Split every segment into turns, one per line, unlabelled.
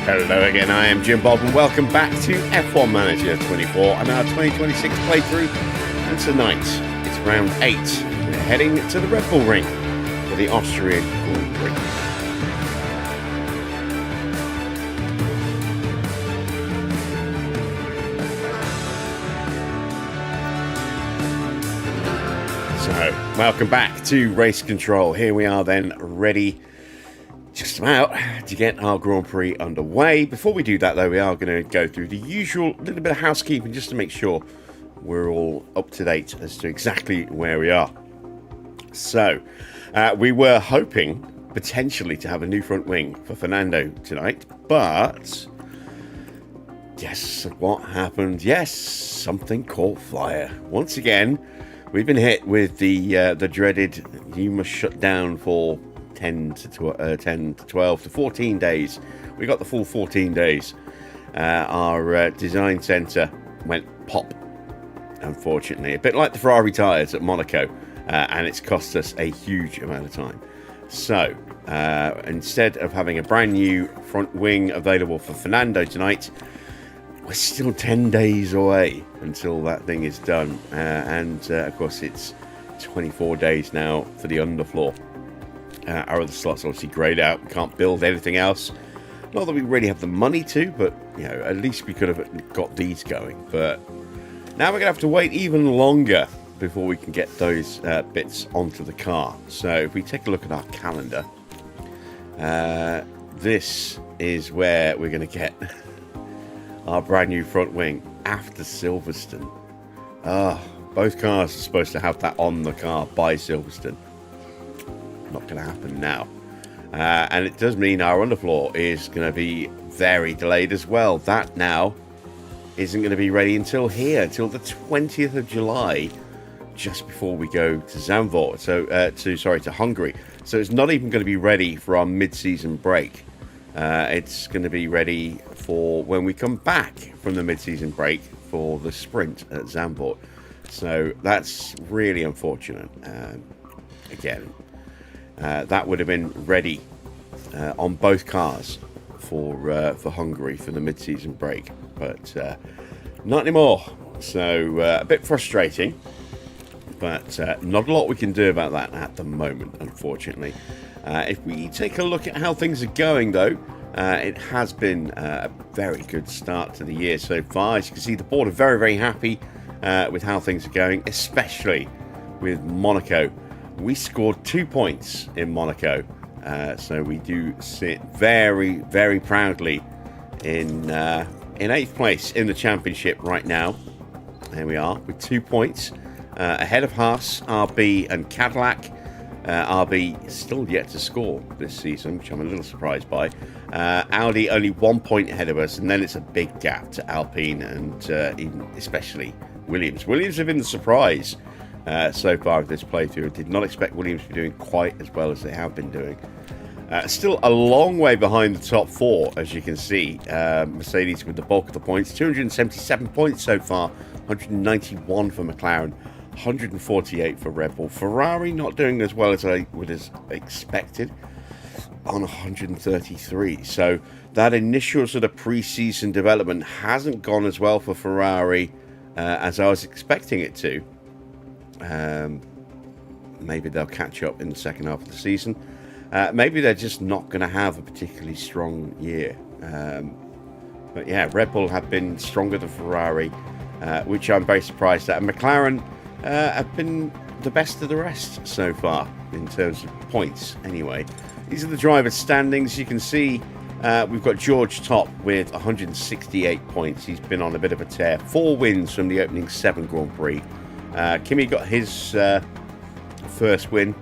Hello again, I am Jim Bob and welcome back to F1 Manager 24 and our 2026 playthrough. And tonight, it's round 8. We're heading to the Red Bull Ring for the Austrian Grand Prix. So, welcome back to Race Control. Here we are then, ready just about to get our Grand Prix underway. Before we do that though, we are going to go through the usual little bit of housekeeping just to make sure we're all up to date as to exactly where we are. So, we were hoping potentially to have a new front wing for Fernando tonight, but yes, what happened? Yes, something caught fire. Once again, we've been hit with the dreaded you must shut down for 10 to 12 to 14 days. We got the full 14 days. Our design centre went pop, unfortunately. A bit like the Ferrari tyres at Monaco, and it's cost us a huge amount of time. So, instead of having a brand new front wing available for Fernando tonight, we're still 10 days away until that thing is done. And of course, it's 24 days now for the underfloor. Our other slots obviously greyed out. We can't build anything else. Not that we really have the money to, but you know, at least we could have got these going. But now we're going to have to wait even longer before we can get those bits onto the car. So if we take a look at our calendar, this is where we're going to get our brand new front wing after Silverstone. Both cars are supposed to have that on the car by Silverstone. Not going to happen now, and it does mean our underfloor is going to be very delayed as well. That now isn't going to be ready until the 20th of July, just before we go to Zandvoort, to Hungary. So it's not even going to be ready for our mid-season break. It's going to be ready for when we come back from the mid-season break for the sprint at Zandvoort. So that's really unfortunate. Again, that would have been ready on both cars for Hungary for the mid-season break, but not anymore. So a bit frustrating, but not a lot we can do about that at the moment, unfortunately. If we take a look at how things are going, though, it has been a very good start to the year so far. As you can see, the board are very, very happy with how things are going, especially with Monaco. We scored 2 points in Monaco, so we do sit very, very proudly in 8th place in the championship right now. There we are with 2 points, ahead of Haas, RB and Cadillac. RB still yet to score this season, which I'm a little surprised by. Audi only 1 point ahead of us, and then it's a big gap to Alpine and even especially Williams. Williams have been the surprise so far of this playthrough. I did not expect Williams to be doing quite as well as they have been doing. Still a long way behind the top 4, as you can see. Mercedes with the bulk of the points, 277 points so far, 191 for McLaren, 148 for Red Bull. Ferrari not doing as well as I would have expected, on 133. So that initial sort of pre-season development hasn't gone as well for Ferrari as I was expecting it to. Maybe they'll catch up in the second half of the season. Maybe they're just not going to have a particularly strong year. But yeah, Red Bull have been stronger than Ferrari, which I'm very surprised at. And McLaren have been the best of the rest so far in terms of points anyway. These are the drivers' standings. You can see we've got George top with 168 points. He's been on a bit of a tear. 4 wins from the opening 7 Grand Prix. Kimi got his first win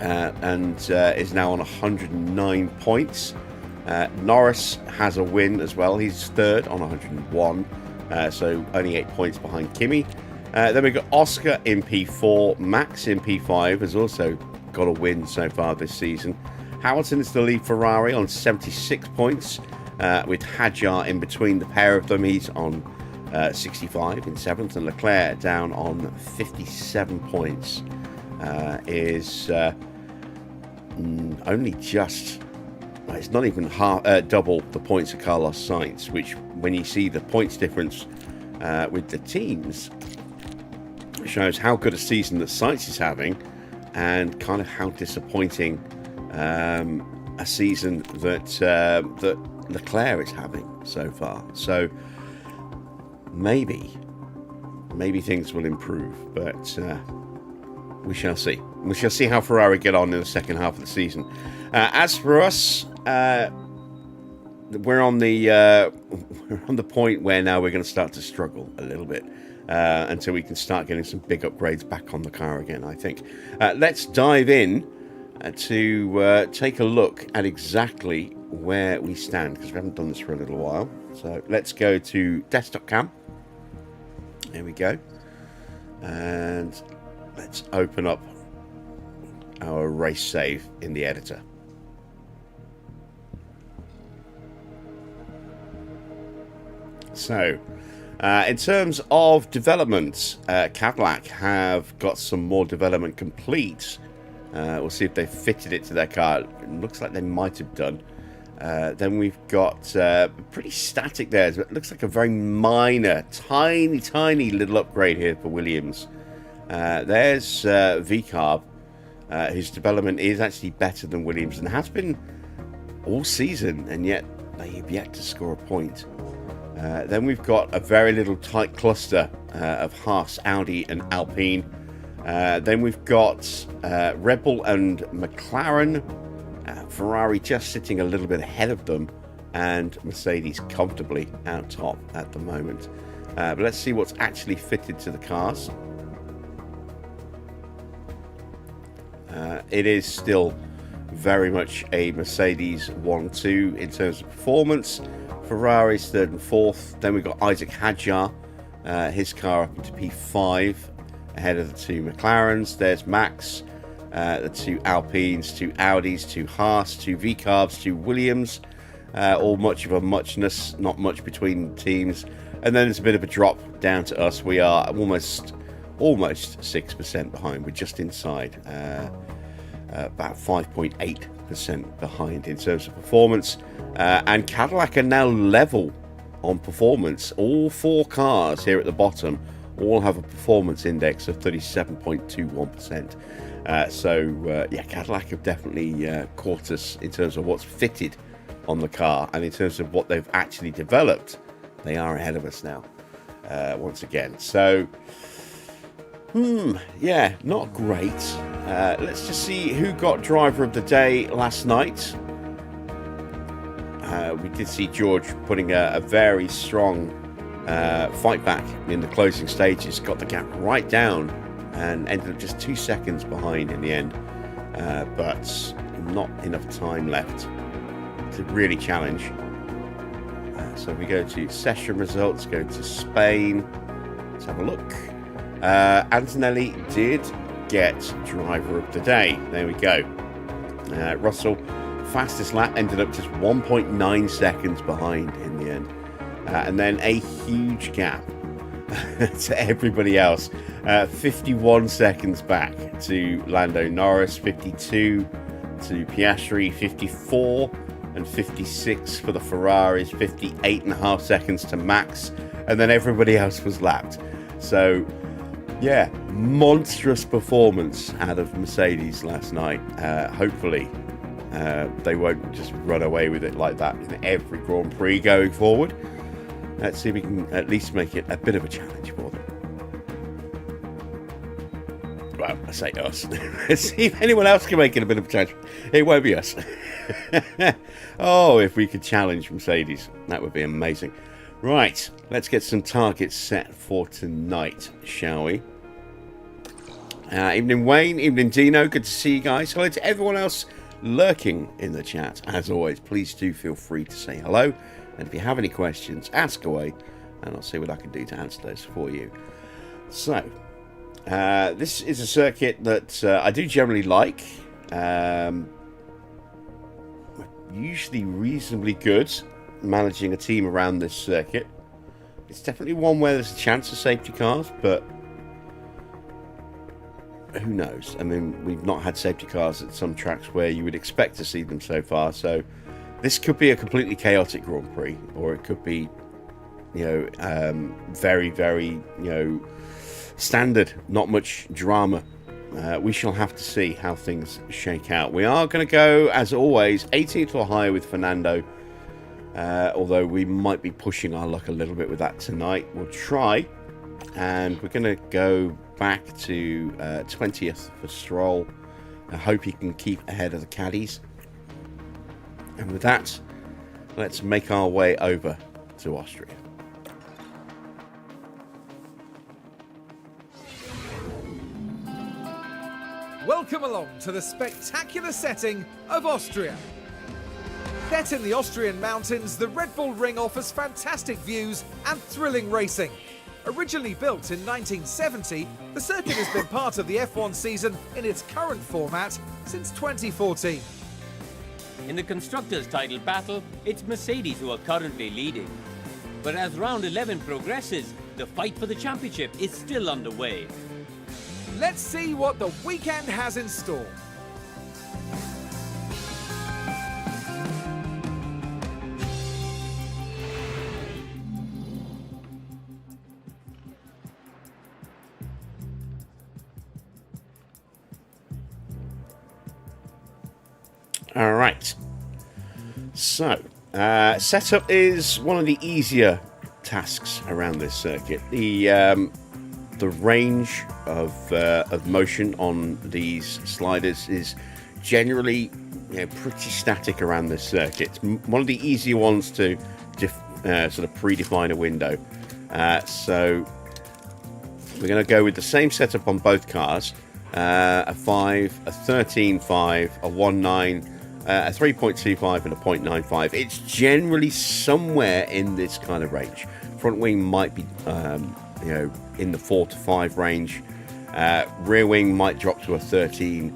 and is now on 109 points. Norris has a win as well. He's third on 101, so only 8 points behind Kimi. Then we've got Oscar in P4. Max in P5 has also got a win so far this season. Hamilton is the lead Ferrari on 76 points, with Hadjar in between the pair of them. He's on 65 in 7th, and Leclerc down on 57 points. Is only just it's not even double the points of Carlos Sainz, which when you see the points difference with the teams, shows how good a season that Sainz is having and kind of how disappointing a season that Leclerc is having so far. So maybe things will improve, but we shall see. We shall see how Ferrari get on in the second half of the season. As for us, we're on the point where now we're going to start to struggle a little bit until we can start getting some big upgrades back on the car again, I think. Let's dive in to take a look at exactly where we stand, because we haven't done this for a little while. So let's go to desktop cam. There we go. And let's open up our race save in the editor. So, in terms of development, Cadillac have got some more development complete. We'll see if they fitted it to their car. It looks like they might have done. Then we've got pretty static there. It looks like a very minor, tiny little upgrade here for Williams. There's VCarb. His development is actually better than Williams and has been all season, and yet they have yet to score a point. Then we've got a very little tight cluster of Haas, Audi and Alpine. Then we've got Red Bull and McLaren. Ferrari just sitting a little bit ahead of them, and Mercedes comfortably out top at the moment. But let's see what's actually fitted to the cars. It is still very much a Mercedes 1-2 in terms of performance. Ferrari's third and fourth. Then we've got Isaac Hadjar, his car up into P5 ahead of the two McLarens. There's Max, the two Alpines, two Audis, two Haas, two VCarbs, two Williams. All much of a muchness, not much between teams. And then there's a bit of a drop down to us. We are almost 6% behind. We're just inside, about 5.8% behind in terms of performance. And Cadillac are now level on performance. All four cars here at the bottom all have a performance index of 37.21%. Yeah, Cadillac have definitely caught us in terms of what's fitted on the car, and in terms of what they've actually developed, they are ahead of us now once again. So yeah, not great. Let's just see who got driver of the day last night. We did see George putting a very strong fight back in the closing stages, got the gap right down and ended up just 2 seconds behind in the end, but not enough time left to really challenge. So we go to session results, go to Spain. Let's have a look. Antonelli did get driver of the day. There we go. Russell, fastest lap, ended up just 1.9 seconds behind in the end. And then a huge gap to everybody else. 51 seconds back to Lando Norris, 52 to Piastri, 54 and 56 for the Ferraris, 58.5 seconds to Max, and then everybody else was lapped. So yeah, monstrous performance out of Mercedes last night. Hopefully they won't just run away with it like that in every Grand Prix going forward. Let's see if we can at least make it a bit of a challenge for them. Well, I say us. Let's see if anyone else can make it a bit of a challenge. It won't be us. Oh, if we could challenge Mercedes, that would be amazing. Right, let's get some targets set for tonight, shall we? Evening Wayne, evening Dino, good to see you guys. Hello to everyone else lurking in the chat. As always, please do feel free to say hello. And if you have any questions, ask away, and I'll see what I can do to answer those for you. So, this is a circuit that I do generally like. Usually reasonably good managing a team around this circuit. It's definitely one where there's a chance of safety cars, but who knows? I mean, we've not had safety cars at some tracks where you would expect to see them so far, so This could be a completely chaotic Grand Prix, or it could be, very, very, standard, not much drama. We shall have to see how things shake out. We are going to go, as always, 18th or higher with Fernando, although we might be pushing our luck a little bit with that tonight. We'll try, and we're going to go back to 20th for Stroll. I hope he can keep ahead of the caddies. And with that, let's make our way over to Austria.
Welcome along to the spectacular setting of Austria. Set in the Austrian mountains, the Red Bull Ring offers fantastic views and thrilling racing. Originally built in 1970, the circuit has been part of the F1 season in its current format since 2014.
In the Constructors' title battle, it's Mercedes who are currently leading. But as round 11 progresses, the fight for the championship is still underway.
Let's see what the weekend has in store.
All right. So, setup is one of the easier tasks around this circuit. The range of motion on these sliders is generally pretty static around this circuit. It's one of the easier ones to sort of predefine a window. So we're going to go with the same setup on both cars. A 5, a 13.5, a 1.9, a 3.25 and a 0.95. It's generally somewhere in this kind of range. Front wing might be in the 4 to 5 range. Rear wing might drop to a 13.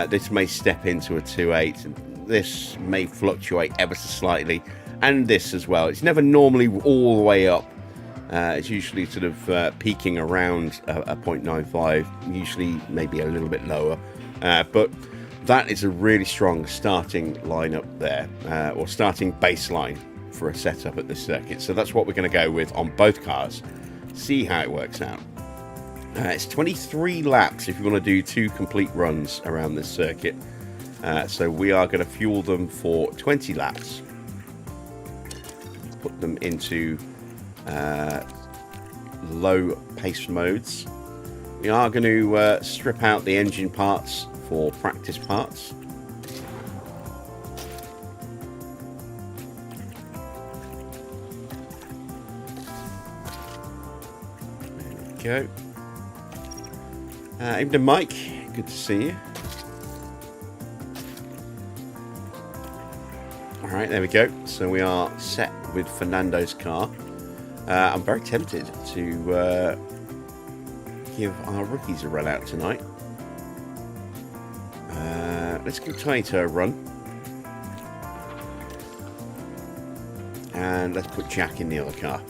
This may step into a 2.8. This may fluctuate ever so slightly, and this as well. It's never normally all the way up. It's usually sort of peaking around a 0.95, usually maybe a little bit lower. But that is a really strong starting lineup there, or starting baseline for a setup at this circuit. So that's what we're going to go with on both cars. See how it works out. It's 23 laps if you want to do 2 complete runs around this circuit. So we are going to fuel them for 20 laps. Put them into low pace modes. We are going to strip out the engine parts for practice parts. There we go. Evening, Mike. Good to see you. All right, there we go. So we are set with Fernando's car. I'm very tempted to give our rookies a run out tonight. Let's give Taito a run. And let's put Jack in the other car.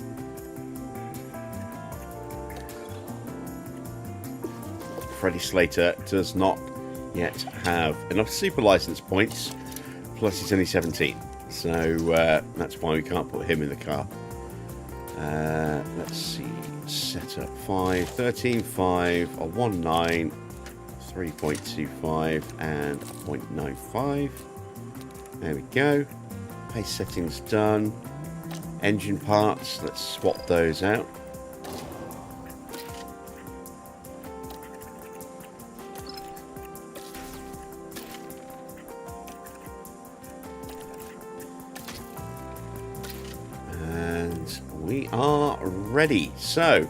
Freddie Slater does not yet have enough super license points, plus he's only 17. So that's why we can't put him in the car. Let's see. Setup 5, 13.5, a 1.9, 3.25, and a 0.95. There we go. Pace settings done. Engine parts, let's swap those out. We are ready. So,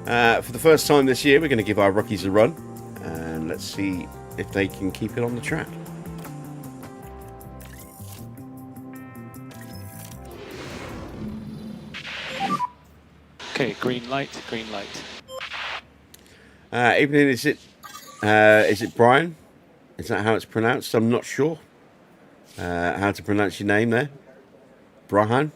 for the first time this year, we're going to give our rookies a run. And let's see if they can keep it on the track.
Okay, green light, green light.
Evening, is it Brian? Is that how it's pronounced? I'm not sure how to pronounce your name there. Brian?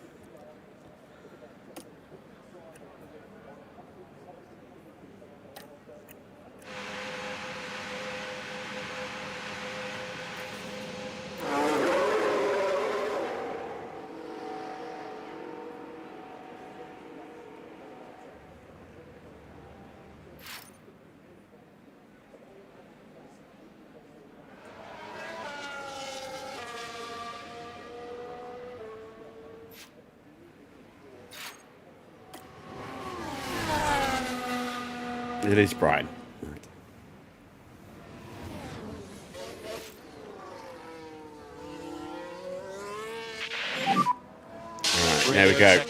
It is Brian. Right, there we go.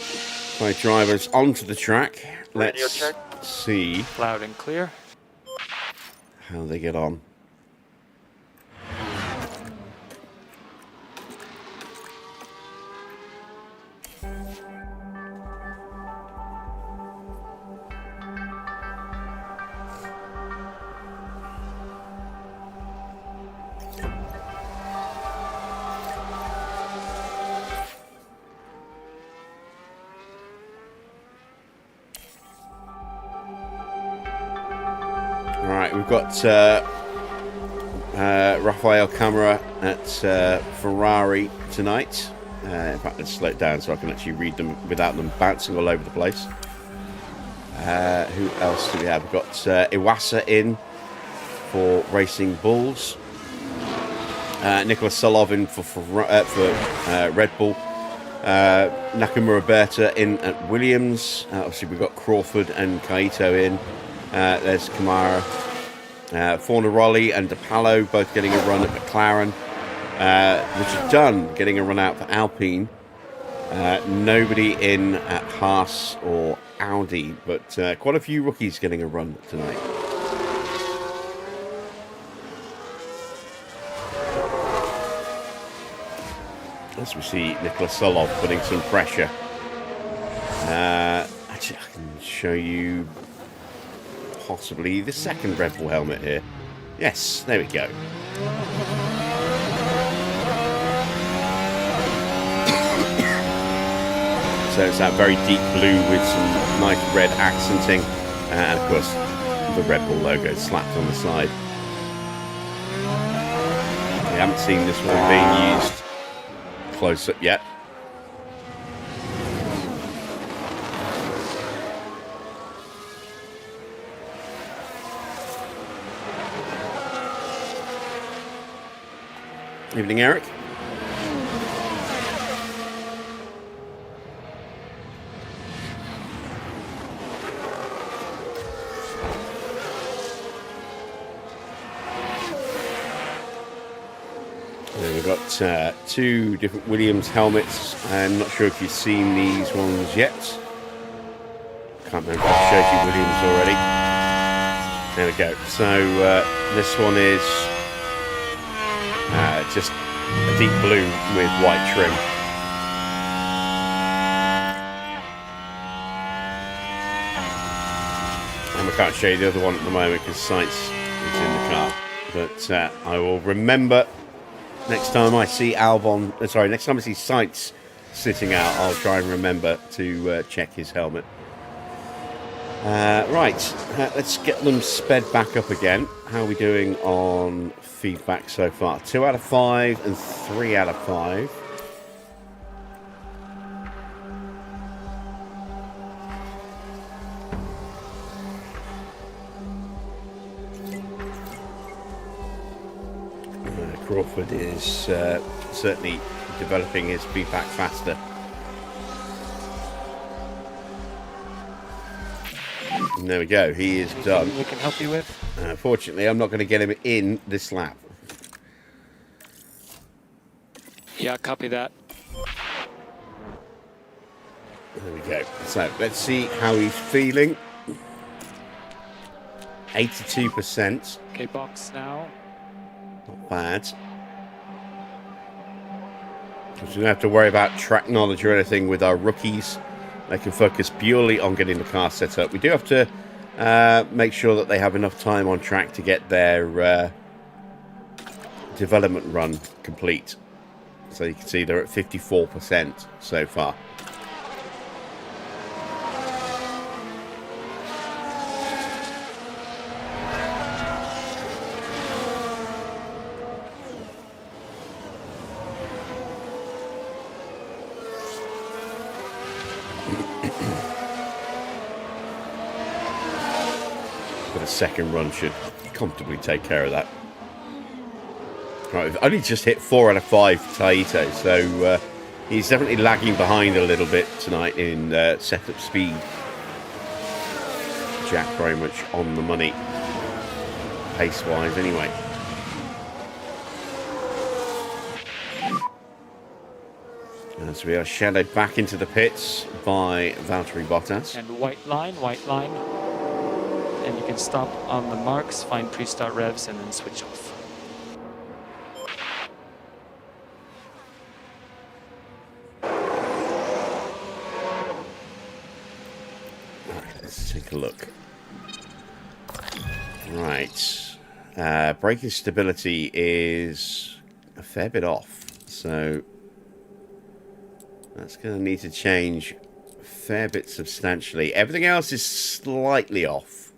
My drivers onto the track. Let's see
Loud and clear.
how they get on. Right, we've got Rafael Camara at Ferrari tonight. In fact, let's slow it down so I can actually read them without them bouncing all over the place. Who else do we have? We've got Iwasa in for Racing Bulls. Nicolas Solov in for Red Bull. Nakamura Berta in at Williams. Obviously, we've got Crawford and Kaito in. There's Kamara, Fornaroli and DePalo both getting a run at McLaren. Richard Dunn getting a run out for Alpine. Nobody in at Haas or Audi, but quite a few rookies getting a run tonight. As we see Nicolas Solov putting some pressure. Actually, I can show you possibly the second Red Bull helmet here. Yes, there we go. So it's that very deep blue with some nice red accenting, and of course the Red Bull logo slapped on the side. We haven't seen this one being used close up yet. Evening, Eric. Then we've got two different Williams helmets. I'm not sure if you've seen these ones yet. Can't remember if I showed you Williams already. There we go. So this one is just a deep blue with white trim. And we can't show you the other one at the moment because Sights is in the car. But I will remember next time I see next time I see Sights sitting out, I'll try and remember to check his helmet. Right, let's get them sped back up again. How are we doing on feedback so far? 2 out of 5 and 3 out of 5. Crawford is certainly developing his feedback faster. And there we go, he is done.
We can help you with?
Fortunately, I'm not going to get him in this lap.
Yeah, copy that.
There we go. So let's see how he's feeling. 82%.
Okay, box now.
Not bad. We don't have to worry about track knowledge or anything with our rookies. They can focus purely on getting the car set up. We do have to make sure that they have enough time on track to get their development run complete. So you can see they're at 54% so far. But a second run should comfortably take care of that. Right, we've only just hit 4 out of 5 Taito, so he's definitely lagging behind a little bit tonight in setup speed. Jack very much on the money, pace-wise anyway. As we are shadowed back into the pits by Valtteri Bottas.
And white line, and you can stop on the marks, find pre-start revs, and then switch off.
Alright, let's take a look. Right. Braking stability is a fair bit off, so that's going to need to change a fair bit substantially. Everything else is slightly off.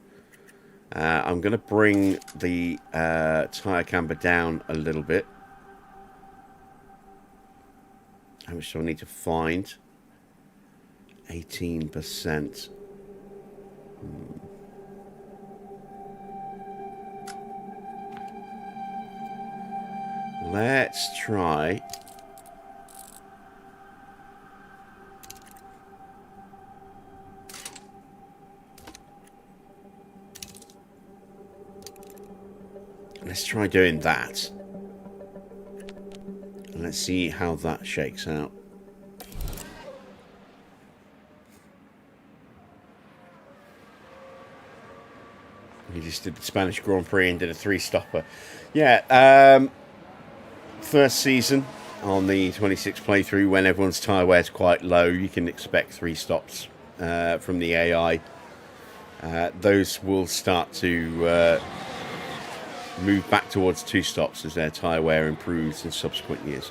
I'm going to bring the tyre camber down a little bit. How much do I need to find? 18%. Let's try... Let's try doing that. And let's see how that shakes out. We just did the Spanish Grand Prix and did a 3-stopper. Yeah, first season on the 26th playthrough, when everyone's tyre wear is quite low, you can expect 3 stops from the AI. Those will start to... move back towards 2 stops as their tyre wear improves in subsequent years.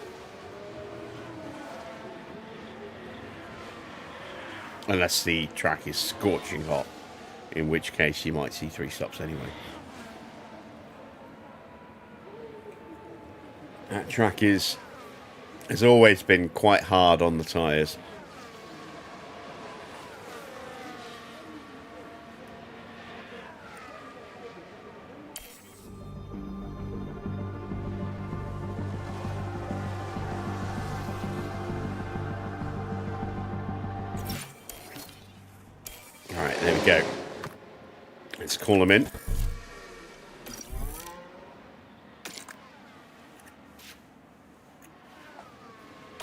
Unless the track is scorching hot, in which case you might see 3 stops anyway. That track has always been quite hard on the tyres. Go. Let's call them in.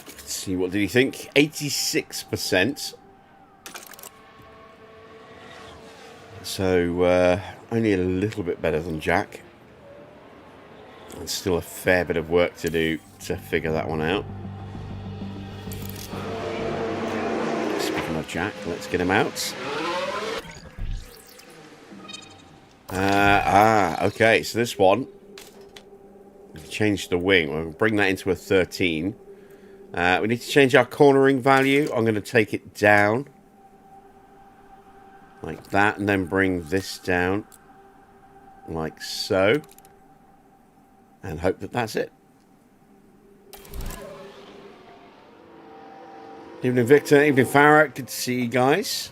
Let's see, what did he think? 86%. So, only a little bit better than Jack. And still a fair bit of work to do to figure that one out. Speaking of Jack, let's get him out. Okay, so this one, we've changed the wing. We'll bring that into a 13. We need to change our cornering value. I'm going to take it down like that, and then bring this down like so, and hope that that's it. Evening Victor, evening Farah, good to see you guys.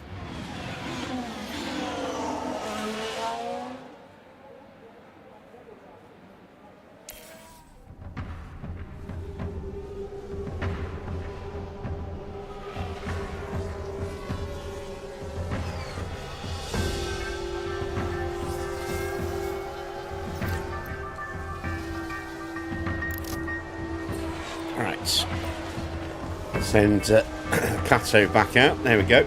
Send Kato back out. There we go.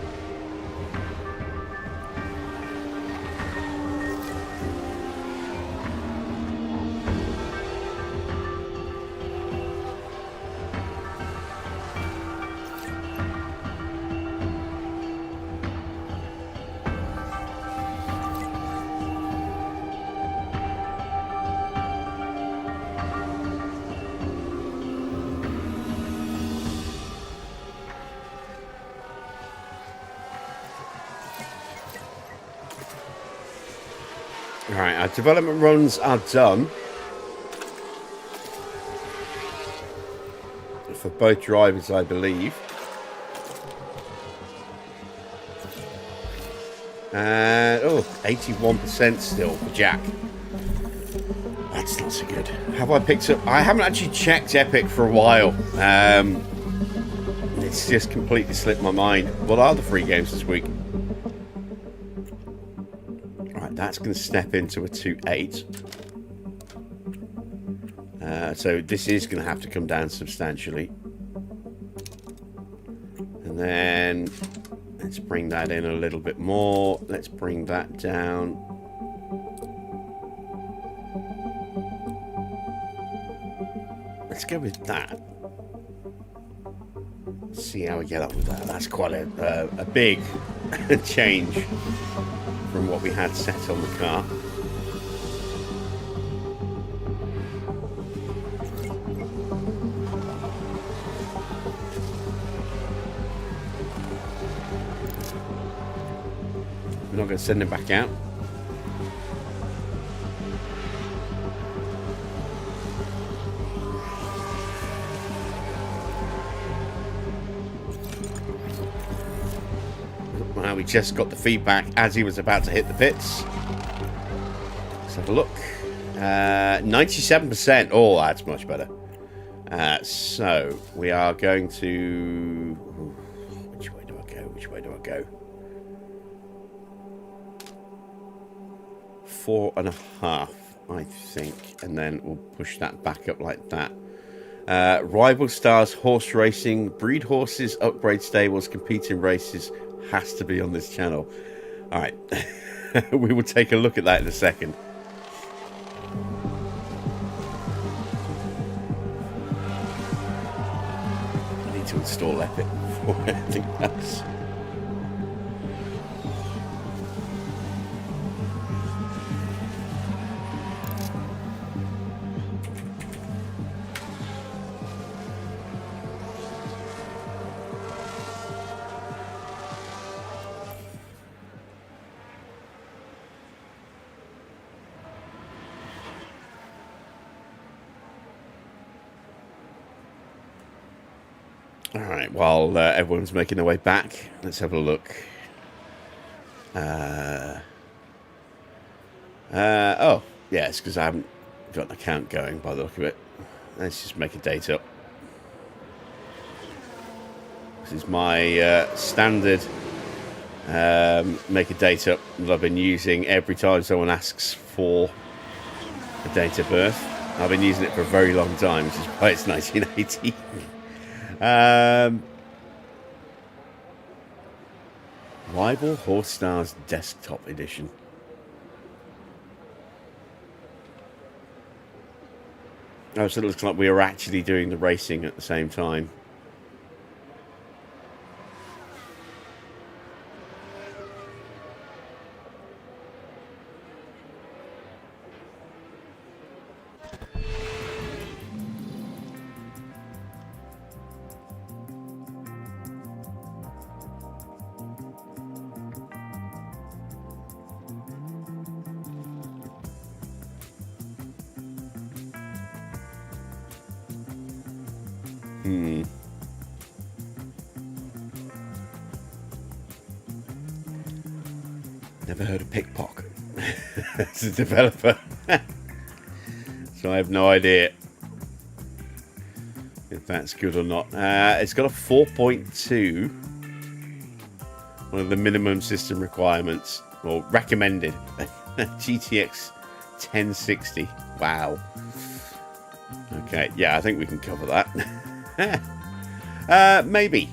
Alright, our development runs are done for both drivers, I believe. And, 81% still for Jack. That's not so good. Have I picked up... I haven't actually checked Epic for a while. It's just completely slipped my mind. What are the free games this week? Right, that's going to step into a 2.8. So this is going to have to come down substantially. And then let's bring that in a little bit more. Let's bring that down. Let's go with that. See how we get up with that. That's quite a big change from what we had set on the car. We're not going to send him back out. Well, we just got the feedback as he was about to hit the pits. Let's have a look. 97%. Oh, that's much better. So we are going to... Which way do I go? Which way do I go? 4.5, I think, and then we'll push that back up like that. Rival Stars Horse Racing, breed horses, upgrade stables, compete in races, has to be on this channel. All right, we will take a look at that in a second. I need to install Epic before anything else. Alright, while everyone's making their way back, let's have a look. Oh, yeah, it's because I haven't got an account going by the look of it. Let's just make a date up. This is my standard make a date up that I've been using every time someone asks for a date of birth. I've been using it for a very long time, which is why it's 1980. Rival Horse Stars Desktop Edition. Oh, so it looks like we are actually doing the racing at the same time. Never heard of pickpocket as a developer. So I have no idea if that's good or not. It's got a 4.2, one of the minimum system requirements, or recommended. GTX 1060. Wow. Okay, yeah, I think we can cover that. Maybe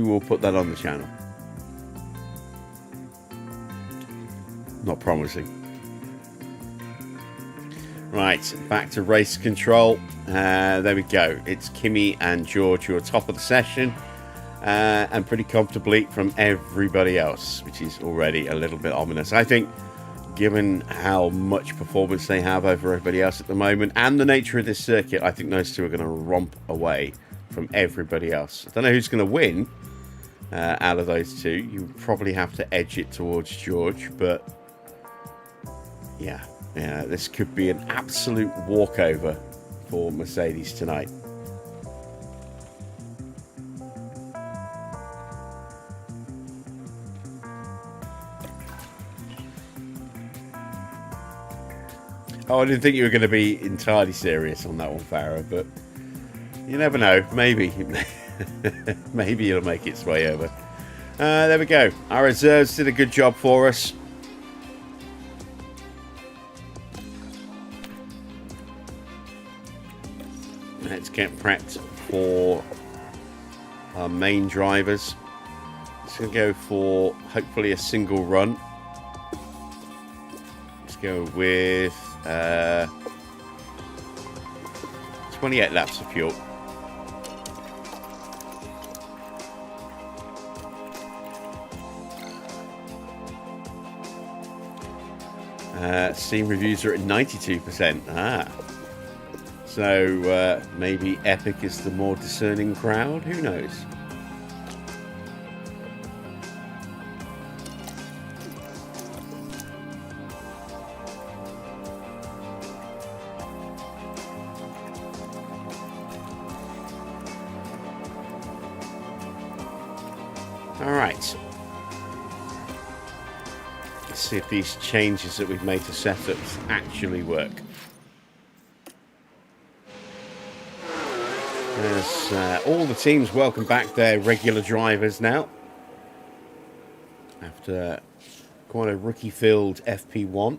we'll put that on the channel. Not promising. Right, back to race control. There we go. It's Kimmy and George who are top of the session, and pretty comfortably from everybody else, which is already a little bit ominous. I think, given how much performance they have over everybody else at the moment, and the nature of this circuit, I think those two are going to romp away from everybody else. I don't know who's going to win out of those two. You probably have to edge it towards George, but yeah, this could be an absolute walkover for Mercedes tonight. Oh, I didn't think you were going to be entirely serious on that one, Farah, but you never know. Maybe. Maybe it'll make its way over. There we go. Our reserves did a good job for us. Let's get prepped for our main drivers. It's going to go for hopefully a single run. Let's go with 28 laps of fuel. Steam reviews are at 92%. So maybe Epic is the more discerning crowd. Who knows? All right. Let's see if these changes that we've made to setups actually work. As all the teams welcome back their regular drivers now. After quite a rookie-filled FP1.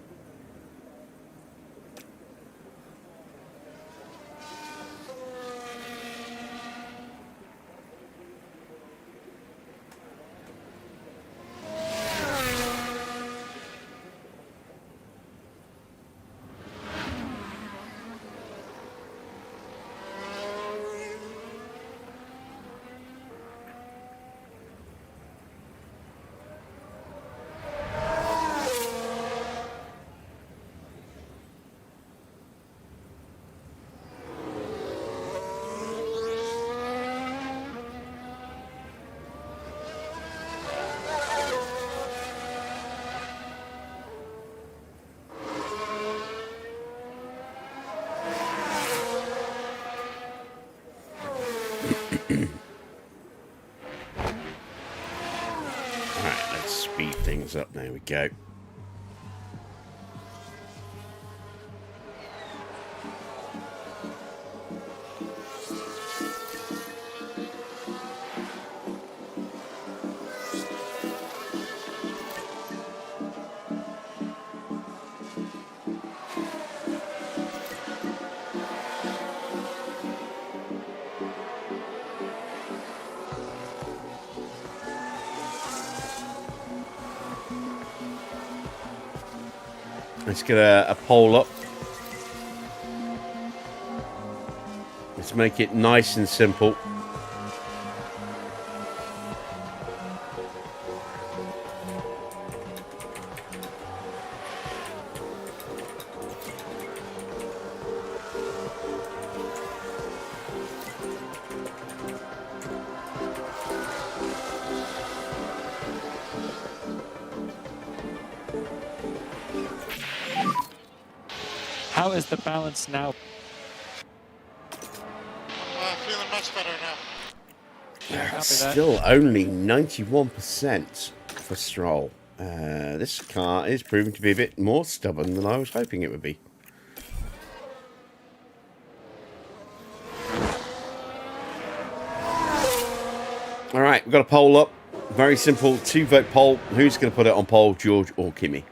Alright, let's speed things up. There we go. Let's get a pole up. Let's make it nice and simple.
How is the balance now?
Feeling much better now.
Copy that.
Still only 91% for Stroll. This car is proving to be a bit more stubborn than I was hoping it would be. Alright, we've got a poll up. Very simple, 2-vote poll. Who's going to put it on poll, George or Kimi?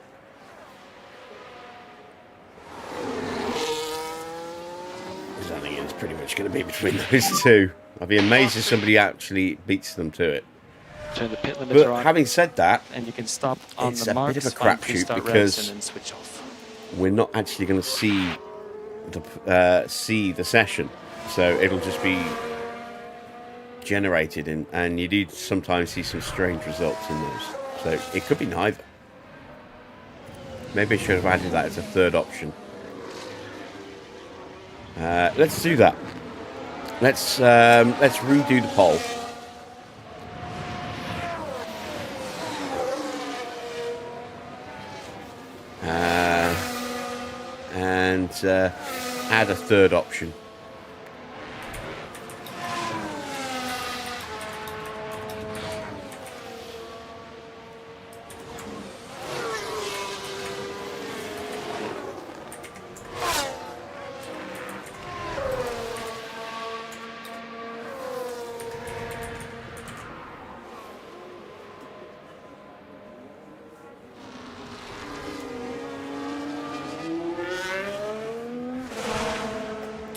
I think it's pretty much going to be between those two. I'd be amazed if somebody actually beats them to it.
Turn the pit limiter
But
on,
having said that,
and you can stop on
it's
the
a
marks,
bit of a
find
crapshoot
pre-start revs,
because
and then switch off.
we're not actually going to see the session, so it'll just be generated, and you do sometimes see some strange results in those. So it could be neither. Maybe I should have added that as a third option. Let's do that. Let's redo the poll. And add a third option.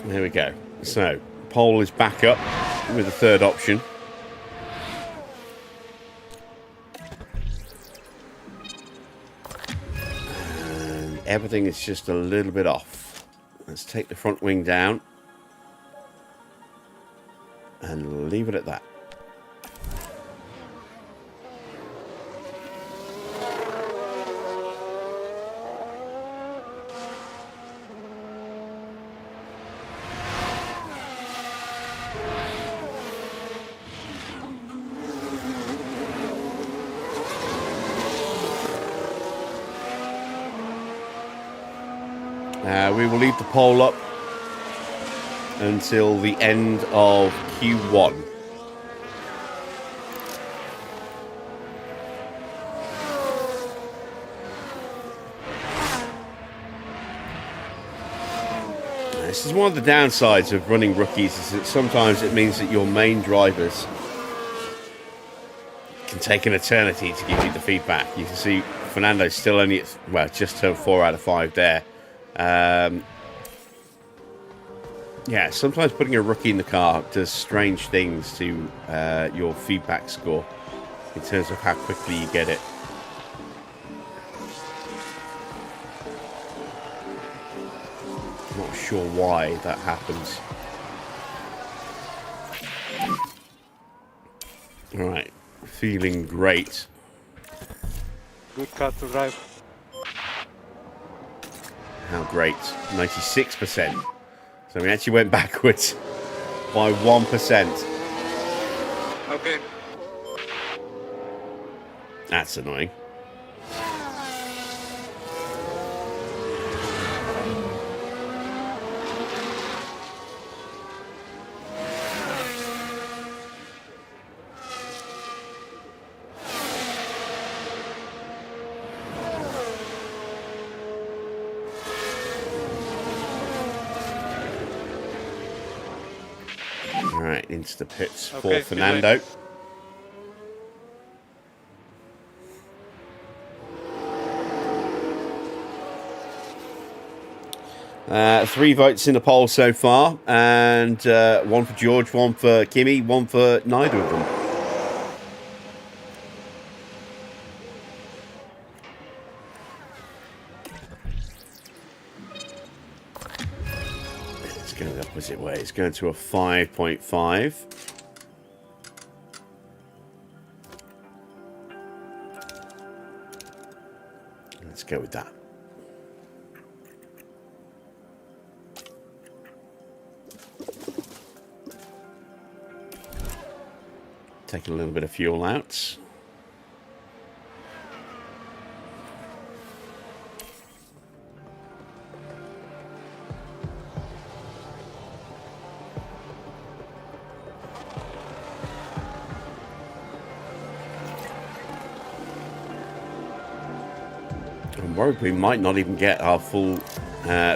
There we go. So, pole is back up with the third option. And everything is just a little bit off. Let's take the front wing down. And leave it at that. We will leave the pole up until the end of Q1. This is one of the downsides of running rookies, is that sometimes it means that your main drivers can take an eternity to give you the feedback. You can see Fernando's still only at, well, just turned 4 out of 5 there. Yeah, sometimes putting a rookie in the car does strange things to your feedback score in terms of how quickly you get it. I'm not sure why that happens. All right, feeling great.
Good car to drive.
How great. 96%. So we actually went backwards by 1%.
Okay.
That's annoying. Right, into the pits for Fernando. Three votes in the poll so far, and one for George, one for Kimi, one for neither of them. It's going the opposite way. It's going to a 5.5. Let's go with that. Take a little bit of fuel out. I'm worried we might not even get our full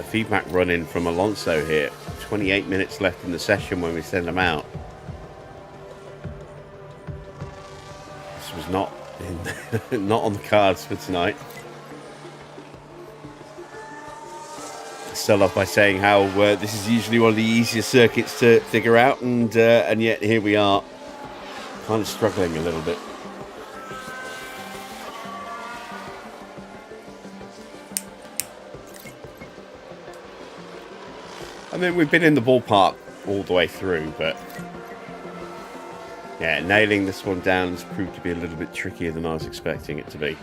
feedback run in from Alonso here. 28 minutes left in the session when we send them out. This was not not on the cards for tonight. Start off by saying how this is usually one of the easiest circuits to figure out, and yet here we are, kind of struggling a little bit. I mean, we've been in the ballpark all the way through, but yeah, nailing this one down has proved to be a little bit trickier than I was expecting it to be.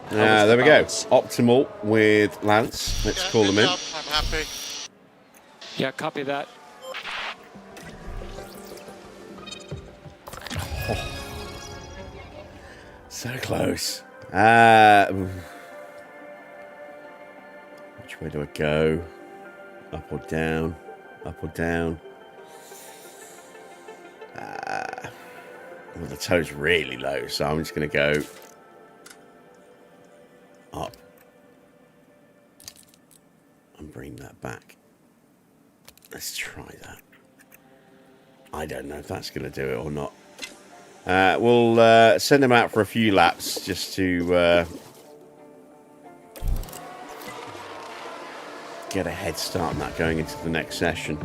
There we go. Optimal with Lance. Let's call them in.
I'm happy.
Yeah, copy that.
So close. Which way do I go? Up or down? Up or down? Well, the toe's really low, so I'm just going to go up and bring that back. Let's try that. I don't know if that's going to do it or not. We'll send him out for a few laps just to get a head start on that going into the next session.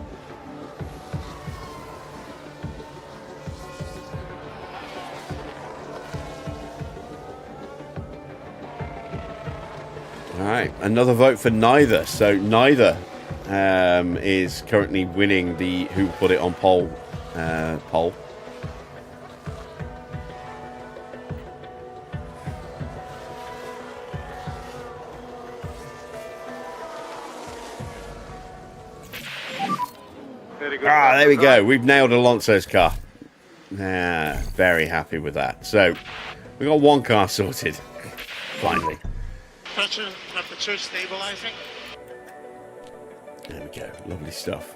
All right, another vote for neither. So neither is currently winning the Who Put It on poll. Poll.
Very good.
Ah, there we go. We've nailed Alonso's car. Very happy with that. So we got one car sorted. Finally.
Temperature stabilizing.
There we go. Lovely stuff.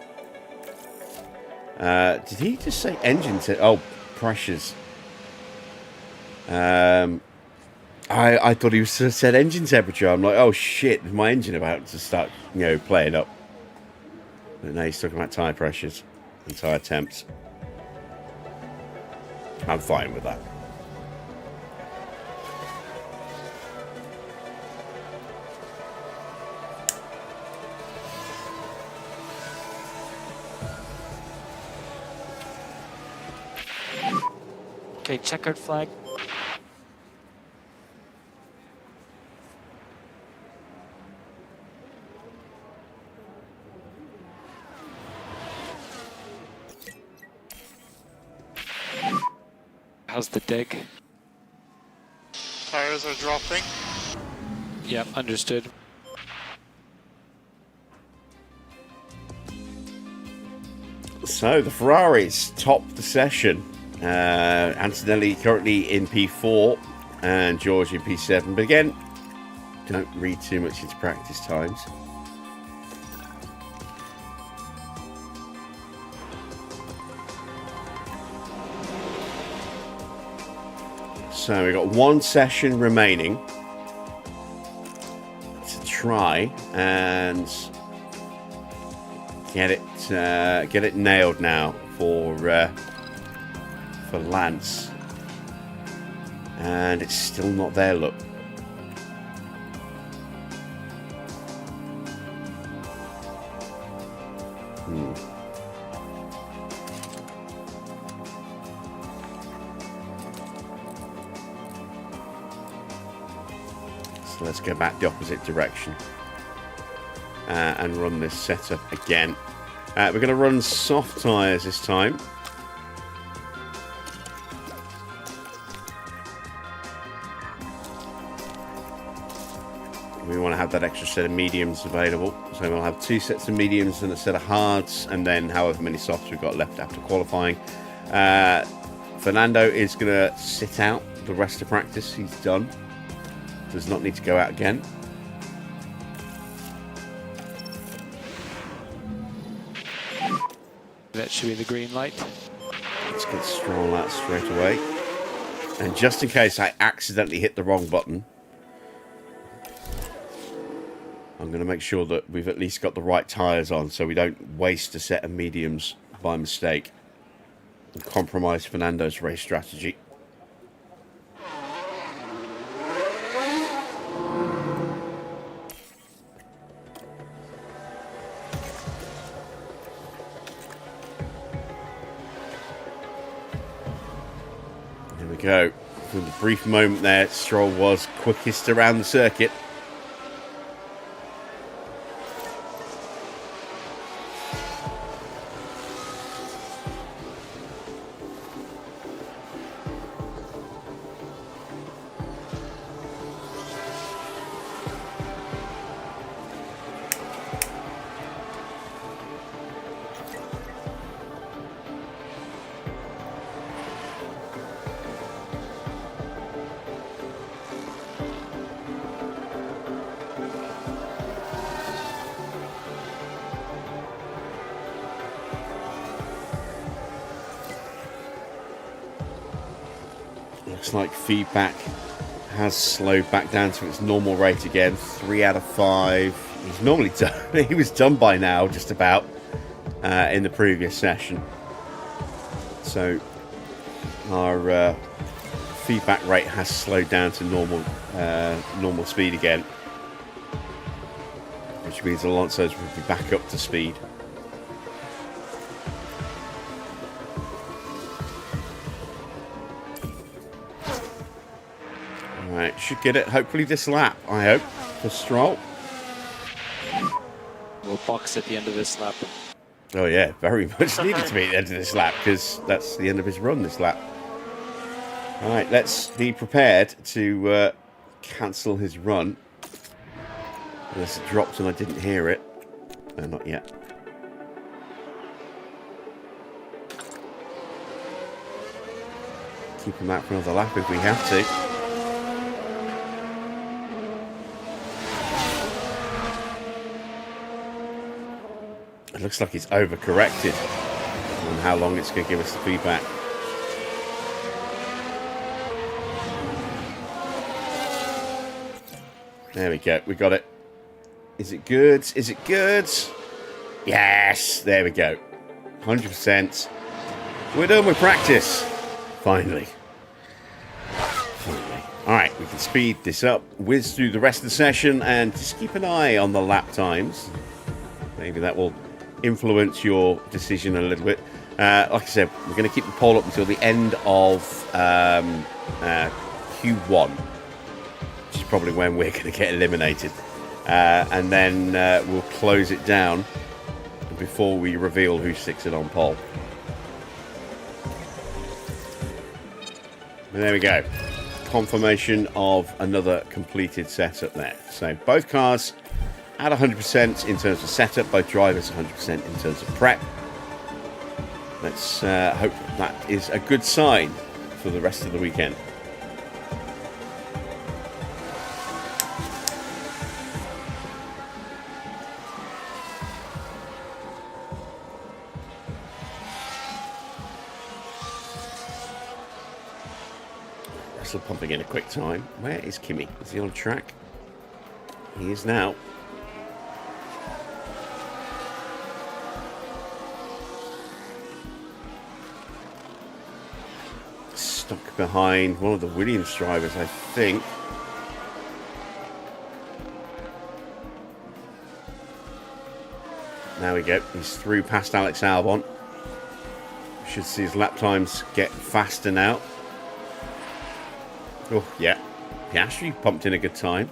Did he just say engine? Oh, pressures. I thought he said engine temperature. I'm like, oh shit, is my engine about to start, playing up? But now he's talking about tyre pressures and tyre temps. I'm fine with that.
Okay, checkered flag. How's the dig?
Tires are dropping.
Yep, understood.
So the Ferraris top the session. Antonelli currently in P4 and George in P7. But again, don't read too much into practice times. So we've got one session remaining to try and get it nailed now for Lance, and it's still not there. Look. So let's go back the opposite direction and run this setup again. We're going to run soft tyres this time. We want to have that extra set of mediums available. So we'll have 2 sets of mediums and a set of hards, and then however many softs we've got left after qualifying. Fernando is going to sit out the rest of practice. He's done. Does not need to go out again.
That should be the green light.
Let's get Stroll out straight away. And just in case I accidentally hit the wrong button, I'm going to make sure that we've at least got the right tyres on so we don't waste a set of mediums by mistake and compromise Fernando's race strategy. There we go. For the brief moment there, Stroll was quickest around the circuit. Looks like feedback has slowed back down to its normal rate again. 3 out of 5. He's normally done. He was done by now, just about, in the previous session. So our feedback rate has slowed down to normal speed again, which means Alonso's will be back up to speed. Alright, should get it hopefully this lap, I hope, for Stroll.
We'll box at the end of this lap.
Oh yeah, very much needed to be at the end of this lap, because that's the end of his run this lap. Alright, let's be prepared to cancel his run. Unless it dropped and I didn't hear it. No, not yet. Keep him out for another lap if we have to. It looks like it's overcorrected on how long it's going to give us the feedback. There we go. We got it. Is it good? Is it good? Yes. There we go. 100%. We're done with practice. Finally. Finally. Alright, we can speed this up, whiz through the rest of the session, and just keep an eye on the lap times. Maybe that will influence your decision a little bit. Like I said, we're going to keep the poll up until the end of Q1, which is probably when we're going to get eliminated. And then we'll close it down before we reveal who sticks it on pole. And there we go. Confirmation of another completed setup there. So both cars at 100% in terms of setup, both drivers 100% in terms of prep. Let's hope that is a good sign for the rest of the weekend. Russell pumping in a quick time. Where is Kimi? Is he on track? He is now. Stuck behind one of the Williams drivers, I think. There we go. He's through past Alex Albon. Should see his lap times get faster now. Oh, yeah. Piastri pumped in a good time.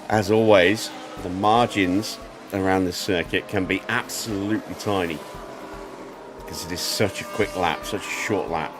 As always, the margins around this circuit can be absolutely tiny because it is such a quick lap, such a short lap.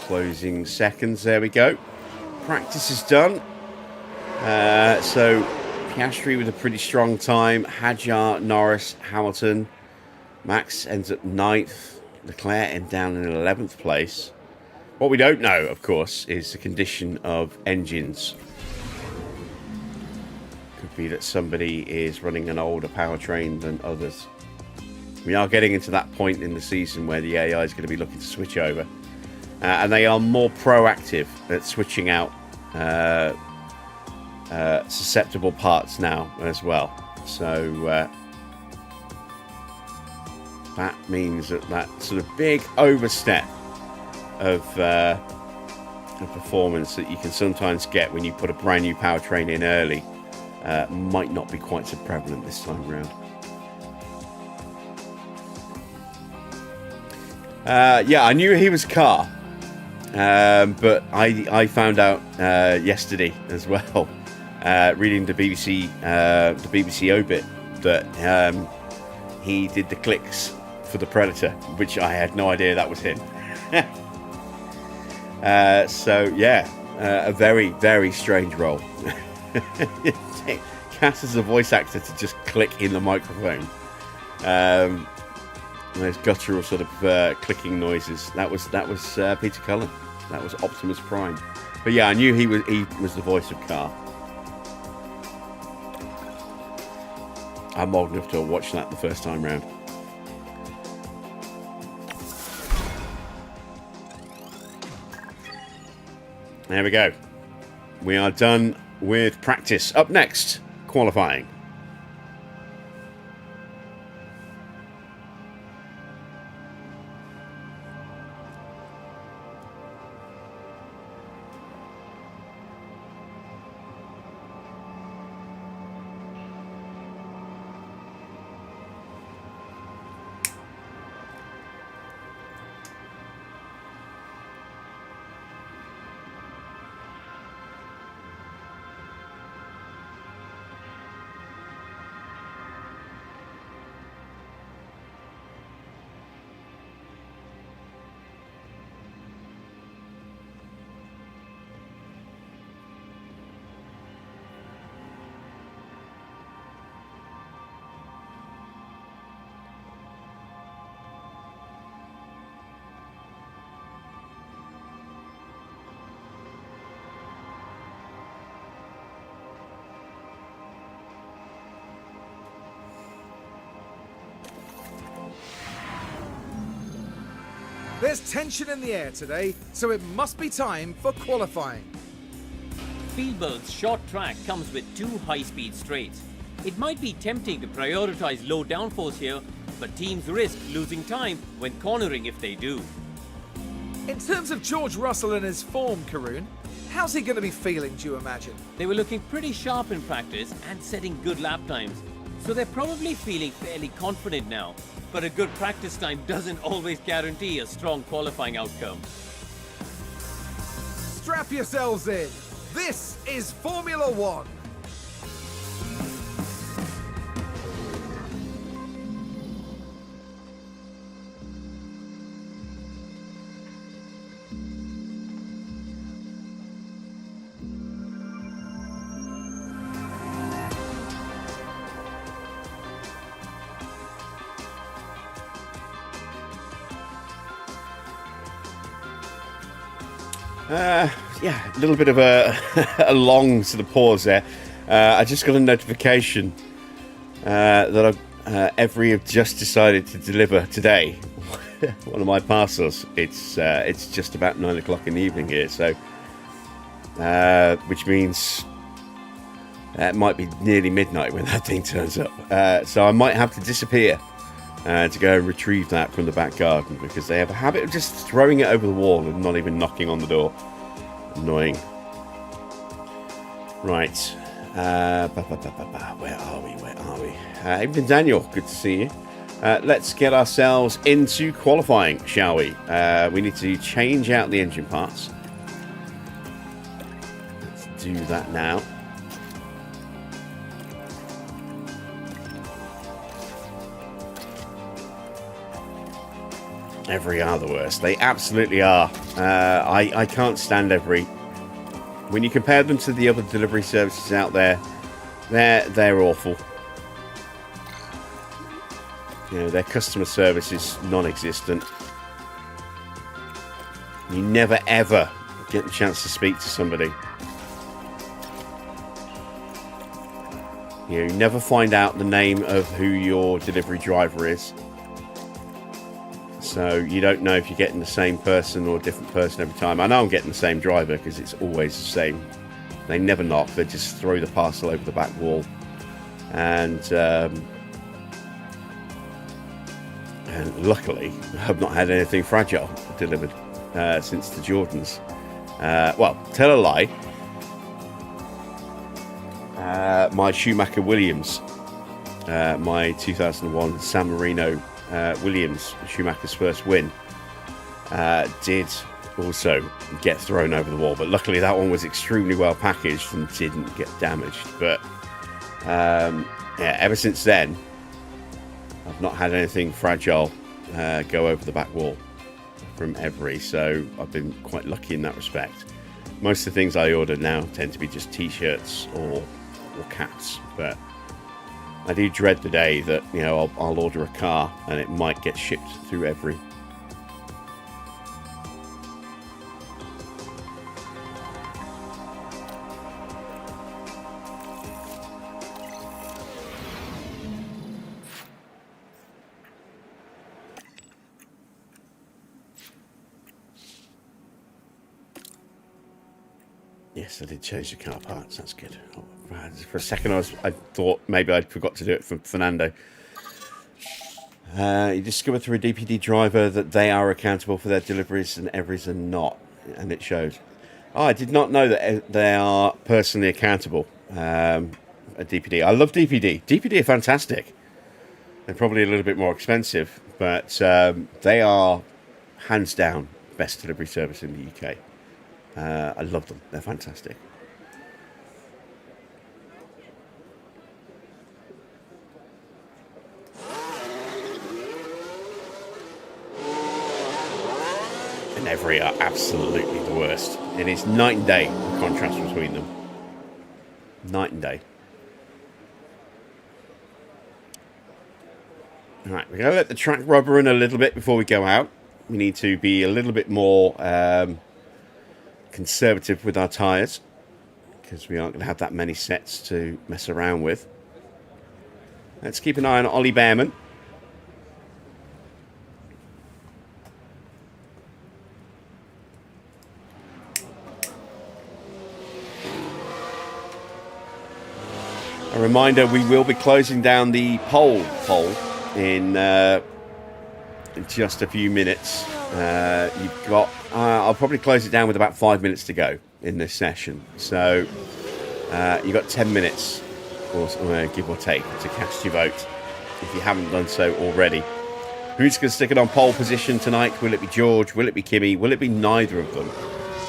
Closing seconds, there we go. Practice is done. So Piastri with a pretty strong time. Hadjar, Norris, Hamilton. Max ends up 9th. Leclerc ends down in 11th place. What we don't know, of course, is the condition of engines. Could be that somebody is running an older powertrain than others. We are getting into that point in the season where the AI is going to be looking to switch over. And they are more proactive at switching out susceptible parts now as well. So that means that sort of big overstep of performance that you can sometimes get when you put a brand new powertrain in early might not be quite so prevalent this time around. Yeah, I knew he was car. But I found out yesterday as well, reading the BBC Obit, that he did the clicks for the Predator, which I had no idea that was him. So yeah, a very, very strange role. Cast as a voice actor to just click in the microphone. Those guttural sort of clicking noises. That was Peter Cullen. That was Optimus Prime. But yeah, I knew he was the voice of Car. I'm old enough to have watched that the first time round. There we go. We are done with practice. Up next, qualifying.
There's tension in the air today, so it must be time for qualifying.
Spielberg's short track comes with 2 high-speed straights. It might be tempting to prioritize low downforce here, but teams risk losing time when cornering if they do.
In terms of George Russell and his form, Karun, how's he going to be feeling, do you imagine?
They were looking pretty sharp in practice and setting good lap times, so they're probably feeling fairly confident now. But a good practice time doesn't always guarantee a strong qualifying outcome.
Strap yourselves in. This is Formula One.
Yeah, a little bit of a, a long sort of pause there. I just got a notification that Every have just decided to deliver today one of my parcels. It's just about 9 o'clock in the evening here, so which means it might be nearly midnight when that thing turns up. So I might have to disappear to go and retrieve that from the back garden, because they have a habit of just throwing it over the wall and not even knocking on the door. Annoying. Right. Where are we? Even Daniel, good to see you. Let's get ourselves into qualifying, shall we? We need to change out the engine parts. Let's do that now. Every are the worst. They absolutely are. I can't stand Every. When you compare them to the other delivery services out there, they're awful. You know, their customer service is non-existent. You never ever get the chance to speak to somebody. You never find out the name of who your delivery driver is. So you don't know if you're getting the same person or a different person every time. I know I'm getting the same driver because it's always the same. They never knock. They just throw the parcel over the back wall. And luckily, I've not had anything fragile delivered since the Jordans. Well, tell a lie. My Schumacher Williams, my 2001 San Marino Williams, Schumacher's first win, did also get thrown over the wall, but luckily that one was extremely well packaged and didn't get damaged. But yeah, ever since then I've not had anything fragile go over the back wall from Every, so I've been quite lucky in that respect. Most of the things I order now tend to be just t-shirts or caps, but I do dread the day that, you know, I'll order a car and it might get shipped through every. Yes, I did change the car parts. That's good. Oh, for a second, I thought maybe I'd forgot to do it for Fernando. You discover through a DPD driver that they are accountable for their deliveries and Everys are not, and it shows. Oh, I did not know that they are personally accountable. At DPD, I love DPD. DPD are fantastic. They're probably a little bit more expensive, but they are hands down best delivery service in the UK. I love them. They're fantastic. And Every are absolutely the worst. It is night and day, the contrast between them. Night and day. Alright, we're going to let the track rubber in a little bit before we go out. We need to be a little bit more conservative with our tyres, because we aren't going to have that many sets to mess around with. Let's keep an eye on Ollie Behrman. A reminder, we will be closing down the poll in just a few minutes. You've got I'll probably close it down with about 5 minutes to go in this session, so you've got 10 minutes, or give or take, to cast your vote if you haven't done so already. Who's going to stick it on pole position tonight? Will it be George? Will it be Kimi? Will it be neither of them?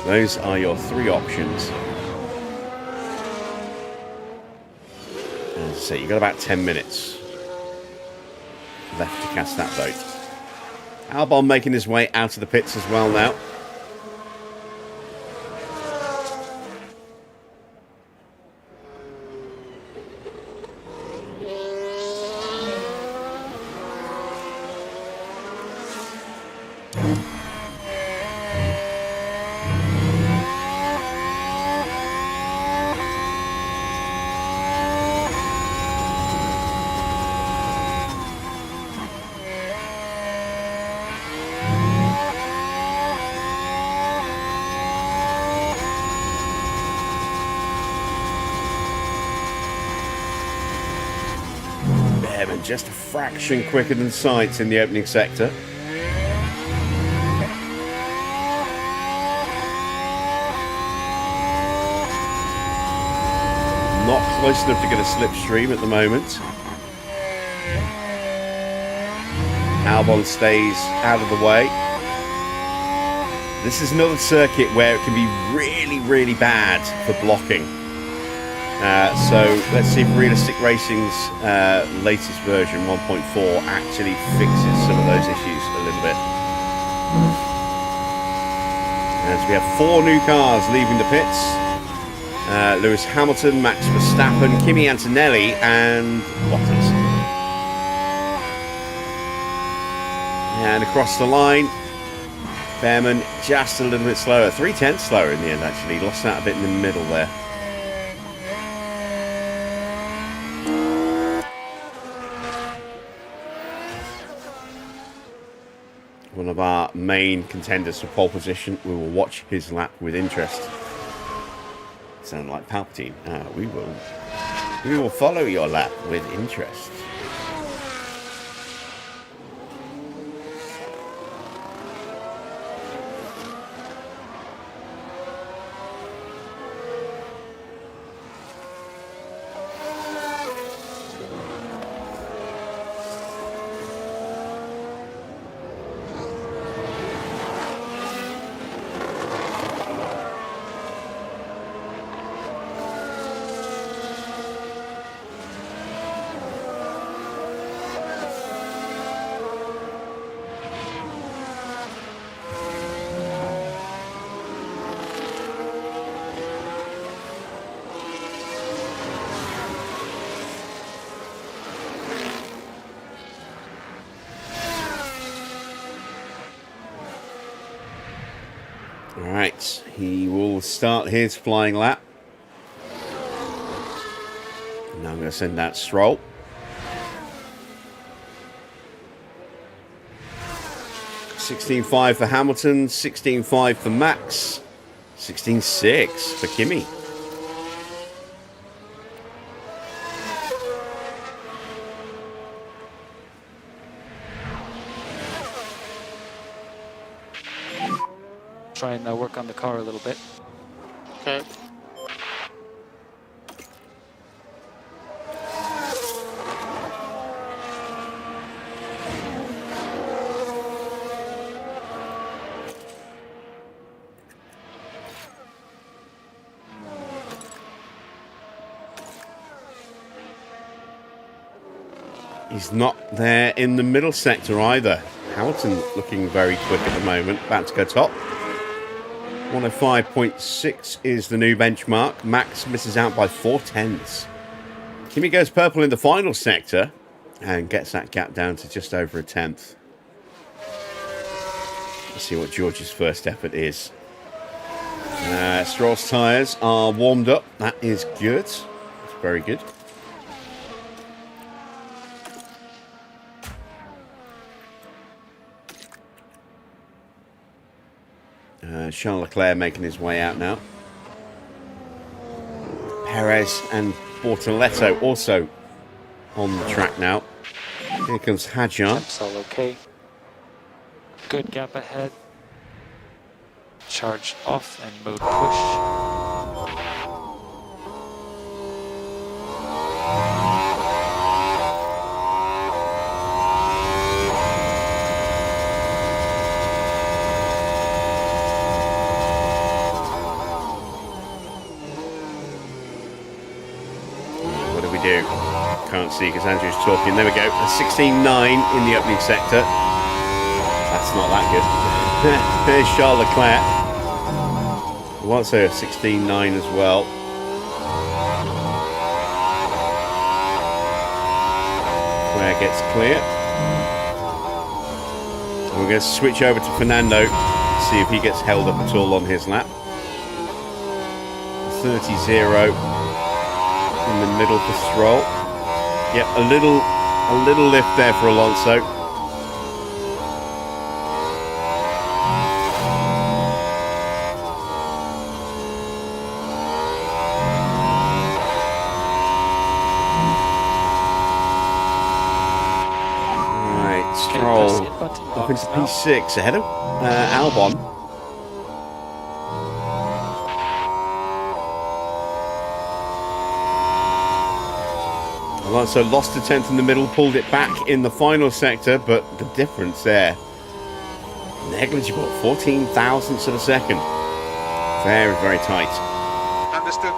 Those are your three options. As I say, you've got about 10 minutes left to cast that vote. Albon making his way out of the pits as well now. Just a fraction quicker than Sainz in the opening sector. Not close enough to get a slipstream at the moment. Albon stays out of the way. This is another circuit where it can be really, really bad for blocking. So let's see if Realistic Racing's latest version 1.4 actually fixes some of those issues a little bit. As we have 4 new cars leaving the pits. Lewis Hamilton, Max Verstappen, Kimi Antonelli and Bottas. And across the line, Behrman just a little bit slower. 3/10 slower in the end, actually. Lost that a bit in the middle there. One of our main contenders for pole position. We will watch his lap with interest. Sound like Palpatine. We will follow your lap with interest. All right, he will start his flying lap. Now I'm going to send out Stroll. $16.5 for Hamilton, $16.5 for Max, $16.6 for Kimi.
Try and work on the car a little bit.
Okay.
He's not there in the middle sector either. Hamilton looking very quick at the moment, about to go top. 105.6 is the new benchmark. Max misses out by 0.4. Kimi goes purple in the final sector and gets that gap down to just over a tenth. Let's see what George's first effort is. Stroll's tyres are warmed up. That is good. That's very good. Charles Leclerc making his way out now. Perez and Bortoletto also on the track now. Here comes Hadjar.
Temps all okay. Good gap ahead. Charge off and mode push.
Can't see because Andrew's talking. There we go. A 16.9 in the opening sector. That's not that good. There's Charles Leclerc. He wants a 16.9 as well. Leclerc gets clear. And we're going to switch over to Fernando. See if he gets held up at all on his lap. 30-0. In the middle for Stroll. Yep, a little lift there for Alonso. Right, Stroll up into P6 ahead of Albon. Alonso lost a tenth in the middle, pulled it back in the final sector, but the difference there, negligible, 14 thousandths of a second. Very, very tight.
Understood.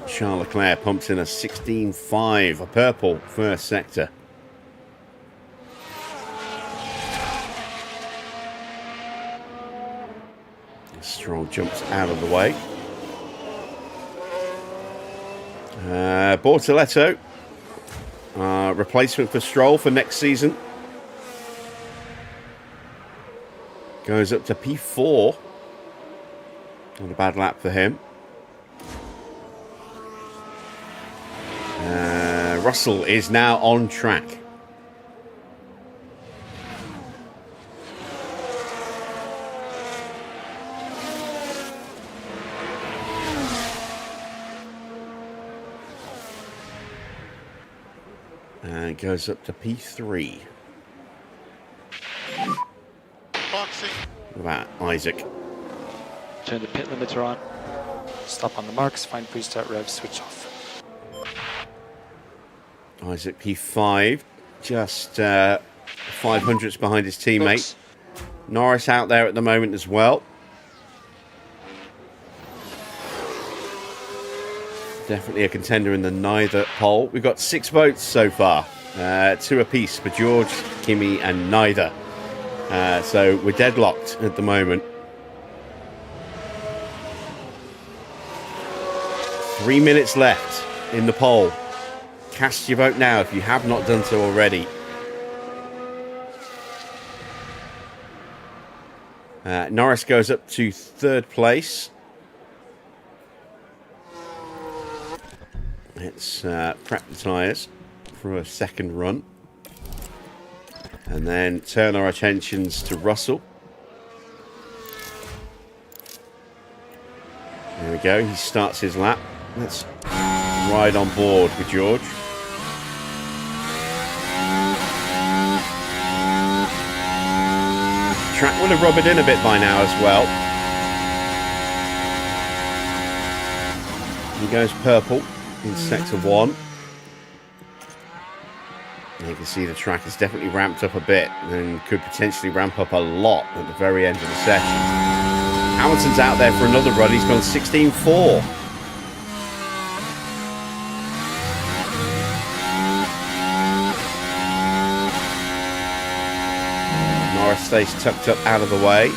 Charles Leclerc pumps in a 16.5, a purple first sector. Stroll jumps out of the way. Bortoletto, replacement for Stroll for next season. Goes up to P4. Not a bad lap for him. Russell is now on track. And goes up to P3.
Boxing.
What about Isaac?
Turn the pit limiter on. Stop on the marks, find pre-start revs, switch off.
Isaac P5, just 500ths behind his teammate.
Oops.
Norris out there at the moment as well. Definitely a contender in the neither poll. We've got 6 votes so far. 2 apiece for George, Kimi and neither. So we're deadlocked at the moment. 3 minutes left in the poll. Cast your vote now if you have not done so already. Norris goes up to 3rd place. Let's prep the tyres for a second run. And then turn our attentions to Russell. There we go, he starts his lap. Let's ride on board with George. Track would have rubbed it in a bit by now as well. He goes purple in sector 1. You can see the track has definitely ramped up a bit and could potentially ramp up a lot at the very end of the session. Hamilton's out there for another run. He's gone 16.4. Norris stays tucked up out of the way.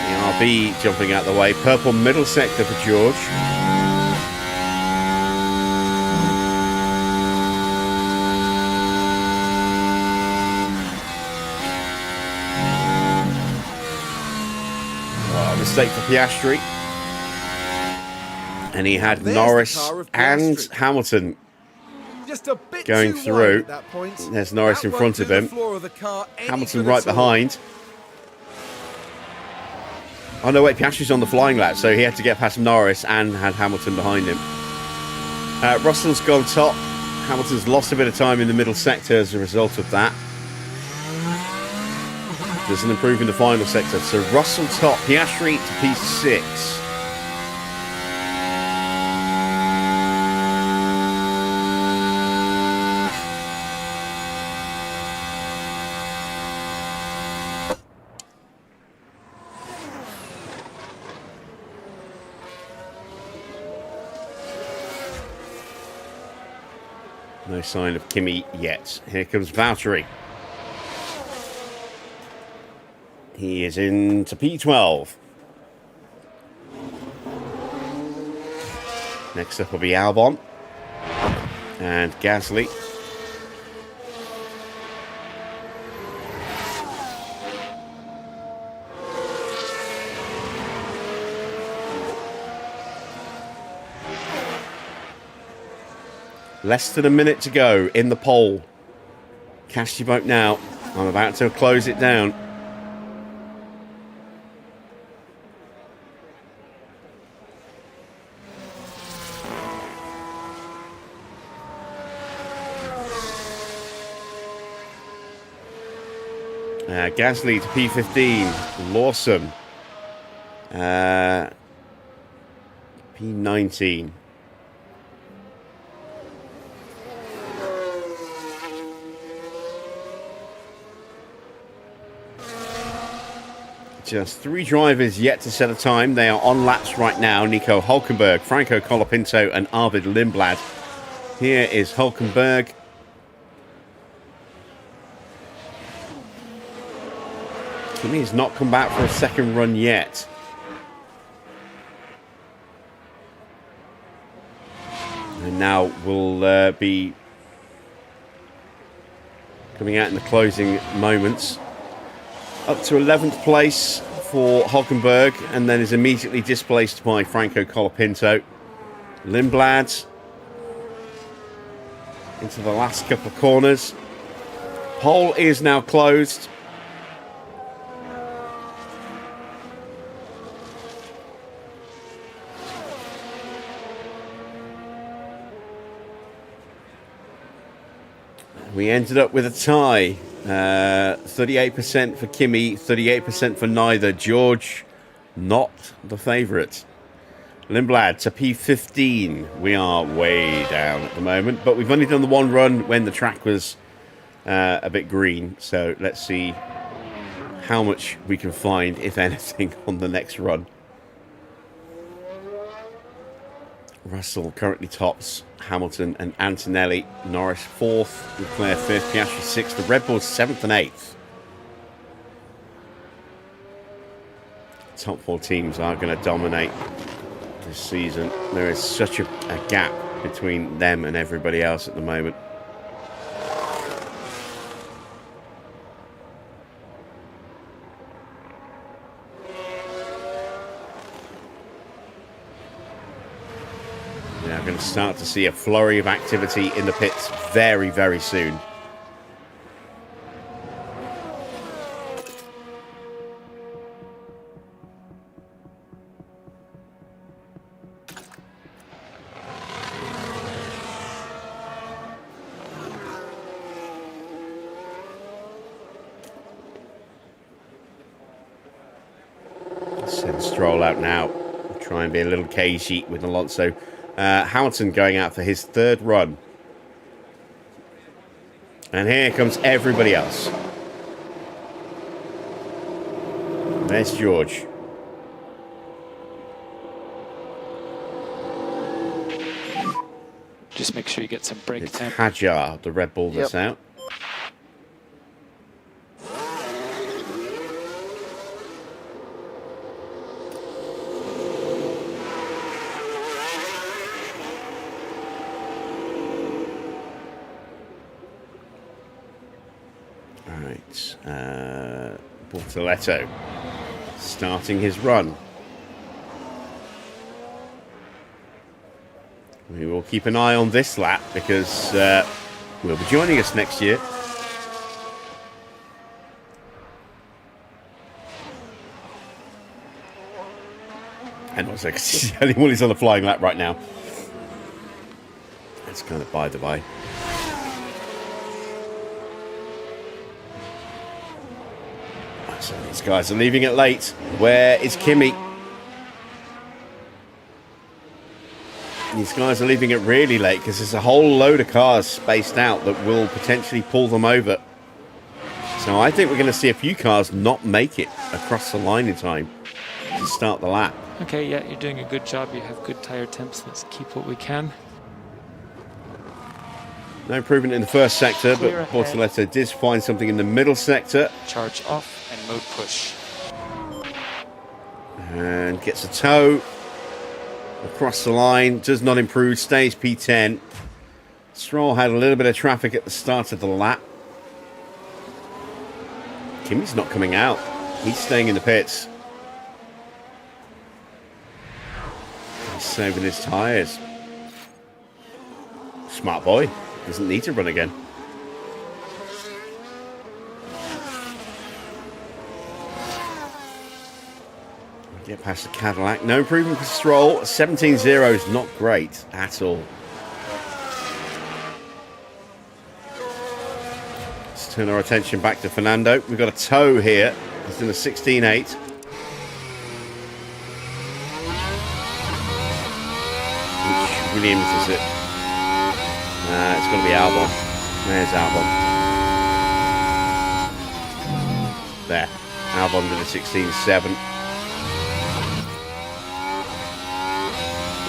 The RB jumping out the way. Purple middle sector for George. Mistake for Piastri. And he had
There's
Norris and Hamilton
just a bit
going
too
through.
wide at that point.
There's Norris in
That
front
won't
of
do the
him.
floor of the car any
Hamilton
good
right
at all.
behind. Oh no, wait, Piastri's on the flying lap, so he had to get past Norris and had Hamilton behind him. Russell's gone top. Hamilton's lost a bit of time in the middle sector as a result of that. There's an improve in the final sector. So Russell top, Piastri to P6. No sign of Kimi yet. Here comes Valtteri. He is into P12. Next up will be Albon and Gasly. Less than a minute to go in the pole. Cast your vote now. I'm about to close it down. Gasly to P15. Lawson. P19. Just 3 drivers yet to set a time. They are on laps right now. Nico Hülkenberg, Franco Colapinto and Arvid Lindblad. Here is Hülkenberg. Kimi has not come back for a second run yet. And now we'll be coming out in the closing moments. Up to 11th place for Hülkenberg, and then is immediately displaced by Franco Colapinto. Lindblad into the last couple of corners. Pole is now closed. We ended up with a tie. 38% for Kimi, 38% for neither. George, not the favourite. Lindblad to P15. We are way down at the moment, but we've only done the one run when the track was a bit green. So let's see how much we can find, if anything, on the next run. Russell currently tops Hamilton and Antonelli. Norris 4th, Leclerc 5th, Piastri 6th. The Red Bulls 7th and 8th. Top 4 teams are going to dominate this season. There is such a gap between them and everybody else at the moment. We're now going to start to see a flurry of activity in the pits very, very soon. Send Stroll out now. Try and be a little cagey with Alonso. Hamilton going out for his third run. And here comes everybody else. There's George.
Just make sure you get some brake
It's
temp.
Hajar, the Red Bull that's out. Bortoletto starting his run. We will keep an eye on this lap because will be joining us next year. And also, because he's the only one who's on the flying lap right now. That's kind of by the by. So these guys are leaving it late. Where is Kimi? These guys are leaving it really late because there's a whole load of cars spaced out that will potentially pull them over. So I think we're going to see a few cars not make it across the line in time to start the lap.
Okay, yeah, you're doing a good job. You have good tire temps. Let's keep what we can.
No improvement in the first sector, but
Clear ahead.
Bortoletto did find something in the middle sector.
Charge off and mode push.
And gets a tow across the line. Does not improve. Stays P10. Stroll had a little bit of traffic at the start of the lap. Kimi's not coming out. He's staying in the pits. He's saving his tyres. Smart boy. Doesn't need to run again. Get past the Cadillac. No improvement for Stroll. 17.0 is not great at all. Let's turn our attention back to Fernando. We've got a tow here. He's in a 16.8. Which Williams is it? It's going to be Albon. There's Albon. There. Albon with a 16.7.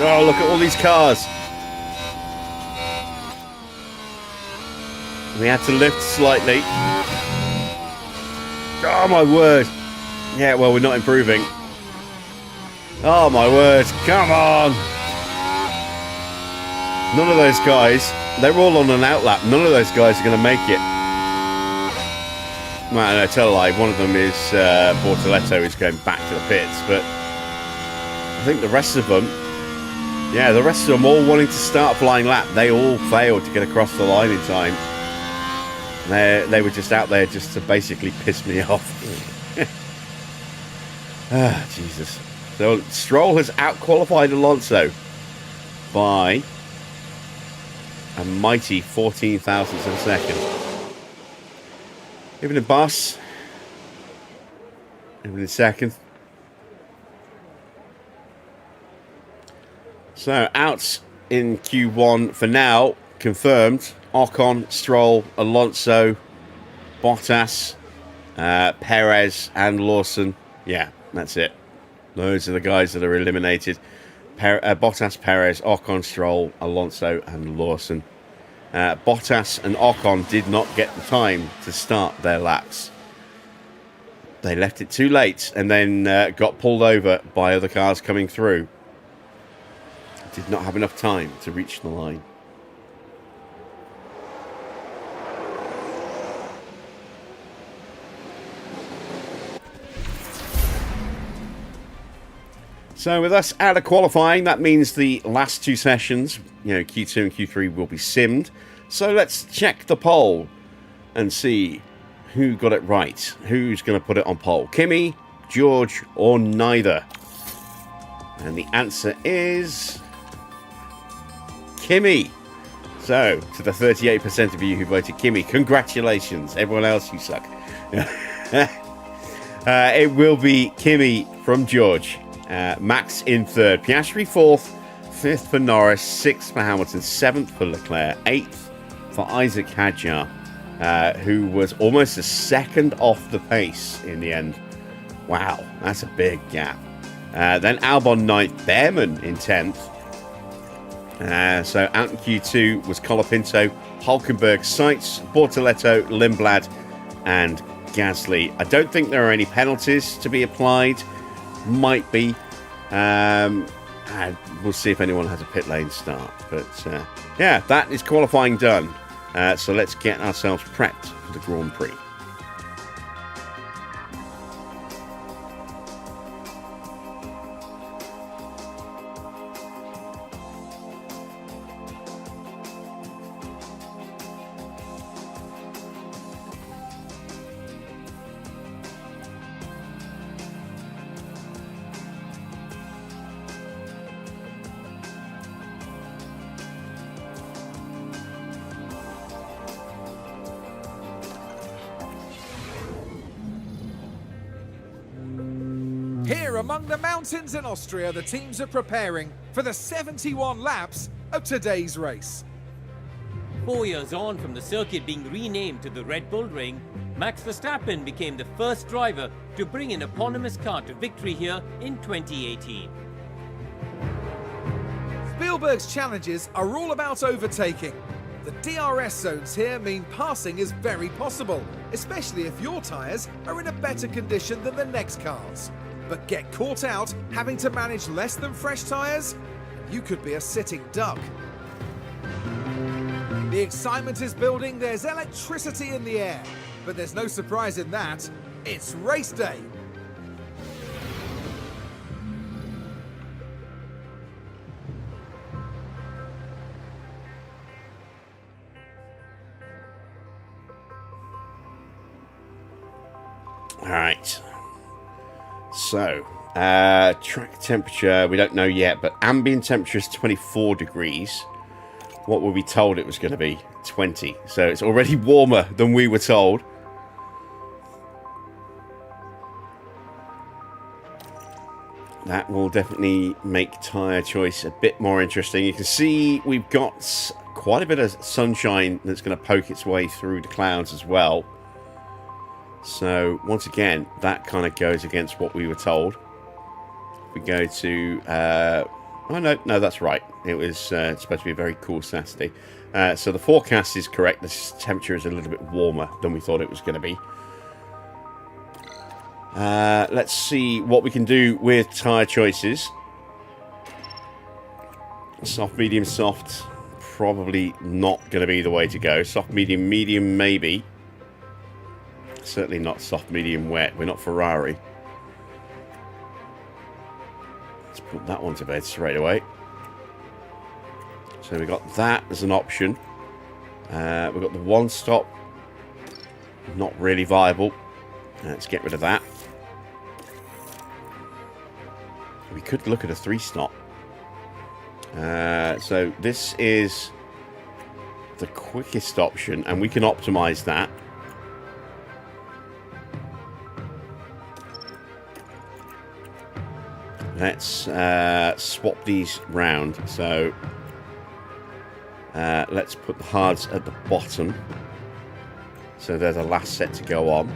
Oh, look at all these cars. We had to lift slightly. Oh, my word. Yeah, well, we're not improving. Oh, my word. Come on. None of those guys, they're all on an outlap. None of those guys are going to make it. Well, no, tell a lie. One of them is Bortoletto, who's going back to the pits. But I think the rest of them, yeah, the rest of them all wanting to start flying lap. They all failed to get across the line in time. They were just out there just to basically piss me off. Ah, Jesus. So Stroll has out-qualified Alonso by a mighty 14 thousandths of a second. Even in bus. Even in second. So out in Q1 for now, confirmed. Ocon, Stroll, Alonso, Bottas, Perez and Lawson. Yeah, that's it. Those are the guys that are eliminated. Bottas, Perez, Ocon, Stroll, Alonso and Lawson. Bottas and Ocon did not get the time to start their laps. They left it too late and then got pulled over by other cars coming through. Did not have enough time to reach the line. So with us out of qualifying, that means the last two sessions, Q2 and Q3 will be simmed. So let's check the poll and see who got it right. Who's going to put it on poll? Kimmy, George, or neither? And the answer is Kimmy. So, to the 38% of you who voted Kimmy, congratulations. Everyone else, you suck. It will be Kimmy from George. Max in third. Piastri fourth. Fifth for Norris. Sixth for Hamilton. Seventh for Leclerc. Eighth for Isaac Hadjar, who was almost a second off the pace in the end. Wow, that's a big gap. Then Albon 9th, Behrman in 10th. So out in Q2 was Colapinto, Hulkenberg, Seitz, Bortoletto, Lindblad, and Gasly. I don't think there are any penalties to be applied. Might be. And we'll see if anyone has a pit lane start. But yeah, that is qualifying done. So let's get ourselves prepped for the Grand Prix.
Here among the mountains in Austria, the teams are preparing for the 71 laps of today's race.
4 years on from the circuit being renamed to the Red Bull Ring, Max Verstappen became the first driver to bring an eponymous car to victory here in 2018.
Spielberg's challenges are all about overtaking. The DRS zones here mean passing is very possible, especially if your tyres are in a better condition than the next cars. But get caught out having to manage less than fresh tyres? You could be a sitting duck. The excitement is building, there's electricity in the air. But there's no surprise in that, it's race day.
All right. So, track temperature, we don't know yet, but ambient temperature is 24 degrees. What were we told it was going to be? 20. So it's already warmer than we were told. That will definitely make tyre choice a bit more interesting. You can see we've got quite a bit of sunshine that's going to poke its way through the clouds as well. So, once again, that kind of goes against what we were told. If we go to... oh, no, that's right. It was supposed to be a very cool Saturday. So the forecast is correct. The temperature is a little bit warmer than we thought it was going to be. Let's see what we can do with tyre choices. Soft, medium, soft. Probably not going to be the way to go. Soft, medium, medium, maybe. Certainly not soft, medium, wet. We're not Ferrari. Let's put that one to bed straight away. So we got that as an option. We've got the one stop. Not really viable. Let's get rid of that. We could look at a 3-stop. So this is the quickest option, and we can optimize that. Let's swap these round. So let's put the hards at the bottom. So they're the last set to go on.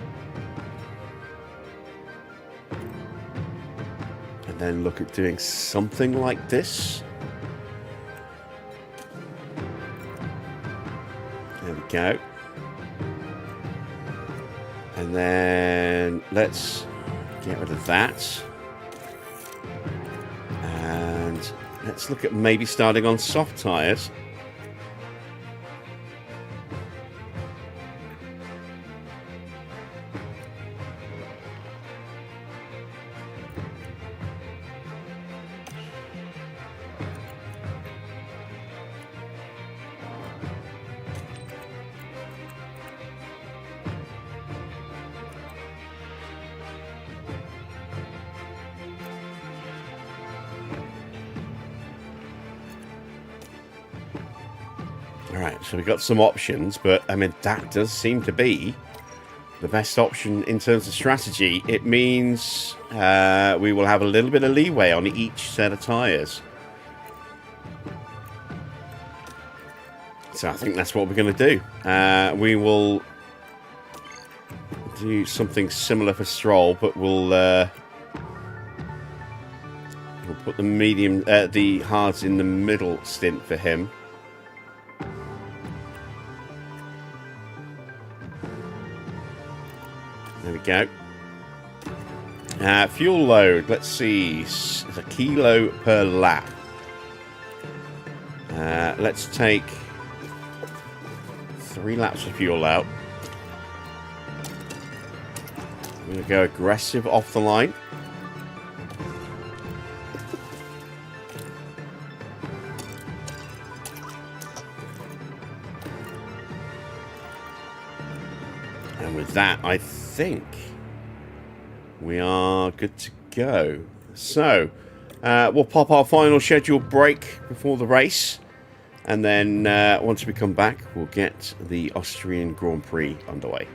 And then look at doing something like this. There we go. And then let's get rid of that. And let's look at maybe starting on soft tyres. All right, so we've got some options, but I mean, that does seem to be the best option in terms of strategy. It means we will have a little bit of leeway on each set of tyres. So I think that's what we're going to do. We will do something similar for Stroll, but we'll put the hards in the middle stint for him. There we go. Fuel load, let's see. It's a kilo per lap. Let's take 3 laps of fuel out. I'm going to go aggressive off the line. And with that, I think we are good to go. So, we'll pop our final scheduled break before the race. And then once we come back, we'll get the Austrian Grand Prix underway.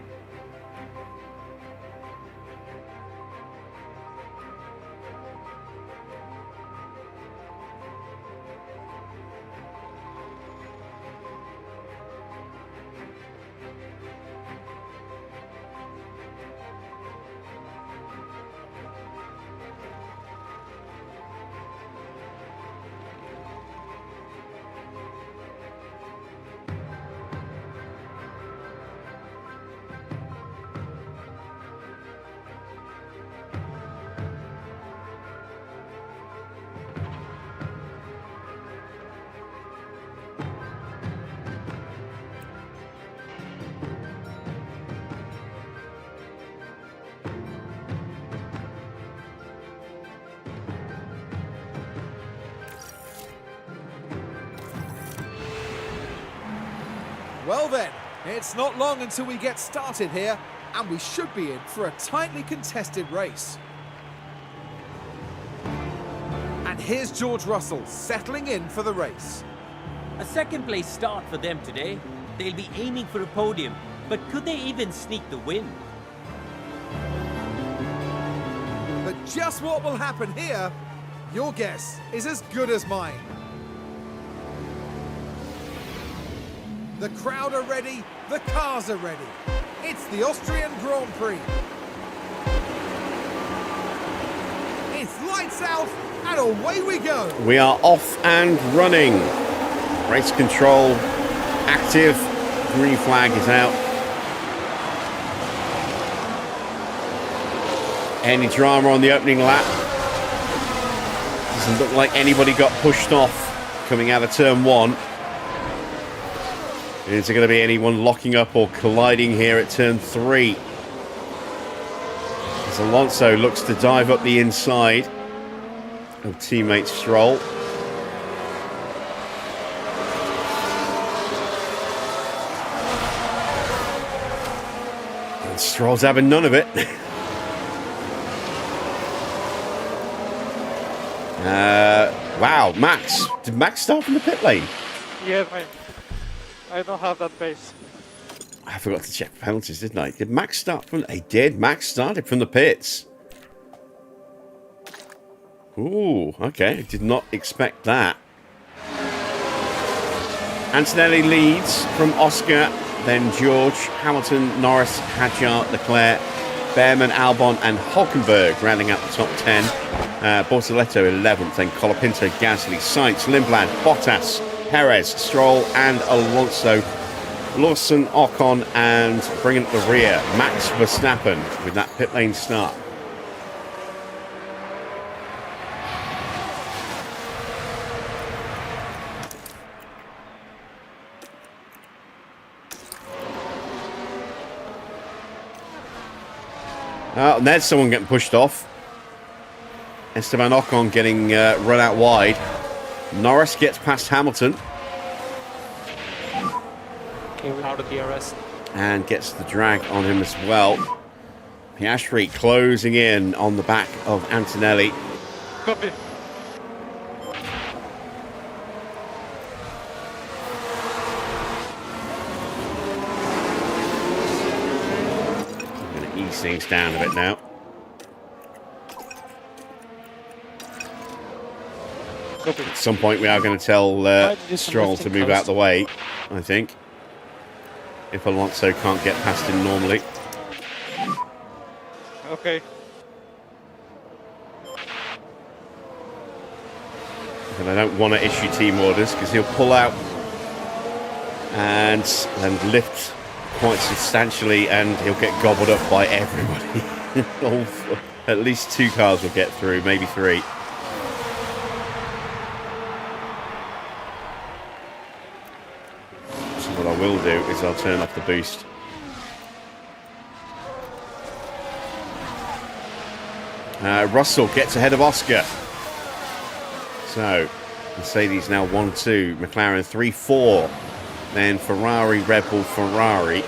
Well then, it's not long until we get started here, and we should be in for a tightly contested race. And here's George Russell settling in for the race.
A second place start for them today. They'll be aiming for a podium, but could they even sneak the win?
But just what will happen here, your guess is as good as mine. The crowd are ready, the cars are ready. It's the Austrian Grand Prix. It's lights out and away we go.
We are off and running. Race control active. Green flag is out. Any drama on the opening lap? Doesn't look like anybody got pushed off coming out of turn 1. Is there going to be anyone locking up or colliding here at turn 3? As Alonso looks to dive up the inside of teammate Stroll. And Stroll's having none of it. Wow, Max. Did Max start from the pit lane?
Yeah, I don't have that base.
I forgot to check penalties, didn't I? Did Max start from... He did. Max started from the pits. Ooh, okay. Did not expect that. Antonelli leads from Oscar, then George, Hamilton, Norris, Hadjar, Leclerc, Behrman, Albon, and Hulkenberg rounding out the top 10. Bortoletto 11th, then Colapinto, Gasly, Sainz, Lindblad, Bottas, Perez, Stroll, and Alonso. Lawson, Ocon, and bringing up the rear, Max Verstappen with that pit lane start. And there's someone getting pushed off. Esteban Ocon getting run out wide. Norris gets past Hamilton.
Okay, we're out of DRS.
And gets the drag on him as well. Piastri closing in on the back of Antonelli.
Copy.
ease things down a bit now.
Copy.
At some point, we are going to tell
do some
Stroll to
lifting
move
close.
out the way, I think. If Alonso can't get past him normally.
Okay.
And I don't want to issue team orders because he'll pull out and lift quite substantially, and he'll get gobbled up by everybody. At least 2 cars will get through, maybe 3. So what I will do is I'll turn off the boost. Russell gets ahead of Oscar. So Mercedes now 1-2, McLaren 3-4. Then Ferrari, Red Bull, Ferrari.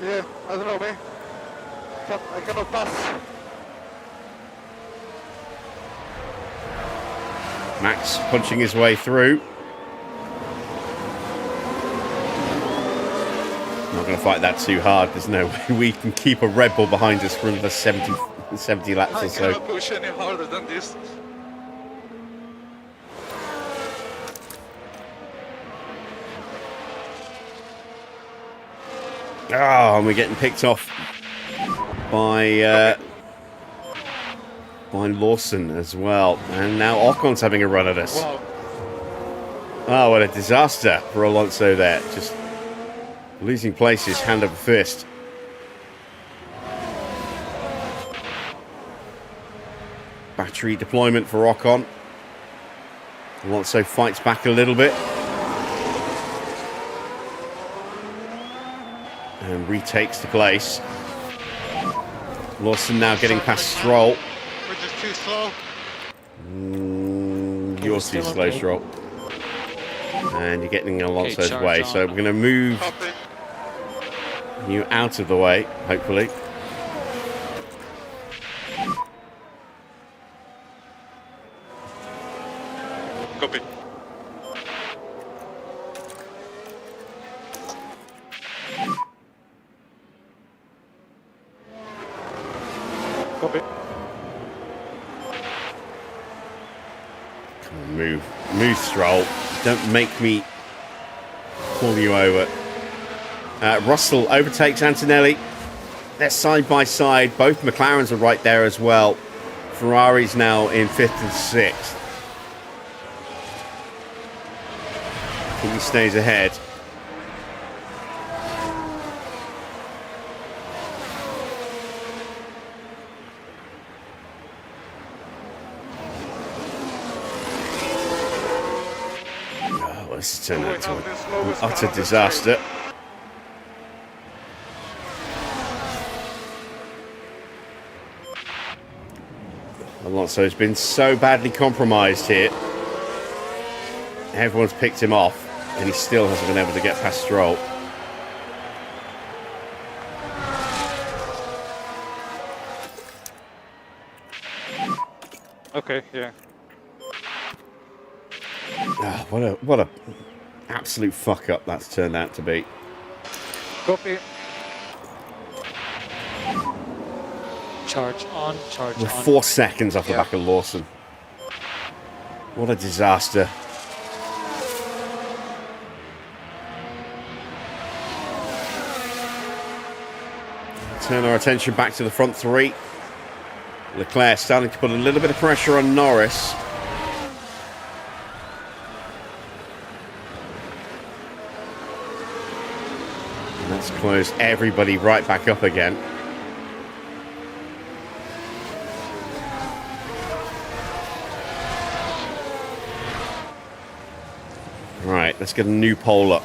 Yeah, I don't know, man. I cannot pass.
Max punching his way through. Not going to fight that too hard. There's no way we can keep a Red Bull behind us for another 70 laps
I
or so.
cannot push any harder than this.
Oh, and we're getting picked off by Lawson as well. And now Ocon's having a run at us.
Wow.
Oh, what a disaster for Alonso there. Just losing places hand over fist. Battery deployment for Ocon. Alonso fights back a little bit. And retakes the place. Lawson now getting past Stroll.
We're just too slow.
You're too slow,
okay.
Stroll. And you're getting in Alonso's
charge
way.
on.
So we're going to move
Copy.
you out of the way, hopefully.
Copy.
Copy.
Come on, move, Stroll. Don't make me pull you over. Russell overtakes Antonelli. They're side by side. Both McLarens are right there as well. Ferrari's now in 5th and 6th. He stays ahead. Oh, well, this has turned out to an utter disaster. Alonso's been so badly compromised here. Everyone's picked him off, and he still hasn't been able to get past Stroll.
Okay, yeah.
Ah, what a absolute fuck up that's turned out to be.
Copy.
Charge on, charge
We're
on.
4 seconds off the
Yeah.
back of Lawson. What a disaster. Turn our attention back to the front 3. Leclerc starting to put a little bit of pressure on Norris. And that's closed everybody right back up again. Right, let's get a new pole up.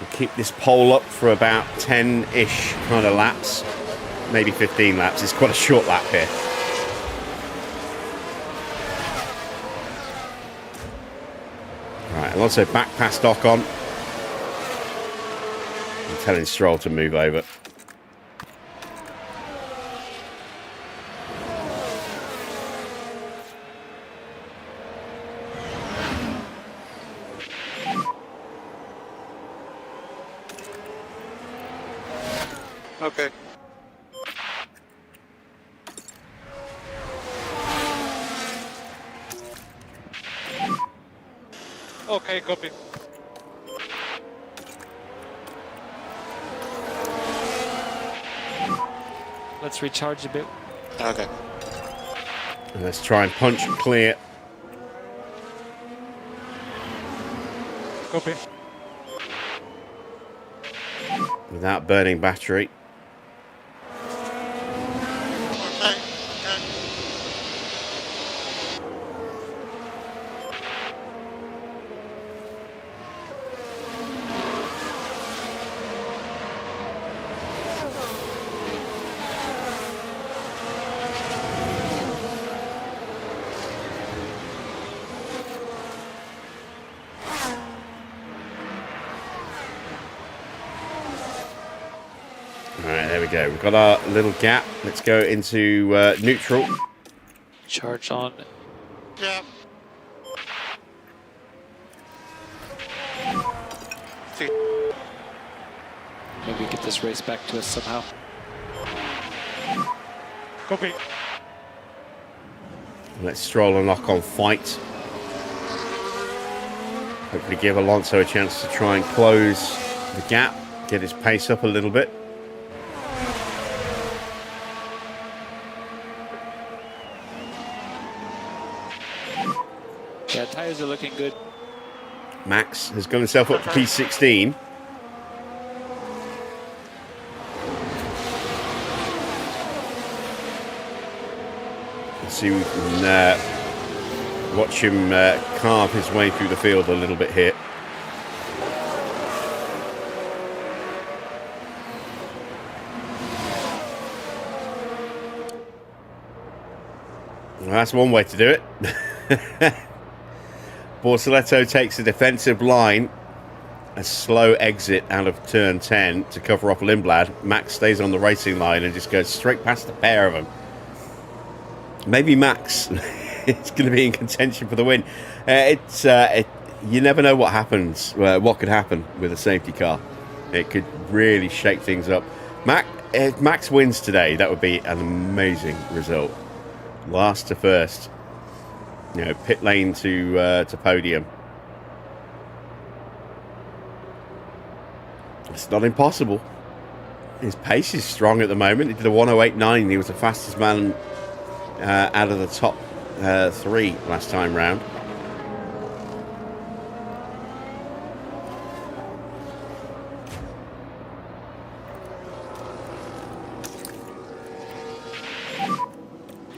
We'll keep this pole up for about 10-ish kind of laps, maybe 15 laps. It's quite a short lap here. Right, Alonso back past Ocon. I'm telling Stroll to move over.
Okay.
Okay, copy.
Let's recharge a bit.
Okay.
And let's try and punch and clear.
Copy.
Without burning battery. Alright, there we go. We've got our little gap. Let's go into neutral.
Charge on.
Yeah. See.
Maybe get this race back to us somehow.
Copy.
Let's Stroll and Ocon fight. Hopefully give Alonso a chance to try and close the gap. Get his pace up a little bit.
Yeah, tires are looking good.
Max has got himself up to P16. Let's see if we can watch him carve his way through the field a little bit here. Well, that's one way to do it. Borsaletto takes a defensive line, a slow exit out of turn 10 to cover off Lindblad. Max stays on the racing line and just goes straight past the pair of them. Maybe Max is going to be in contention for the win. You never know what happens, what could happen with a safety car. It could really shake things up. If Max wins today, that would be an amazing result. Last to first. You know, pit lane to podium. It's not impossible. His pace is strong at the moment. He did a 108.9. He was the fastest man out of the top 3 last time round.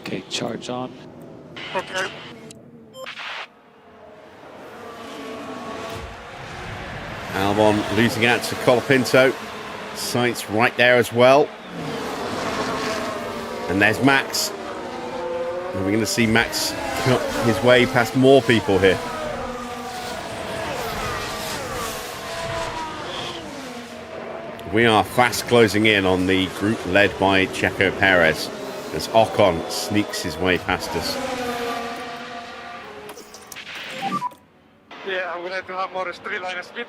Okay, charge on.
Okay.
Albon losing out to Colapinto. Sainz right there as well. And there's Max. And we're going to see Max cut his way past more people here. We are fast closing in on the group led by Checo Perez as Ocon sneaks his way past us.
Yeah, I'm gonna have to have more straight line speed.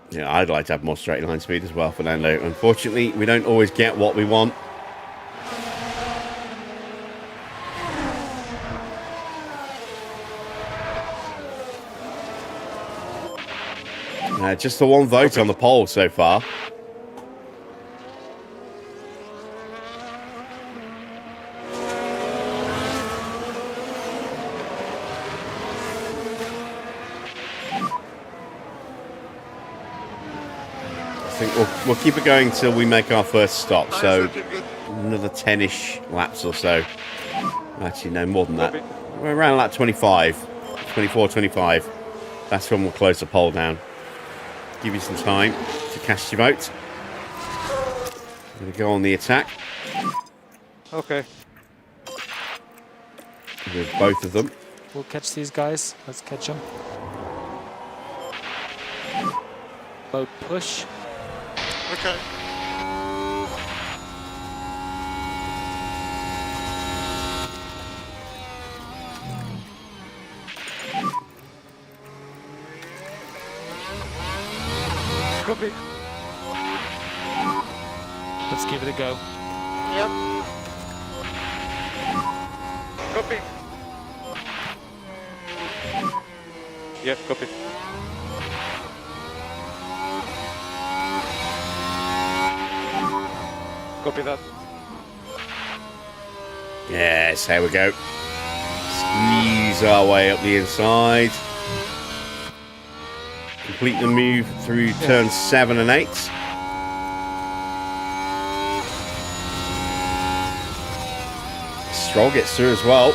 Yeah, I'd like to have more straight line speed as well, Fernando. Unfortunately, we don't always get what we want. Just the one vote on the poll so far. I think we'll keep it going till we make our first stop. So another 10-ish laps or so. Actually, no more than that. We're around like 25, 24, 25. That's when we'll close the poll down. Give you some time to cast your boat. I'm going to go on the attack
Okay.
with both of them.
We'll catch these guys. Let's catch them. Boat push.
Okay.
Copy.
Let's give it a go.
Yep. Copy.
Yeah, copy. Copy that.
Yes, here we go. Squeeze our way up the inside. Complete the move through turns 7 and 8. Stroll gets through as well.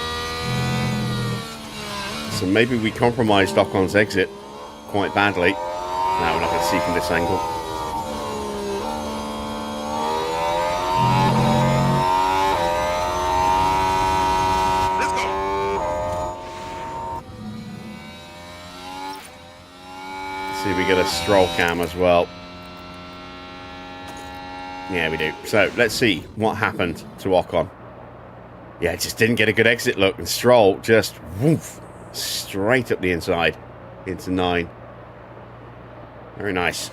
So maybe we compromised Ocon's exit quite badly. Now we're not going to see from this angle.
Let's go.
See if we get a Stroll cam as well. Yeah, we do. So let's see what happened to Ocon. Yeah, just didn't get a good exit look, and Stroll just woof, straight up the inside into 9. Very nice.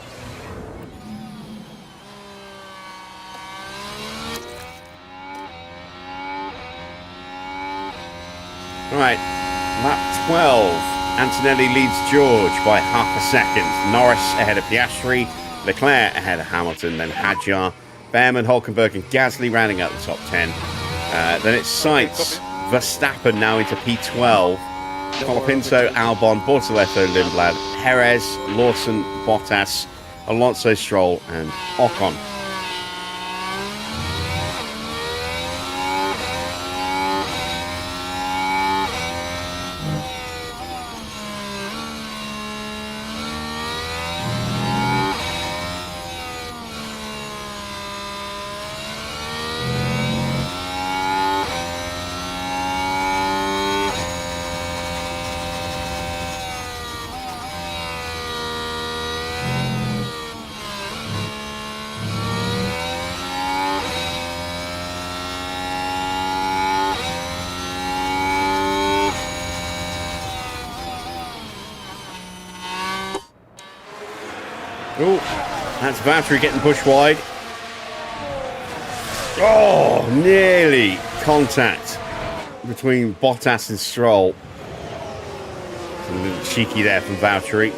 Right, lap 12. Antonelli leads George by half a second. Norris ahead of Piastri, Leclerc ahead of Hamilton, then Hadjar, Behrman, Hulkenberg and Gasly rounding out the top 10. Then it's Sainz, Verstappen now into P12, Colapinto, Albon, Bortoletto, Lindblad, Perez, Lawson, Bottas, Alonso, Stroll and Ocon. Oh, that's Valtteri getting pushed wide. Oh, nearly contact between Bottas and Stroll. A little cheeky there from Valtteri.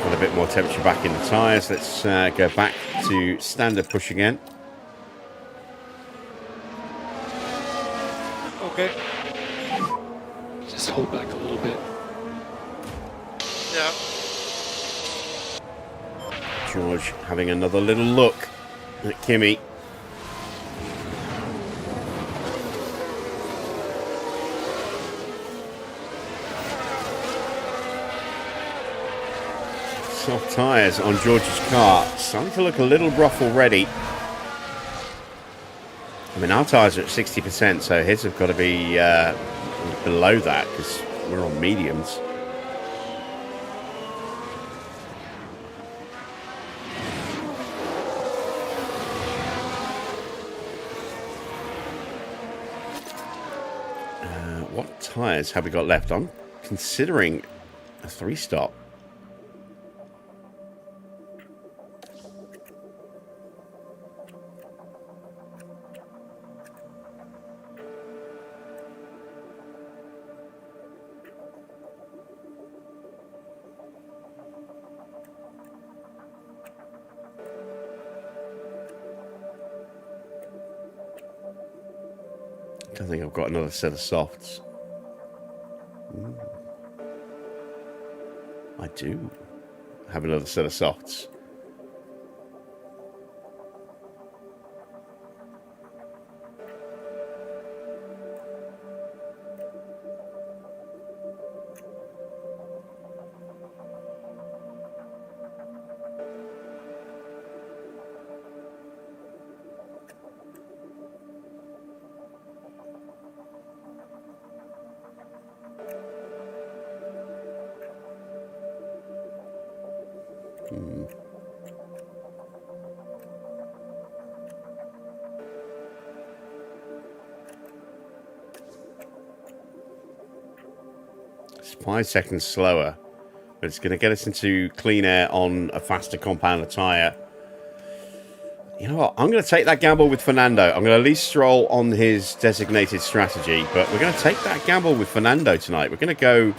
Got a bit more temperature back in the tyres. Let's go back to standard push again.
Okay.
Just hold back a little bit.
Yeah.
George having another little look at Kimi. Soft tyres on George's car. Starting to look a little rough already. I mean, our tyres are at 60%, so his have got to be below that because we're on mediums. What tyres have we got left on? Considering a 3-stop. I think I've got another set of softs. Ooh. I do have another set of softs. It's 5 seconds slower, but it's going to get us into clean air on a faster compounder tyre. You know what? I'm going to take that gamble with Fernando. I'm going to at least stroll on his designated strategy, but we're going to take that gamble with Fernando tonight. We're going to go...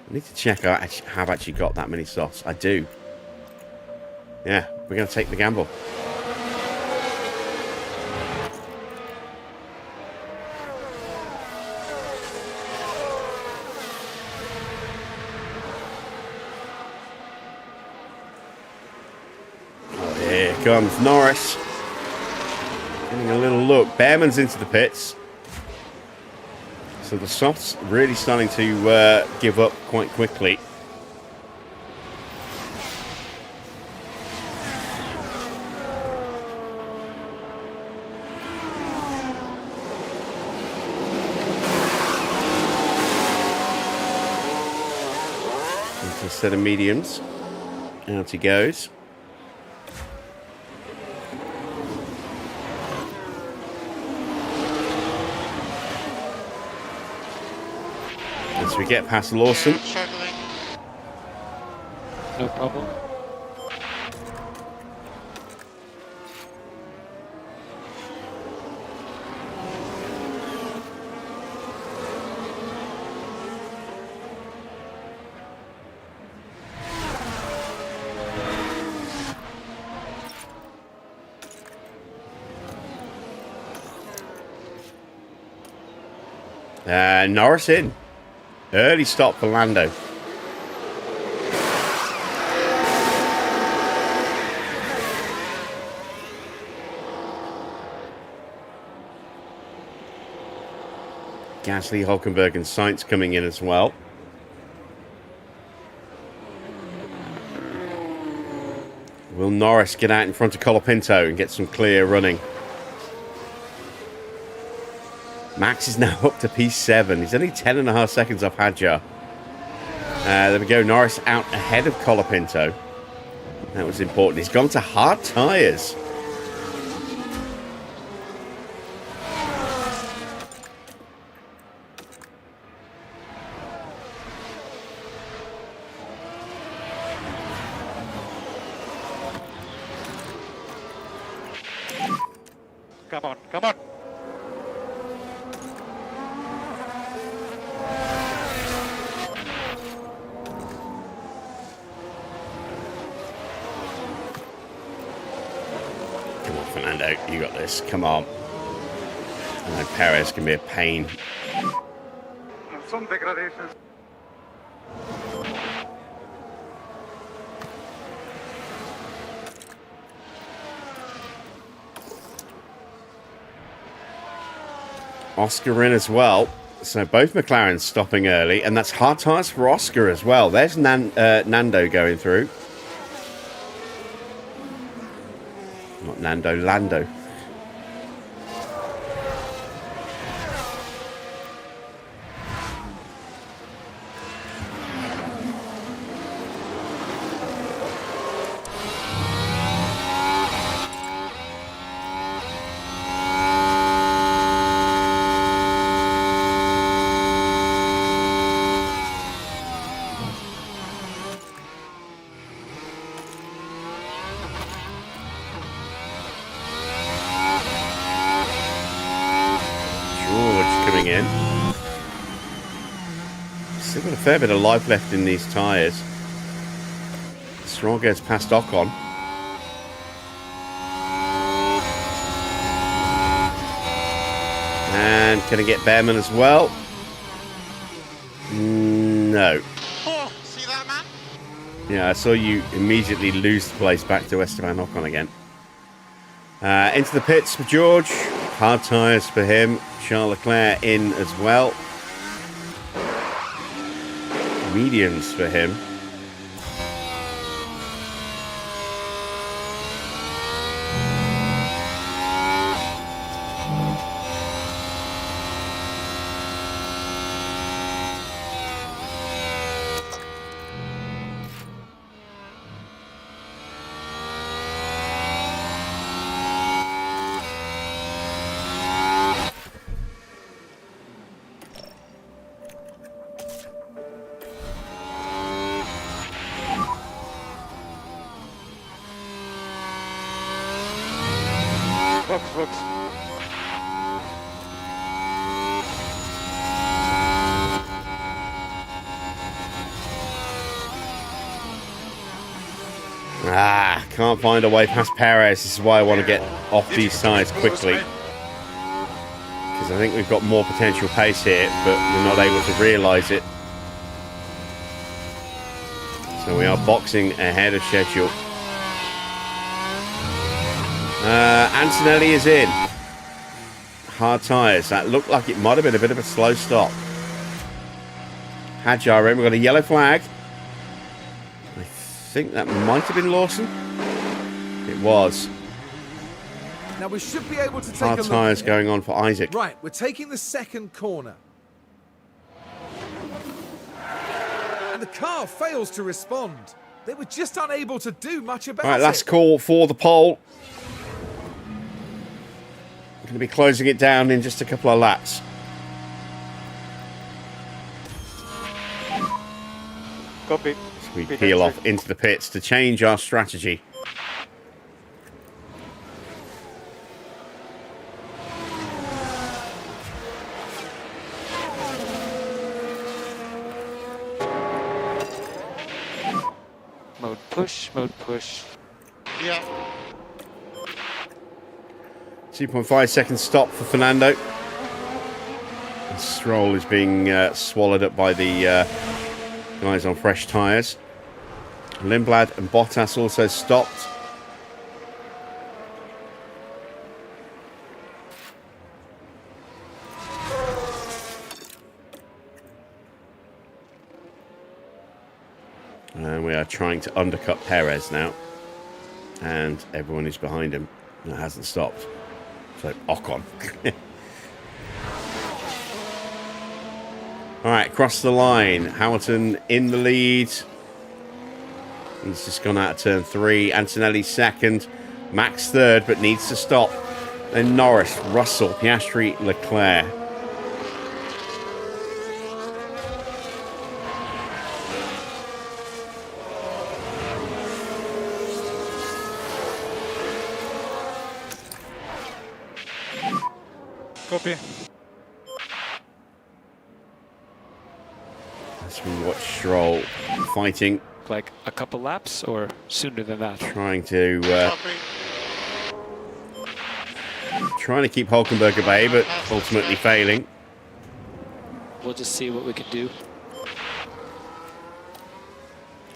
I need to check I have actually got that many slots. I do. Yeah, we're going to take the gamble. Here comes Norris. Getting a little look. Behrman's into the pits. So the softs really starting to give up quite quickly. Into a set of mediums. Out he goes. As we get past Lawson.
No problem.
Norris in. Early stop for Lando. Gasly, Hulkenberg and Sainz coming in as well. Will Norris get out in front of Colapinto and get some clear running? Max is now up to P7. He's only 10.5 seconds off Hadjar. There we go. Norris out ahead of Colapinto. That was important. He's gone to hard tyres.
Come on, come on.
Fernando, you got this. Come on. I know Perez can be a pain.
Some degradations.
Oscar in as well. So both McLarens stopping early, and that's hard tyres for Oscar as well. There's Nando going through. Not Nando, Lando. In. Still got a fair bit of life left in these tyres. Stroll goes past Ocon. And can I get Behrman as well? No.
Oh, see that, man?
Yeah, I saw you immediately lose the place back to Esteban Ocon again. Into the pits for George. Hard tyres for him. Charles Leclerc in as well. Mediums for him.
works.
Can't find a way past Perez. This is why I want to get off these sides quickly. Because I think we've got more potential pace here, but we're not able to realise it. So we are boxing ahead of schedule. Antonelli is in. Hard tyres. That looked like it might have been a bit of a slow stop. Hadjar in. We've got a yellow flag. I think that might have been Lawson. It was.
Now we should be able to take
Hard
a look.
tyres going on for Isaac.
Right, we're taking the second corner. And the car fails to respond. They were just unable to do much about it.
All right, last call for the pole. Going to be closing it down in just a couple of laps.
Copy.
So we peel off into the pits to change our strategy.
Mode push, mode push.
Yeah.
2.5 second stop for Fernando. And Stroll is being swallowed up by the guys on fresh tyres. Lindblad and Bottas also stopped. And we are trying to undercut Perez now. And everyone is behind him. That hasn't stopped. So, Ocon. Alright, across the line. Hamilton in the lead. He's just gone out of turn 3. Antonelli second. Max third, but needs to stop. Then Norris, Russell, Piastri, Leclerc.
Copy.
As we watch Stroll fighting,
Like a couple laps or sooner than that?
trying to
Copy.
keep Hulkenberg at bay, but ultimately failing.
We'll just see what we can do.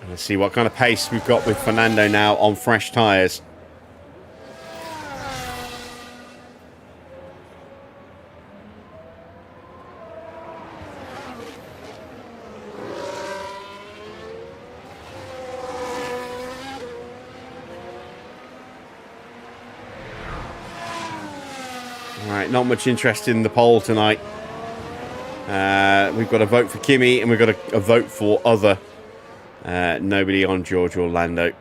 Let's see what kind of pace we've got with Fernando now on fresh tyres. Alright, not much interest in the poll tonight. We've got a vote for Kimi and we've got a vote for other. Nobody on George or Lando.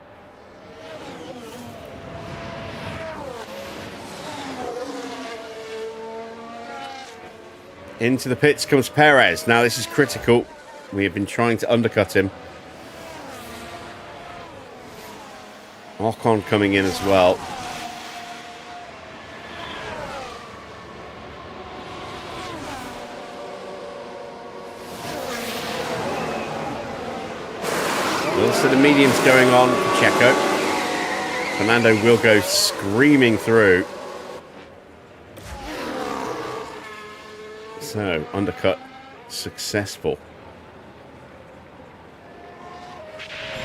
Into the pits comes Perez. Now this is critical. We have been trying to undercut him. Ocon coming in as well. So the medium's going on for Checo. Fernando will go screaming through. So, undercut successful.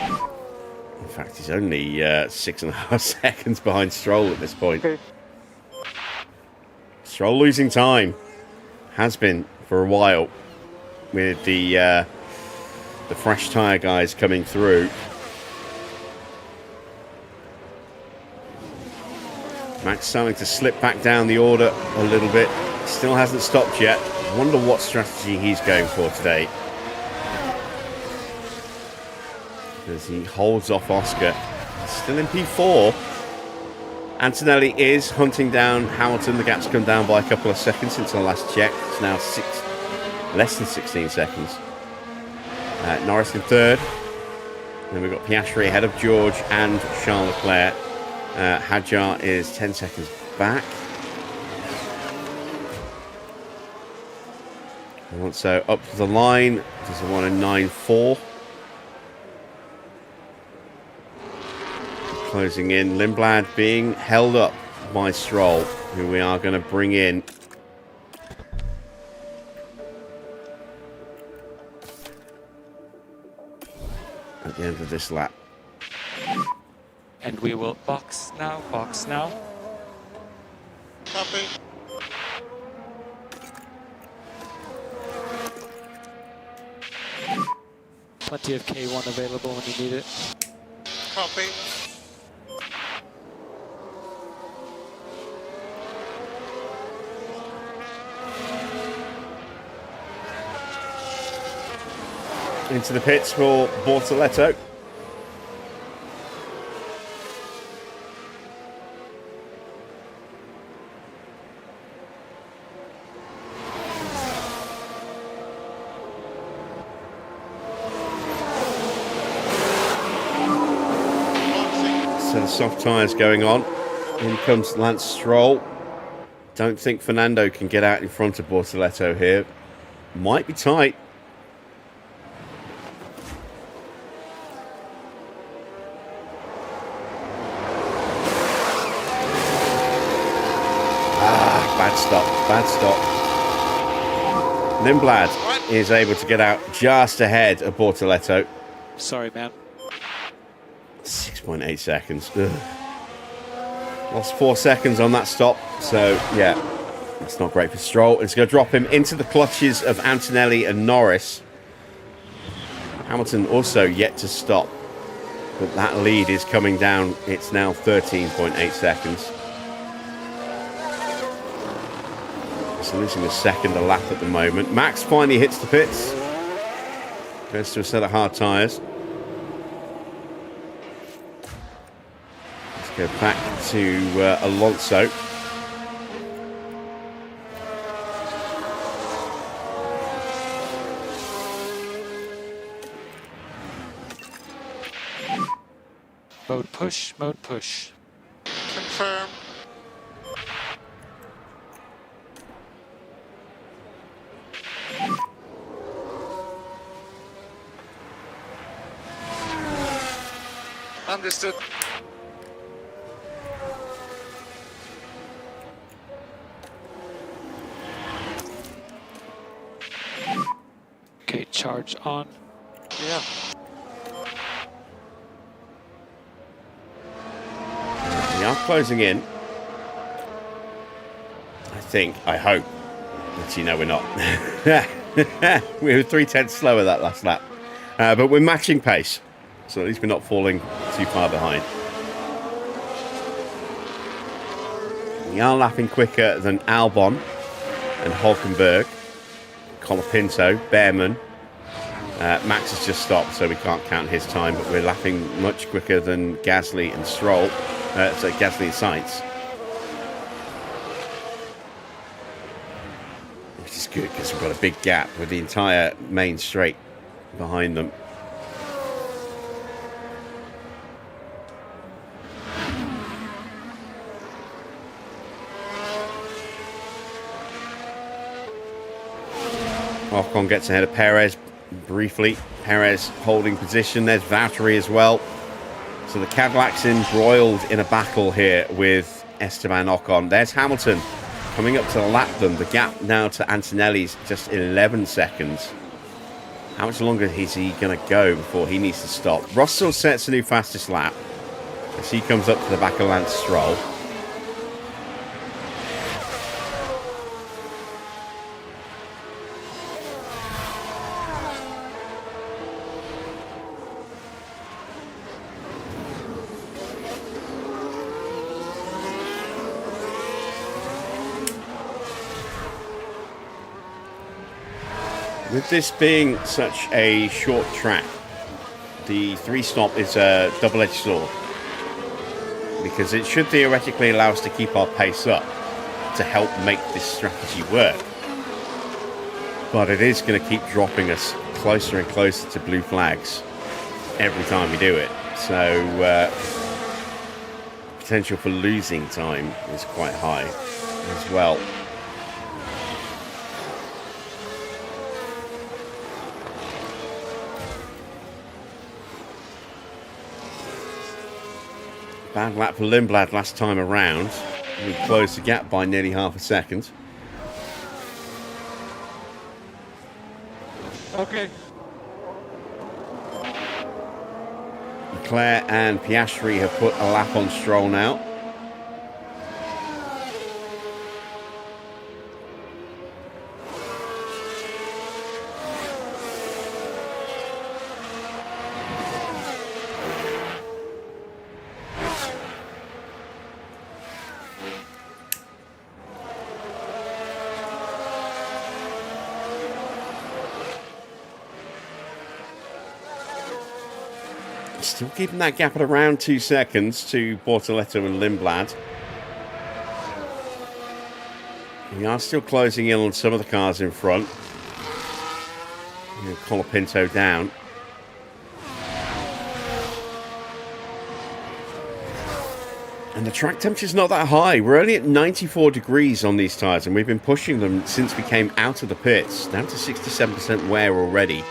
In fact, he's only 6.5 seconds behind Stroll at this point.
Okay.
Stroll losing time. Has been for a while with the fresh tyre guys coming through. Max starting to slip back down the order a little bit. Still hasn't stopped yet. Wonder what strategy he's going for today. As he holds off Oscar. Still in P4. Antonelli is hunting down Hamilton. The gap's come down by a couple of seconds since our last check. It's now less than 16 seconds. Norris in third. Then we've got Piastri ahead of George and Charles Leclerc. Hadjar is 10 seconds back. So up to the line, does a 1 in 9.4. Closing in, Lindblad being held up by Stroll, who we are going to bring in. At the end of this lap.
And we will box now, box now.
Copy.
Plenty of K1 available when you need it.
Copy.
Into the pits for Bortoletto. So the soft tyres going on. In comes Lance Stroll. Don't think Fernando can get out in front of Bortoletto here. Might be tight. Bad stop. Lindblad is able to get out just ahead of Bortoletto.
Sorry, man.
6.8 seconds. Ugh. Lost 4 seconds on that stop. So, yeah, that's not great for Stroll. It's going to drop him into the clutches of Antonelli and Norris. Hamilton also yet to stop. But that lead is coming down. It's now 13.8 seconds. So losing a second a lap at the moment. Max finally hits the pits. Goes to a set of hard tyres. Let's go back to Alonso.
Mode push, mode push.
Confirm. Understood.
Okay, charge on.
Yeah.
We are closing in. I hope. But you know we're not. We were 3/10 slower that last lap. But we're matching pace. So at least we're not falling too far behind. We are lapping quicker than Albon and Hulkenberg, Colapinto, Behrman. Max has just stopped, so we can't count his time, but we're lapping much quicker than Gasly and Stroll. So Gasly and Sainz. Which is good, because we've got a big gap with the entire main straight behind them. Ocon gets ahead of Perez briefly. Perez holding position. There's Valtteri as well. So the Cadillac's embroiled in a battle here with Esteban Ocon. There's Hamilton coming up to lap them. The gap now to Antonelli's just 11 seconds. How much longer is he going to go before he needs to stop? Russell sets a new fastest lap as he comes up to the back of Lance Stroll. With this being such a short track, the 3-stop is a double-edged sword, because it should theoretically allow us to keep our pace up to help make this strategy work. But it is going to keep dropping us closer and closer to blue flags every time we do it. So potential for losing time is quite high as well. Bad lap for Lindblad last time around. We closed the gap by nearly half a second.
Okay.
Leclerc and Piastri have put a lap on Stroll now. Still keeping that gap at around 2 seconds to Bortoletto and Lindblad. We are still closing in on some of the cars in front. Colapinto down. And the track temperature's not that high. We're only at 94 degrees on these tyres, and we've been pushing them since we came out of the pits, down to 67% wear already.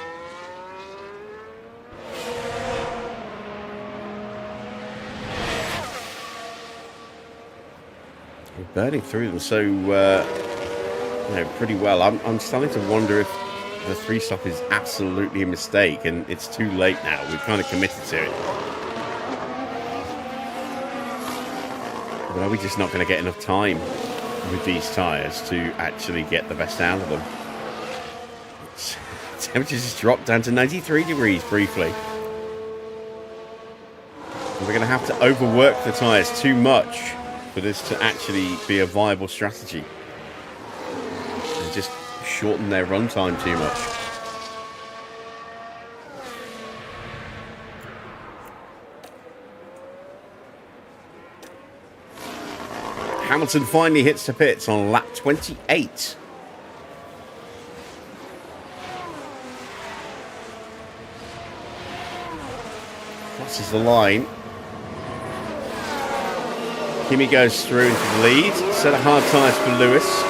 Burning through them so pretty well. I'm starting to wonder if the 3-stop is absolutely a mistake and it's too late now. We've kind of committed to it. But are we just not going to get enough time with these tyres to actually get the best out of them? Temperatures just dropped down to 93 degrees briefly. And we're going to have to overwork the tyres too much for this to actually be a viable strategy. And just shorten their runtime too much. Hamilton finally hits the pits on lap 28. Crosses the line. Kimi goes through into the lead. Set of hard tyres for Lewis.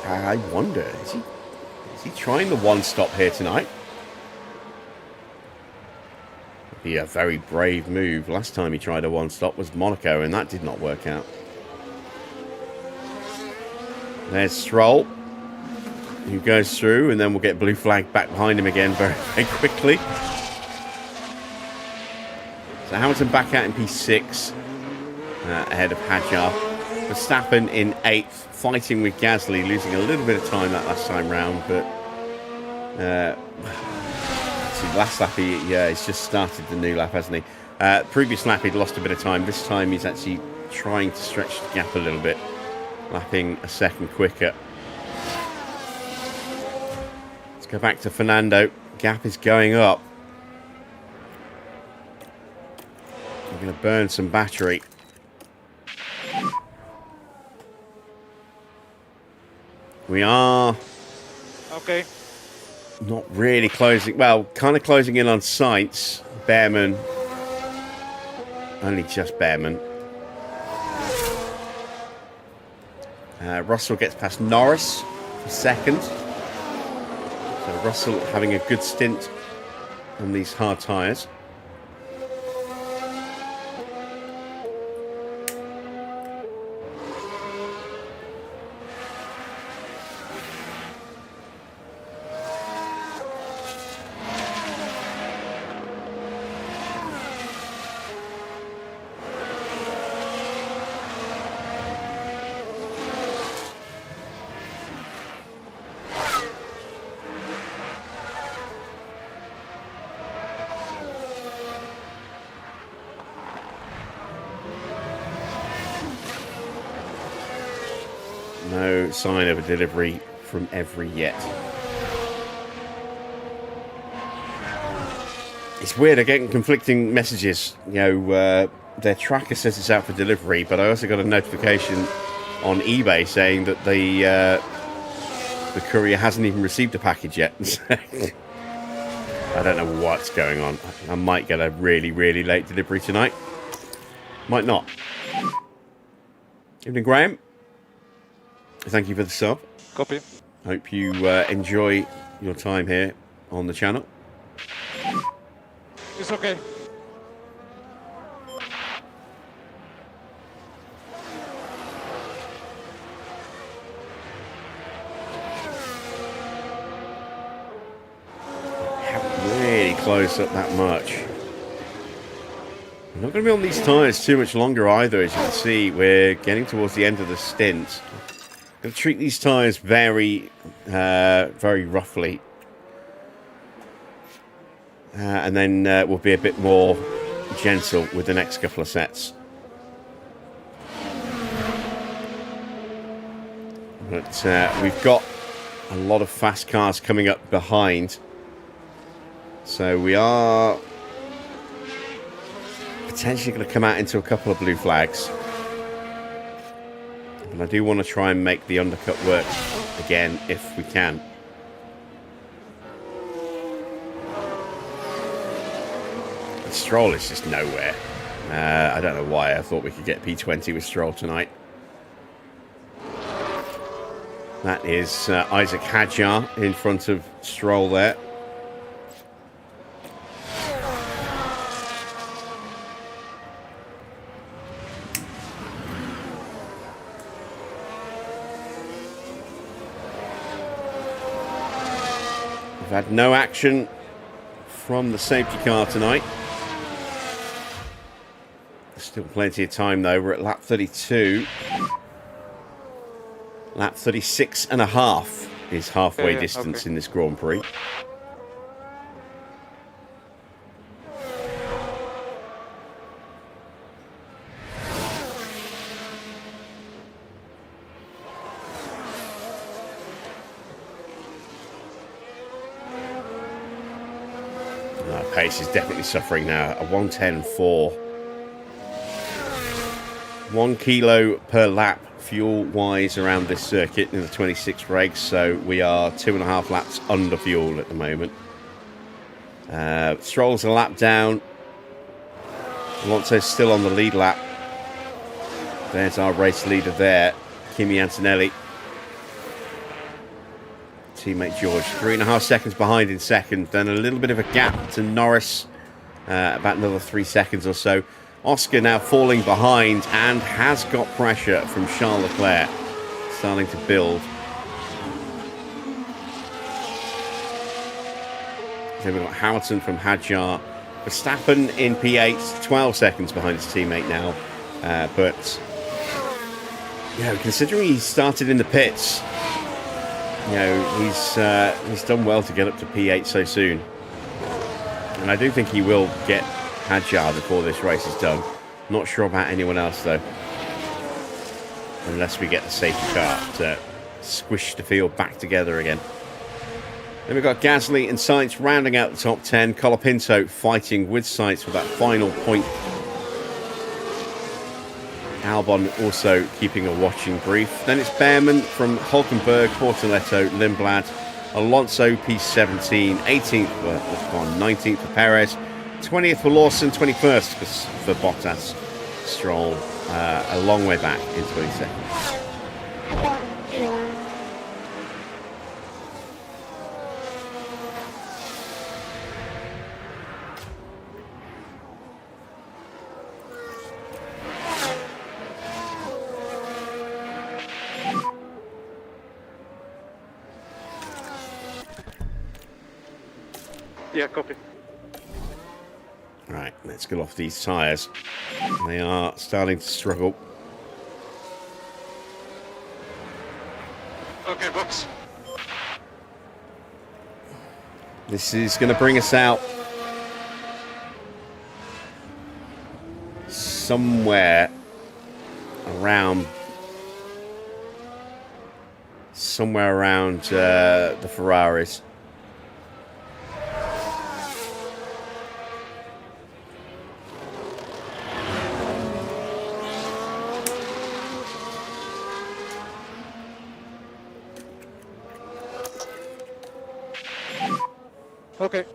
I wonder, is he trying the one-stop here tonight? Would be a very brave move. Last time he tried a one-stop was Monaco, and that did not work out. There's Stroll, who goes through, and then we'll get blue flag back behind him again very, very quickly. So Hamilton back out in P6, ahead of Hadjar. Verstappen in 8th, fighting with Gasly, losing a little bit of time that last time round, but last lap he's just started the new lap, hasn't he? Previous lap he'd lost a bit of time. This time he's actually trying to stretch the gap a little bit, lapping a second quicker. Let's go back to Fernando. Gap is going up. We're going to burn some battery. We are
Okay.
not really closing, well, kind of closing in on Sainz. Behrman, only just Behrman. Russell gets past Norris for second. So Russell having a good stint on these hard tyres. No sign of a delivery from Every yet. It's weird, I'm getting conflicting messages. You know, their tracker says it's out for delivery, but I also got a notification on eBay saying that the courier hasn't even received a package yet. I don't know what's going on. I might get a really, really late delivery tonight. Might not. Evening, Graham. Thank you for the sub.
Copy.
Hope you enjoy your time here on the channel.
It's okay.
closed up that much. I'm not going to be on these tyres too much longer either. As you can see, we're getting towards the end of the stint. I'm going to treat these tyres very roughly. And then we'll be a bit more gentle with the next couple of sets. But we've got a lot of fast cars coming up behind. So we are potentially going to come out into a couple of blue flags. And I do want to try and make the undercut work again if we can. And Stroll is just nowhere. I don't know why I thought we could get P20 with Stroll tonight. That is Isaac Hadjar in front of Stroll there. We've had no action from the safety car tonight. Still plenty of time though. We're at lap 32. Lap 36 and a half is halfway distance in this Grand Prix. Pace is definitely suffering now. A 1:10.4. 1 kilo per lap fuel-wise around this circuit in the 26 regs, so we are 2.5 laps under fuel at the moment. Stroll's a lap down. Alonso's still on the lead lap. There's our race leader there, Kimi Antonelli. Teammate George, 3.5 seconds behind in second. Then a little bit of a gap to Norris, about another 3 seconds or so. Oscar now falling behind and has got pressure from Charles Leclerc starting to build. Then we've got Hamilton from Hadjar. Verstappen in P8, 12 seconds behind his teammate now. But, you know, considering he started in the pits, you know, he's done well to get up to P8 so soon. And I do think he will get Hadjar before this race is done. Not sure about anyone else though. Unless we get the safety car to squish the field back together again. Then we've got Gasly and Sainz rounding out the top 10. Colapinto fighting with Sainz for that final point. Albon also keeping a watching brief. Then it's Behrman from Hulkenberg, Portoletto, Lindblad, Alonso P17, 18th for Ocon, 19th for Perez, 20th for Lawson, 21st for Bottas. Stroll a long way back in 22nd.
Yeah, copy.
Right, let's get off these tyres. They are starting to struggle.
Okay, box.
This is going to bring us out somewhere around the Ferraris.
Okay.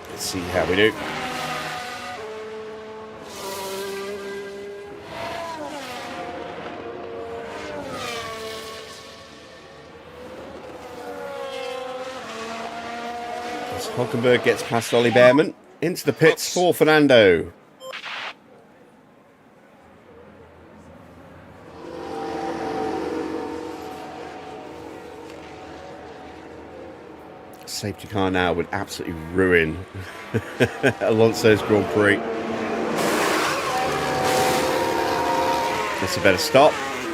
Let's see how we do. As Hulkenberg gets past Ollie Behrman into the pits for Fernando. Safety car now would absolutely ruin Alonso's Grand Prix. That's a better stop.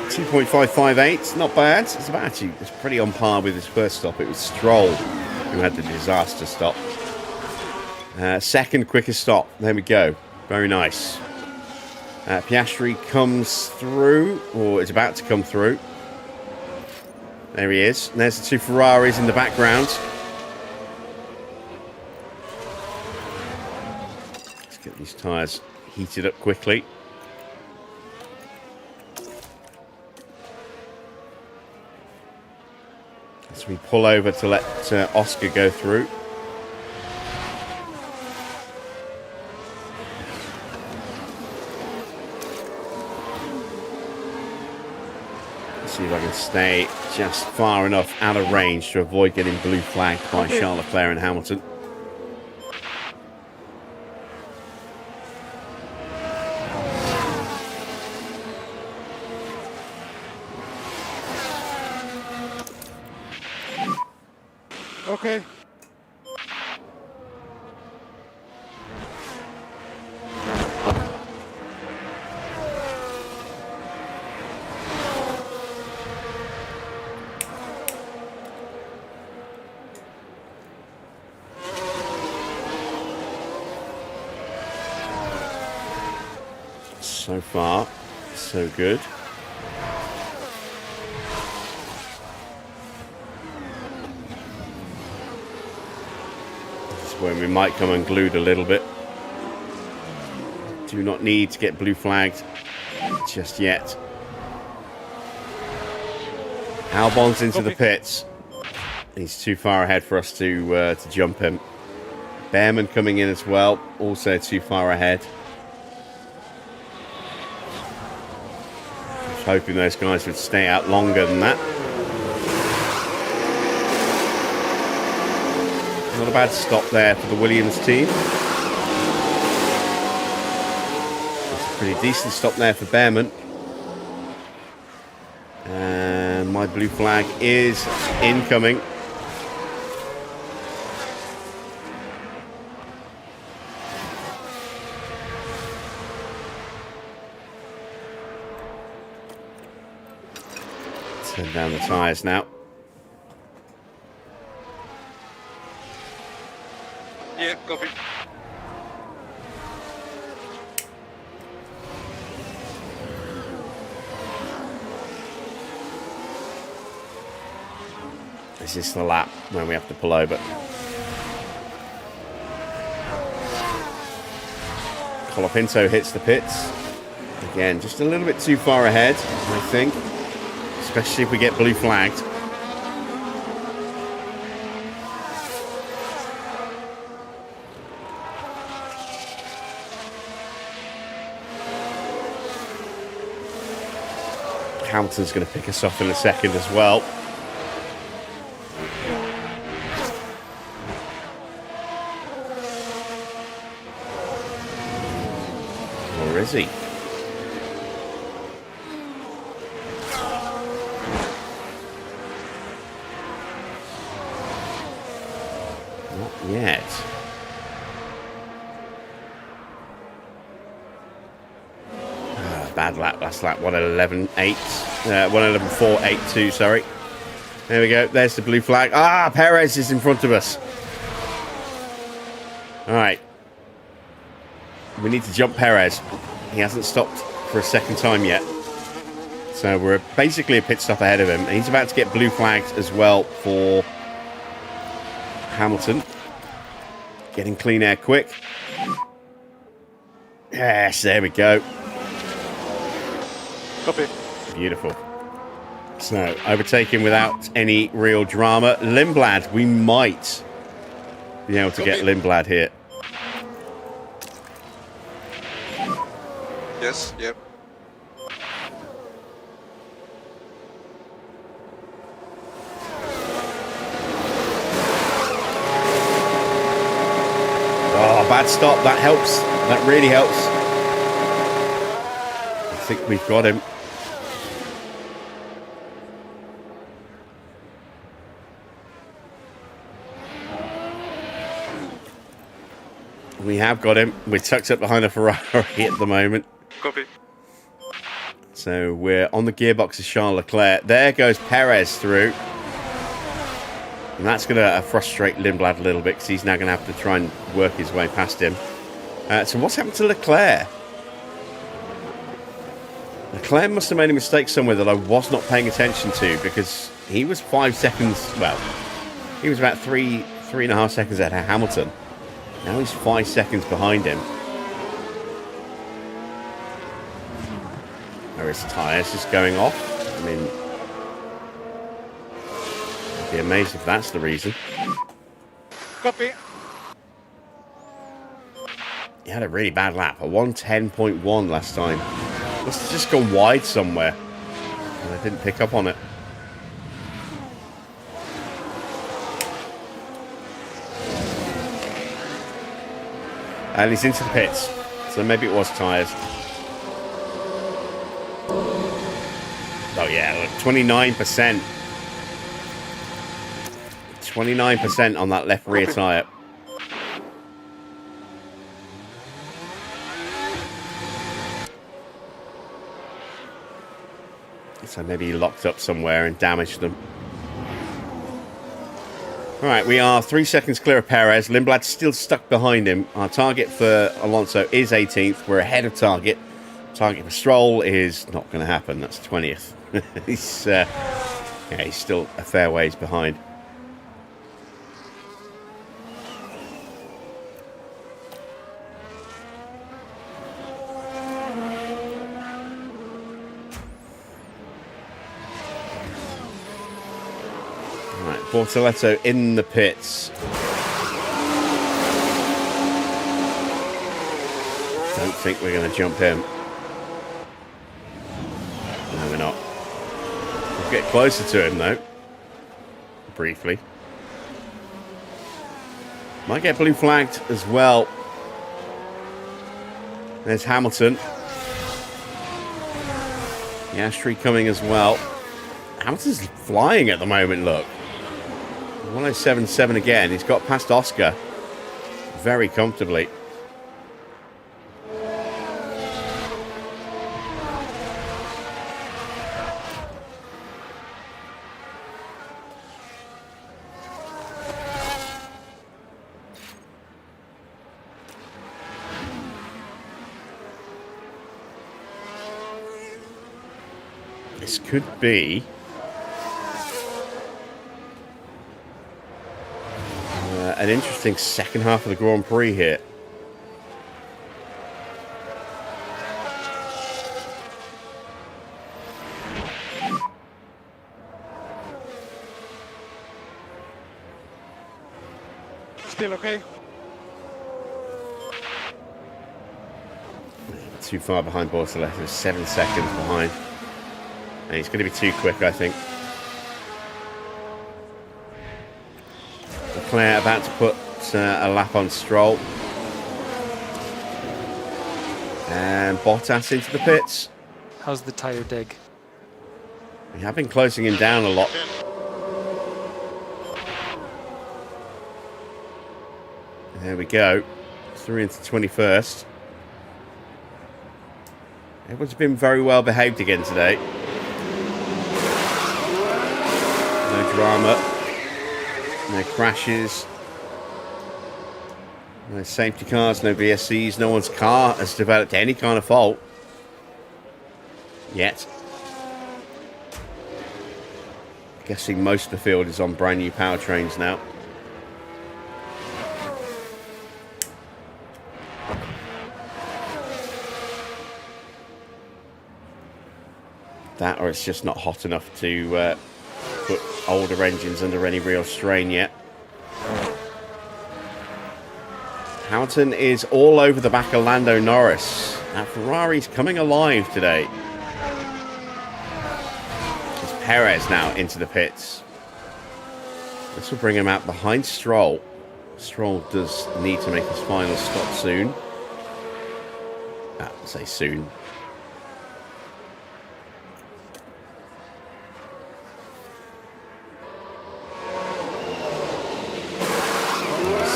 2.558, not bad. It's pretty on par with his first stop. It was Stroll who had the disaster stop. Second quickest stop. There we go. Very nice. Piastri comes through, or is about to come through. There he is. And there's the two Ferraris in the background. Let's get these tyres heated up quickly. As we pull over to let Oscar go through. See if I can stay just far enough out of range to avoid getting blue flagged by Charles Leclerc and Hamilton.
Okay.
So far, so good. This is when we might come unglued a little bit. Do not need to get blue flagged just yet. Albon's into the pits. He's too far ahead for us to jump him. Behrman coming in as well, also too far ahead. Hoping those guys would stay out longer than that. Not a bad stop there for the Williams team. It's a pretty decent stop there for Behrman. And my blue flag is incoming. Turn down the tyres now.
Yeah, copy.
This is the lap when we have to pull over. Colapinto hits the pits. Again, just a little bit too far ahead, I think. Especially if we get blue flagged. Hamilton's going to pick us off in a second as well. Or is he? Yet. Bad lap, last lap, 1:11.8, 1:11.482, sorry. There we go, there's the blue flag. Ah, Perez is in front of us. Alright. We need to jump Perez. He hasn't stopped for a second time yet. So we're basically a pit stop ahead of him. And he's about to get blue flagged as well for Hamilton. Getting clean air quick. Yes, there we go.
Copy.
Beautiful. So, overtaken without any real drama. Lindblad, we might be able to get Lindblad here.
Yes, yep.
Oh, bad stop. That helps. That really helps. I think we've got him. We have got him. We're tucked up behind a Ferrari at the moment.
Copy.
So we're on the gearbox of Charles Leclerc. There goes Perez through. And that's going to frustrate Lindblad a little bit because he's now going to have to try and work his way past him. So what's happened to Leclerc? Leclerc must have made a mistake somewhere that I was not paying attention to because he was 5 seconds, well, he was about 3.5 seconds ahead of Hamilton. Now he's 5 seconds behind him. Are his tyres just going off? I mean, I'd be amazed if that's the reason.
Copy.
He had a really bad lap. A 110.1 last time. Must have just gone wide somewhere. And I didn't pick up on it. And he's into the pits. So maybe it was tyres. Oh yeah, look, 29%. 29% on that left rear tyre. So maybe he locked up somewhere and damaged them. Alright, we are 3 seconds clear of Perez. Lindblad's still stuck behind him. Our target for Alonso is 18th. We're ahead of target. Target for Stroll is not going to happen. That's 20th. he's still a fair ways behind. Bortoletto in the pits. Don't think we're going to jump him. No, we're not. We'll get closer to him, though. Briefly. Might get blue flagged as well. There's Hamilton. Piastri coming as well. Hamilton's flying at the moment, look. 107.7 again. He's got past Oscar very comfortably. This could be an interesting second half of the Grand Prix here.
Still okay?
Too far behind Bortoletto, 7 seconds behind. And he's going to be too quick, I think. Leclerc about to put a lap on Stroll. And Bottas into the pits.
How's the tyre dig?
We have been closing him down a lot. There we go. Through into 21st. Everyone's been very well behaved again today. No drama. No crashes. No safety cars, no VSCs. No one's car has developed any kind of fault. Yet. Guessing most of the field is on brand new powertrains now. That or it's just not hot enough to put older engines under any real strain yet. Hamilton is all over the back of Lando Norris. Now Ferrari's coming alive today. It's Perez now into the pits. This will bring him out behind Stroll. Stroll does need to make his final stop soon. I'll say soon.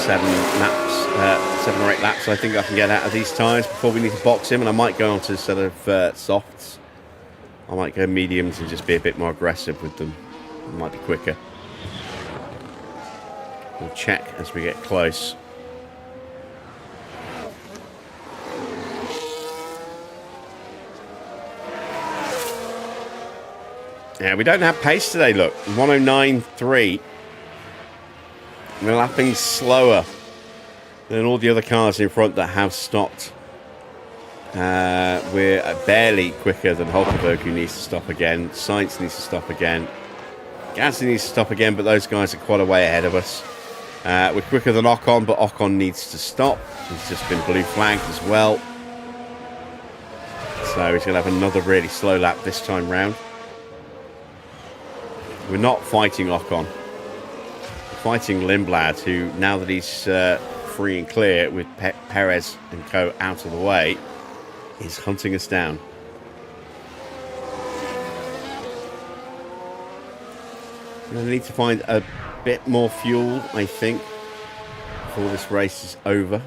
7 laps, 7 or 8 laps I think I can get out of these tyres before we need to box him, and I might go on to sort of softs. I might go mediums and just be a bit more aggressive with them. It might be quicker. We'll check as we get close. Yeah, we don't have pace today, look. 109.3. We're lapping slower than all the other cars in front that have stopped. We're barely quicker than Hulkenberg, who needs to stop again. Sainz needs to stop again. Gasly needs to stop again, but those guys are quite a way ahead of us. We're quicker than Ocon, but Ocon needs to stop. He's just been blue flagged as well. So he's going to have another really slow lap this time round. We're not fighting Ocon. We're fighting Lindblad, who, now that he's free and clear with Perez and co out of the way, is hunting us down. I need to find a bit more fuel, I think, before this race is over.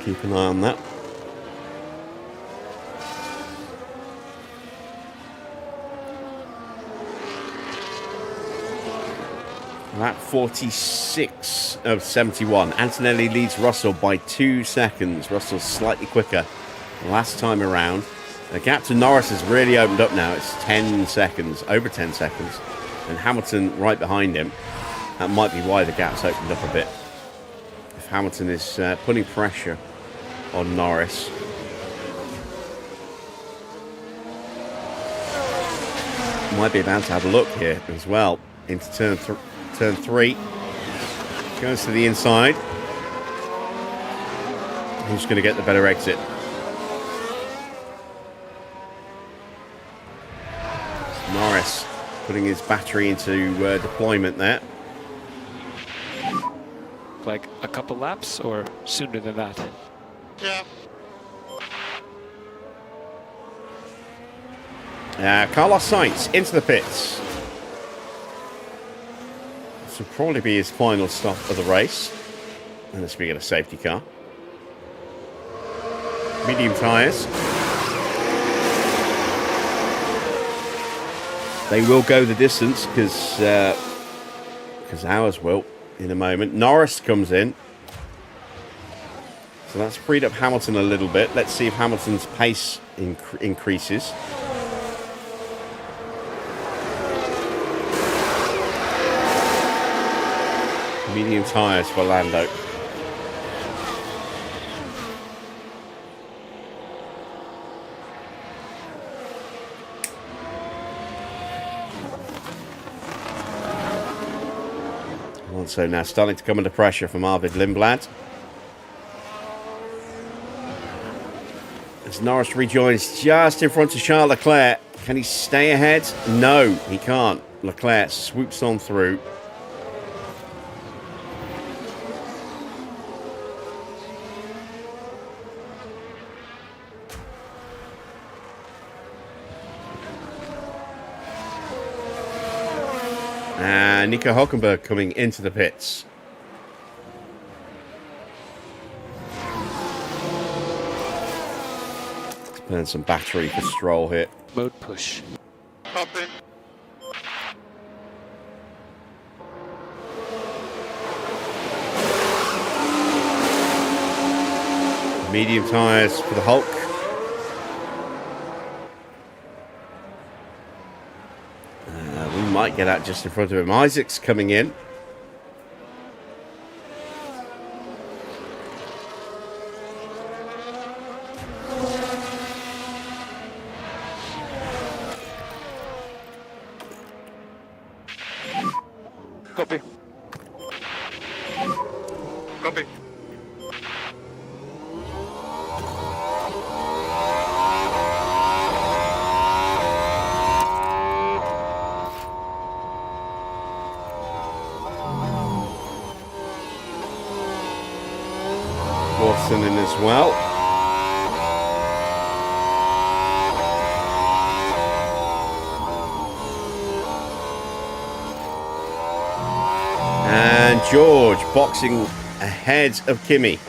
Keep an eye on that. Lap 46 of 71. Antonelli leads Russell by 2 seconds. Russell's slightly quicker last time around. The gap to Norris has really opened up now. It's 10 seconds, over 10 seconds. And Hamilton right behind him. That might be why the gap's opened up a bit. If Hamilton is putting pressure on Norris. Might be about to have a look here as well into turn 3. Goes to the inside. Who's going to get the better exit? Norris putting his battery into deployment there.
Like a couple laps or sooner than that?
Yeah.
Carlos Sainz into the pits. This will probably be his final stop of the race, unless we get a safety car. Medium tyres. They will go the distance because ours will in a moment. Norris comes in. So that's freed up Hamilton a little bit. Let's see if Hamilton's pace increases. Medium tyres for Lando. Also now starting to come under pressure from Arvid Lindblad. As Norris rejoins just in front of Charles Leclerc. Can he stay ahead? No, he can't. Leclerc swoops on through. And Nico Hulkenberg coming into the pits. Let's burn some battery for Stroll here.
Mode push.
Copy.
Medium tyres for the Hulk. Might get out just in front of him. Isaac's coming in.
Copy. Copy.
Watson in as well. And George boxing ahead of Kimi.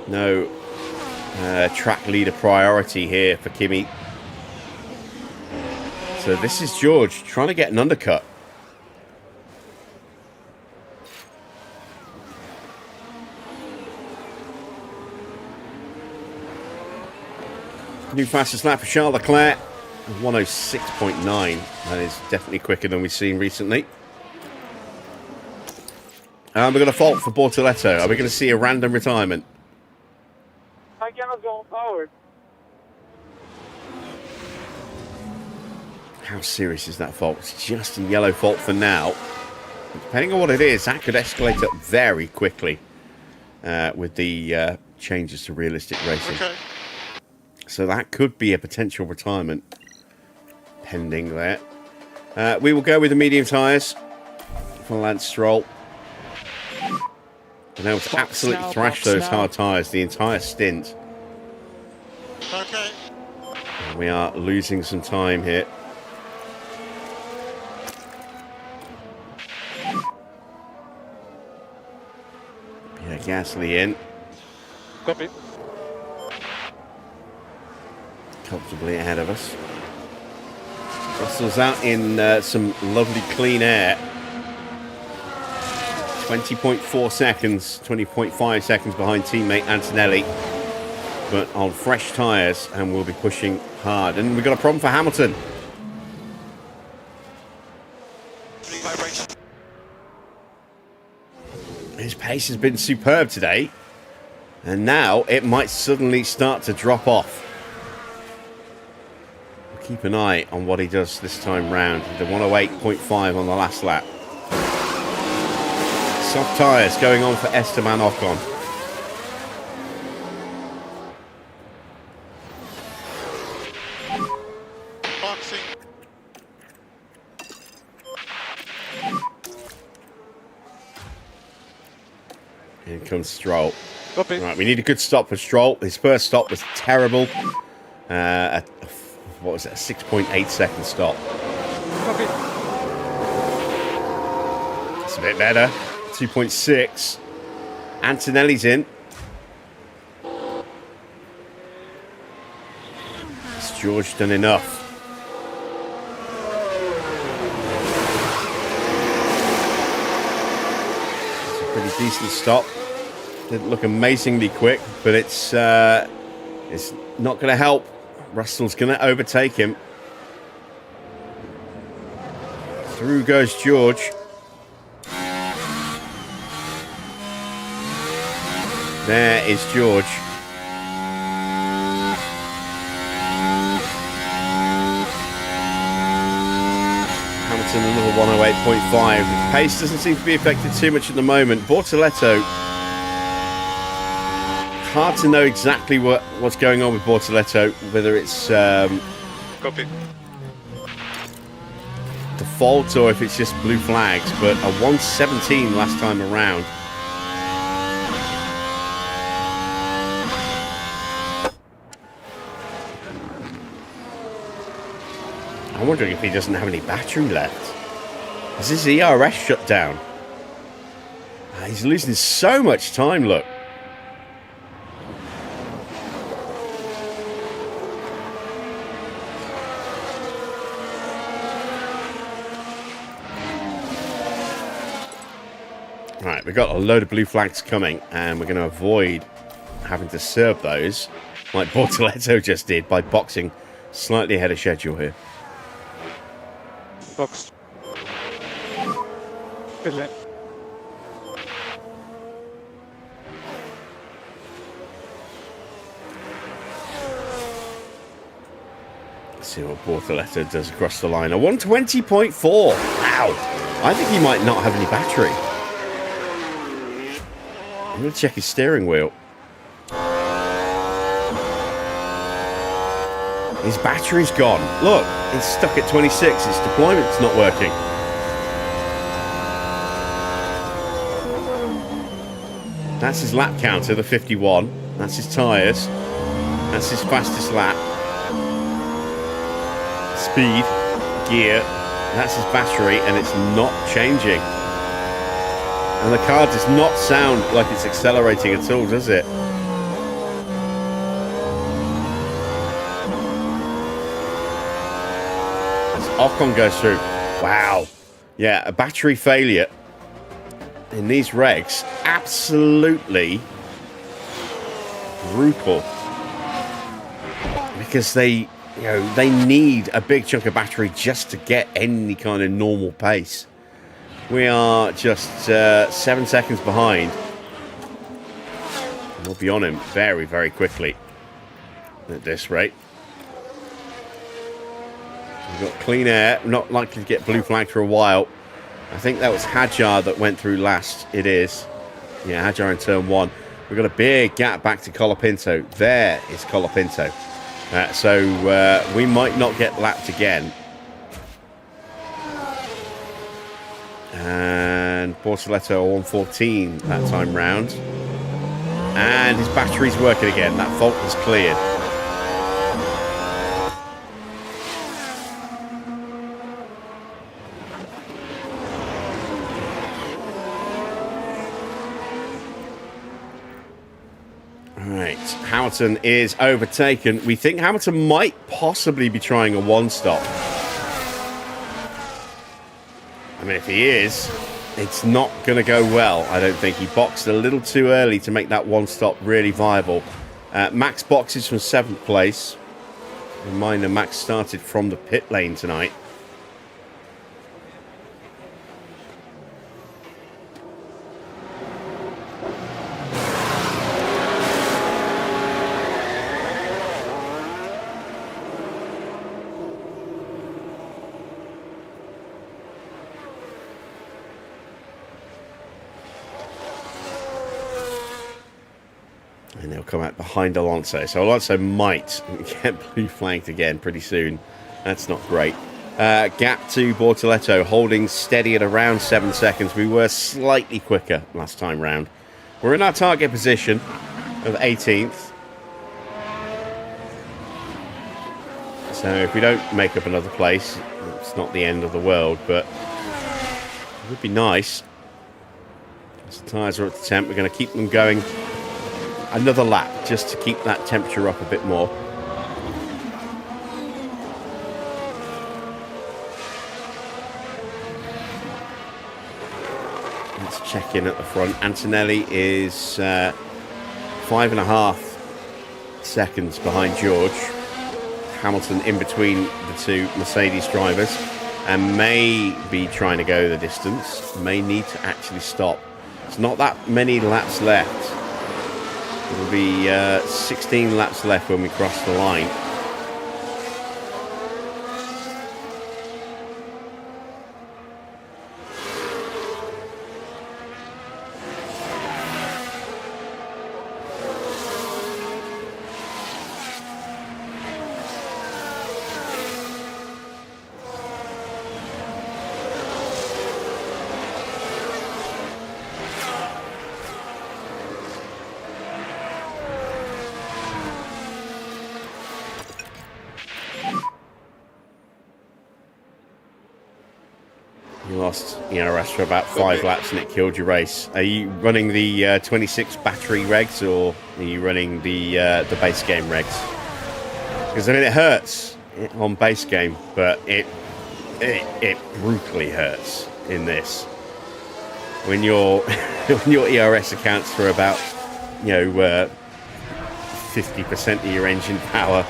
No track leader priority here for Kimi. So this is George trying to get an undercut. New fastest lap for Charles Leclerc, 106.9. That is definitely quicker than we've seen recently. And we're going to fault for Bortoleto. Are we going to see a random retirement?
I cannot go forward.
How serious is that fault? It's just a yellow fault for now. Depending on what it is, that could escalate up very quickly with the changes to realistic racing.
Okay.
So that could be a potential retirement pending there. We will go with the medium tyres for Lance Stroll. And able to absolutely thrash those hard tyres the entire stint.
Okay.
And we are losing some time here. Yeah, Gasly in.
Copy.
Comfortably ahead of us. Russell's out in some lovely clean air. 20.4 seconds, 20.5 seconds behind teammate Antonelli. But on fresh tyres, and we'll be pushing hard. And we've got a problem for Hamilton. His pace has been superb today. And now it might suddenly start to drop off. Keep an eye on what he does this time round. The 108.5 on the last lap. Soft tyres going on for Esteban Ocon.
Boxing.
Here comes Stroll.
Copy.
Right, we need a good stop for Stroll. His first stop was terrible. What was it? A 6.8 second stop.
Copy.
It's a bit better. 2.6. Antonelli's in. Has George done enough? It's a pretty decent stop. Didn't look amazingly quick, but it's not going to help. Russell's going to overtake him. Through goes George. There is George. Hamilton another 108.5. The pace doesn't seem to be affected too much at the moment. Bortoleto. Hard to know exactly what's going on with Bortoleto, whether it's
Copy.
the fault or if it's just blue flags, but a 117 last time around. I'm wondering if he doesn't have any battery left. Has his ERS shut down? He's losing so much time, look. Right, we've got a load of blue flags coming, and we're going to avoid having to serve those, like Bortoleto just did, by boxing slightly ahead of schedule here.
Box. Pit lane.
Let's see what Bortoleto does across the line. A 120.4. Wow. I think he might not have any battery. I'm going to check his steering wheel. His battery's gone. Look, it's stuck at 26. Its deployment's not working. That's his lap counter, the 51. That's his tyres. That's his fastest lap. speed, gear. That's his battery, and it's not changing. And the car does not sound like it's accelerating at all, does it? As Ocon goes through. Wow. Yeah, a battery failure in these regs, absolutely brutal. Because they need a big chunk of battery just to get any kind of normal pace. We are just 7 seconds behind. We'll be on him very, very quickly at this rate. We've got clean air. Not likely to get blue flagged for a while. I think that was Hadjar that went through last. It is. Yeah, Hadjar in turn 1. We've got a big gap back to Colapinto. There is Colapinto. So we might not get lapped again. And Bortoletto 114 that time round. And his battery's working again. That fault was cleared. Right, Hamilton is overtaken. We think Hamilton might possibly be trying a one-stop. I mean, if he is, it's not going to go well, I don't think. He boxed a little too early to make that one-stop really viable. Max boxes from 7th place. Reminder, Max started from the pit lane tonight. And they'll come out behind Alonso. So Alonso might get blue flagged again pretty soon. That's not great. Gap to Bortoletto holding steady at around 7 seconds. We were slightly quicker last time round. We're in our target position of 18th. So if we don't make up another place, it's not the end of the world, but it would be nice. As the tyres are up to temp, we're going to keep them going another lap just to keep that temperature up a bit more. Let's check in at the front. Antonelli is 5.5 seconds behind George. Hamilton in between the two Mercedes drivers and may be trying to go the distance. May need to actually stop. It's not that many laps left. It'll be 16 laps left when we cross the line. You lost ERS for about 5 laps and it killed your race. Are you running the 26 battery regs or are you running the base game regs? Because I mean it hurts on base game, but it brutally hurts in this. When your ERS accounts for about 50% of your engine power.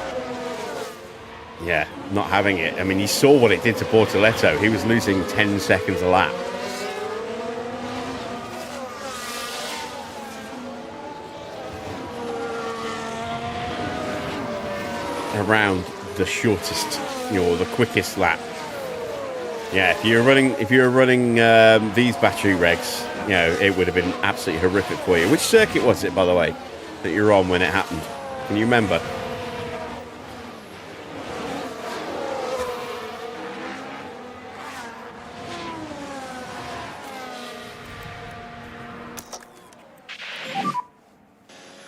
Yeah, not having it. I mean, you saw what it did to Bortoletto. He was losing 10 seconds a lap. Around the shortest, the quickest lap. Yeah, if you were running these battery regs, it would have been absolutely horrific for you. Which circuit was it, by the way, that you were on when it happened? Can you remember?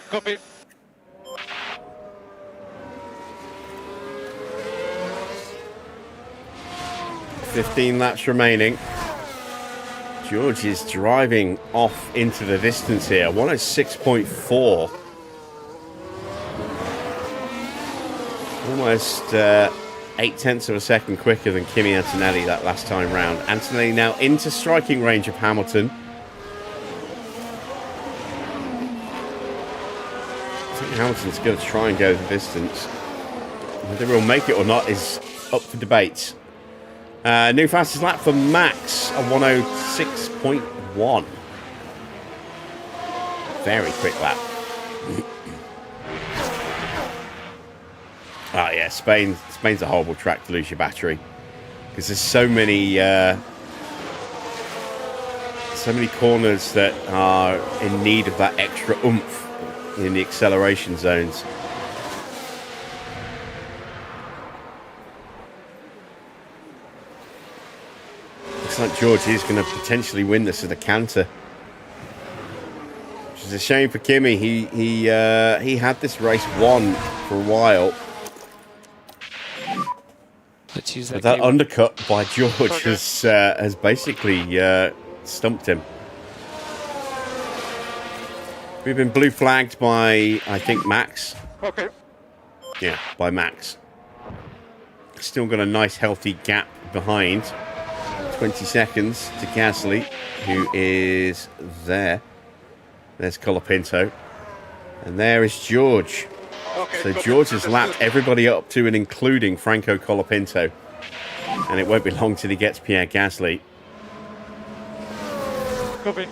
Copy.
15 laps remaining. George is driving off into the distance here. 106.4. Almost 0.8 of a second quicker than Kimi Antonelli that last time round. Antonelli now into striking range of Hamilton. I think Hamilton's going to try and go the distance. Whether he'll make it or not is up for debate. New fastest lap for Max, a 106.1. Very quick lap. Yeah, Spain's a horrible track to lose your battery because there's so many corners that are in need of that extra oomph in the acceleration zones. Looks like George is going to potentially win this at a canter, which is a shame for Kimi. He had this race won for a while.
Let's use
But that undercut by George has basically stumped him. We've been blue flagged by, I think, Max.
Okay.
Yeah, by Max. Still got a nice healthy gap behind. 20 seconds to Gasly, who is there. There's Colapinto. And there is George.
Okay.
So George has lapped everybody up to and including Franco Colapinto. And it won't be long till he gets Pierre Gasly.
Copy.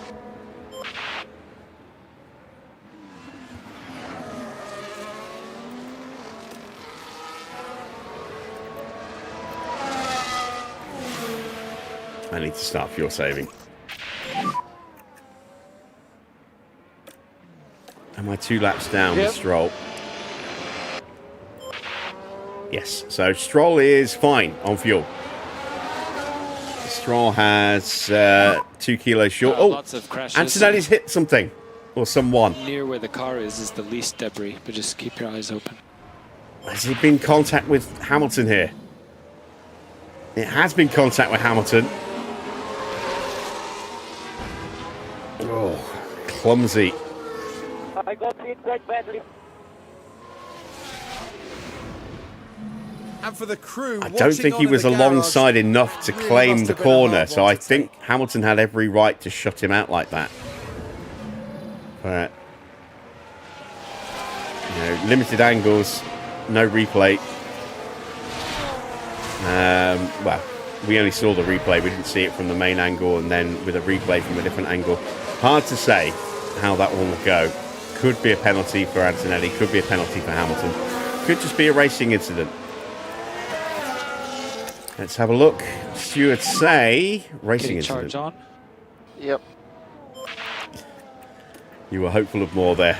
I need to start fuel saving. Am I 2 laps down with Stroll? Yes, so Stroll is fine on fuel. Stroll has 2 kilos short.
Lots of crashes.
Antonelli's hit something. Or someone.
Near where the car is the least debris, but just keep your eyes open.
Has he been in contact with Hamilton here? It has been contact with Hamilton. Oh, clumsy.
I got hit quite badly.
And for the crew,
I don't think he was alongside enough to claim the corner, so I think Hamilton had every right to shut him out like that. But, you know, limited angles, no replay. Well, we only saw the replay, we didn't see it from the main angle, and then with a replay from a different angle. Hard to say how that one will go. Could be a penalty for Antonelli, could be a penalty for Hamilton. Could just be a racing incident. Let's have a look. Stewards say racing incident.
Charge on.
Yep.
You were hopeful of more there.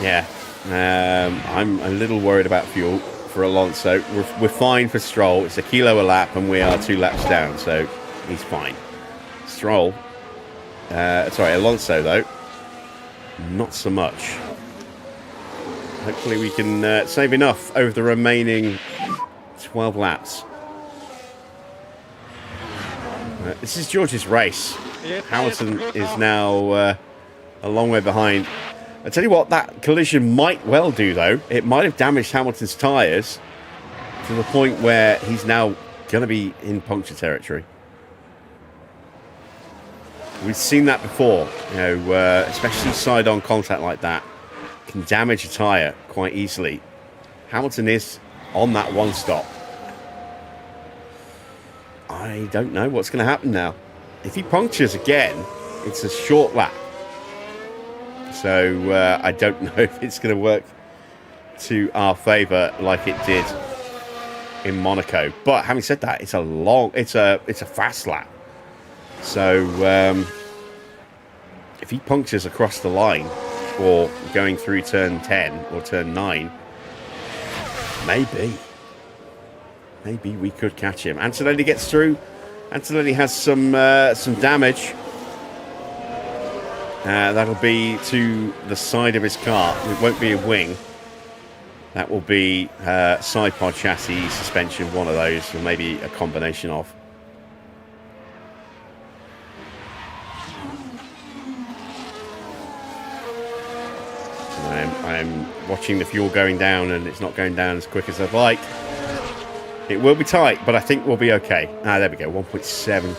Yeah. I'm a little worried about fuel for Alonso. We're fine for Stroll. It's a kilo a lap and we are 2 laps down, so he's fine. Stroll. Alonso, though. Not so much. Hopefully we can save enough over the remaining 12 laps. This is George's race. Hamilton is now a long way behind. I tell you what, that collision might well do, though. It might have damaged Hamilton's tyres to the point where he's now going to be in puncture territory. We've seen that before, you know, especially side-on contact like that can damage a tyre quite easily. Hamilton is on that one stop. I don't know what's going to happen now. If he punctures again, it's a short lap. So I don't know if it's going to work to our favour like it did in Monaco. But having said that, it's a fast lap. So if he punctures across the line or going through turn 10 or turn 9, maybe we could catch him. Antonelli gets through. Antonelli has some damage. That'll be to the side of his car. It won't be a wing. That will be side pod chassis, suspension, one of those, or maybe a combination of. I'm watching the fuel going down, and it's not going down as quick as I'd like. It will be tight, but I think we'll be okay. Ah, there we go, 1.7.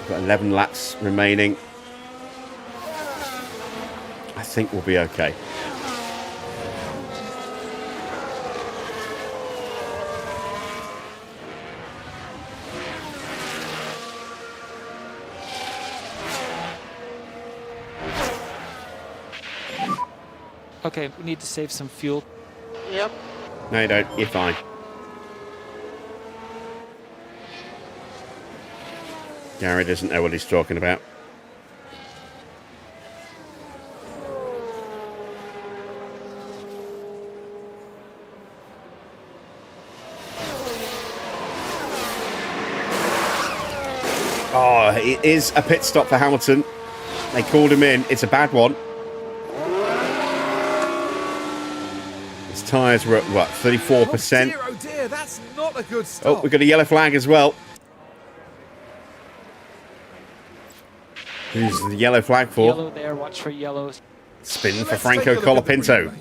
Got 11 laps remaining. I think we'll be okay.
Okay, we need to save some fuel.
Yep.
No, you don't. You're fine. Gary doesn't know what he's talking about. Oh, it is a pit stop for Hamilton. They called him in. It's a bad one. His tyres were at, what, 34%?
Oh dear, that's not a good stop.
Oh, we've got a yellow flag as well. Who's the yellow flag for?
Yellow there, watch for yellows.
Spin for
Let's
Franco
take a look at the
Colapinto.
replay.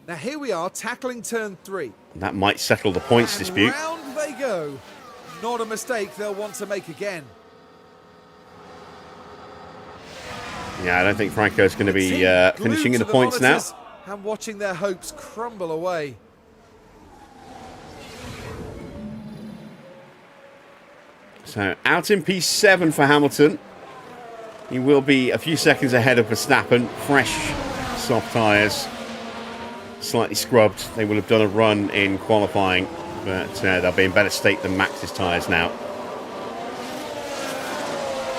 Now here we are tackling turn 3.
That might settle the points
And
dispute.
round they go. Not a mistake they'll want to make again.
Yeah, I don't think Franco's going to be
Team
finishing
glued
in the
to
points now.
monitors and watching their hopes crumble away.
So out in P7 for Hamilton. He will be a few seconds ahead of Verstappen. Fresh, soft tyres. Slightly scrubbed. They will have done a run in qualifying, but they'll be in better state than Max's tyres now.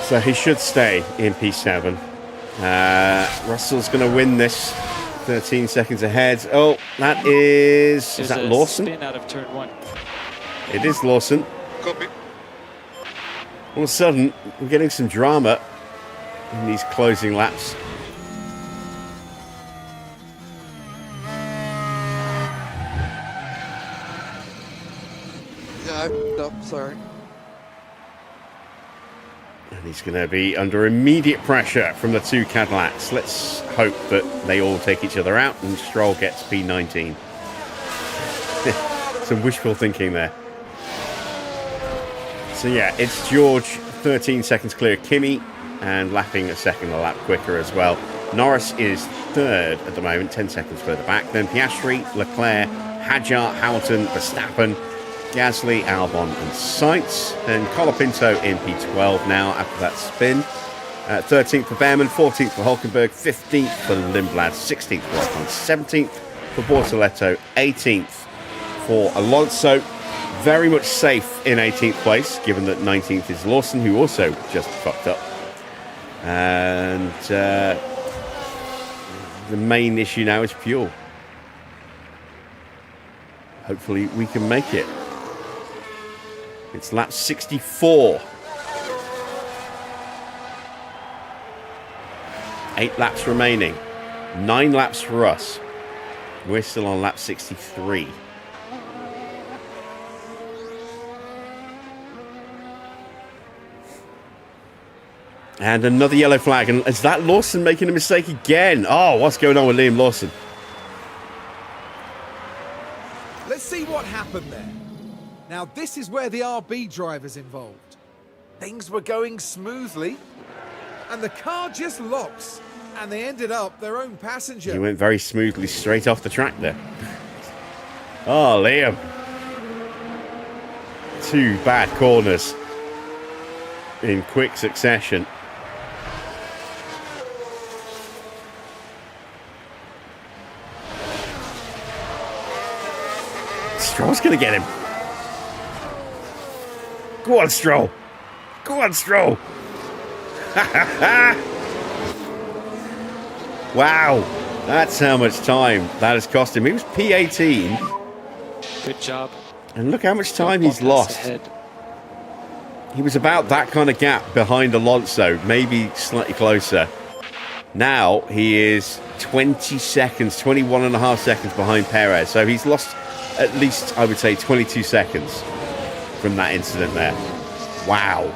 So he should stay in P7. Russell's going to win this. 13 seconds ahead. Oh, that is...
There's
Is that
a
Lawson?
spin out of turn 1.
It is Lawson.
Copy.
All of a sudden, we're getting some drama in these closing laps.
Yeah, I f***ed up, sorry.
And he's going to be under immediate pressure from the two Cadillacs. Let's hope that they all take each other out and Stroll gets P19. Some wishful thinking there. So yeah, it's George 13 seconds clear of Kimi and lapping a second a lap quicker as well. Norris is third at the moment, 10 seconds further back. Then Piastri, Leclerc, Hadjar, Hamilton, Verstappen, Gasly, Albon and Sainz. Then Colapinto in P12 now after that spin. 13th for Behrman, 14th for Hulkenberg, 15th for Lindblad, 16th for Ocon, 17th for Bortoletto, 18th for Alonso. Very much safe in 18th place, given that 19th is Lawson, who also just fucked up. And the main issue now is fuel. Hopefully we can make it. It's lap 64. 8 laps remaining. 9 laps for us. We're still on lap 63. And another yellow flag. And is that Lawson making a mistake again? Oh, what's going on with Liam Lawson?
Let's see what happened there. Now this is where the RB driver's involved. Things were going smoothly and the car just locks and they ended up their own passenger.
He went very smoothly straight off the track there. Oh, Liam. 2 bad corners in quick succession. Stroll's going to get him. Go on, Stroll. Go on, Stroll. Wow. That's how much time that has cost him. He was P18.
Good job.
And look how much time he's
Bottas
lost.
ahead.
He was about that kind of gap behind Alonso, maybe slightly closer. Now he is 20 seconds, 21 and a half seconds behind Perez. So he's lost at least, I would say, 22 seconds from that incident there. Wow.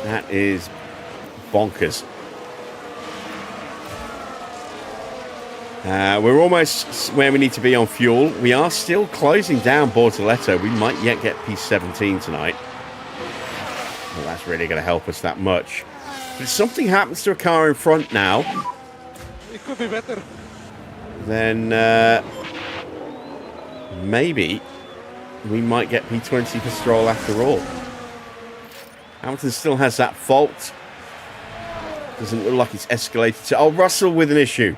That is bonkers. We're almost where we need to be on fuel. We are still closing down Bortoletto. We might yet get P17 tonight. Well, that's really going to help us that much. But if something happens to a car in front now,
It could be better.
then maybe we might get P20 for Stroll after all. Hamilton still has that fault. Doesn't look like it's escalated to... Oh, Russell with an issue.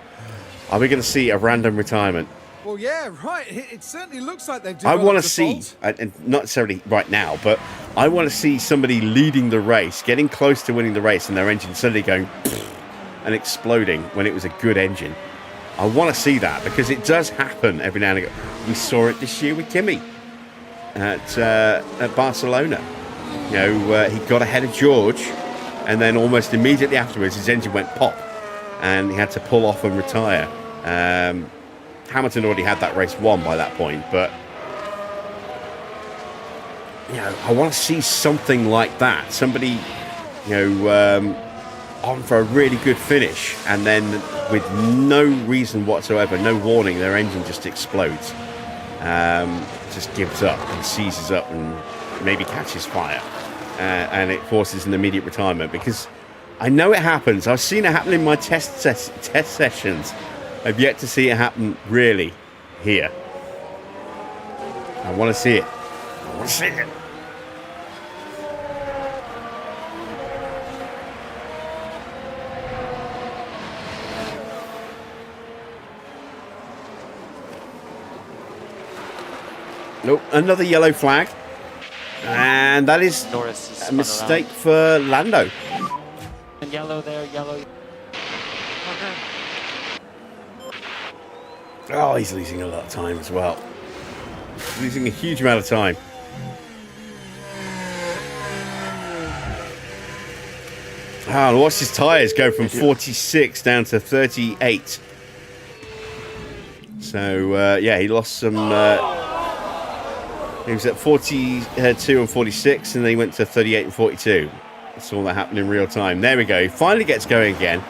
Are we going to see a random retirement?
Well, yeah, right. It certainly looks like they've
I
developed
want to
a
see,
fault.
and not necessarily right now, but I want to see somebody leading the race, getting close to winning the race, and their engine suddenly going and exploding when it was a good engine. I want to see that because it does happen every now and again. We saw it this year with Kimi at Barcelona. You know, he got ahead of George, and then almost immediately afterwards, his engine went pop, and he had to pull off and retire. Hamilton already had that race won by that point, but you know, I want to see something like that. Somebody, you know, on for a really good finish, and then with no reason whatsoever, no warning, their engine just explodes, just gives up and seizes up and maybe catches fire, and it forces an immediate retirement. Because I know it happens. I've seen it happen in my test sessions. I've yet to see it happen really here. I want to see it. I want to see it. Nope, another yellow flag. And that is
Norris is
a mistake for Lando.
And yellow there, yellow.
Okay.
Oh, he's losing a lot of time as well. Losing a huge amount of time. Ah, watch his tyres go from 46 down to 38. So, yeah, he lost some... he was at 42 and 46, and then he went to 38 and 42. I saw that happen in real time. There we go. He finally gets going again.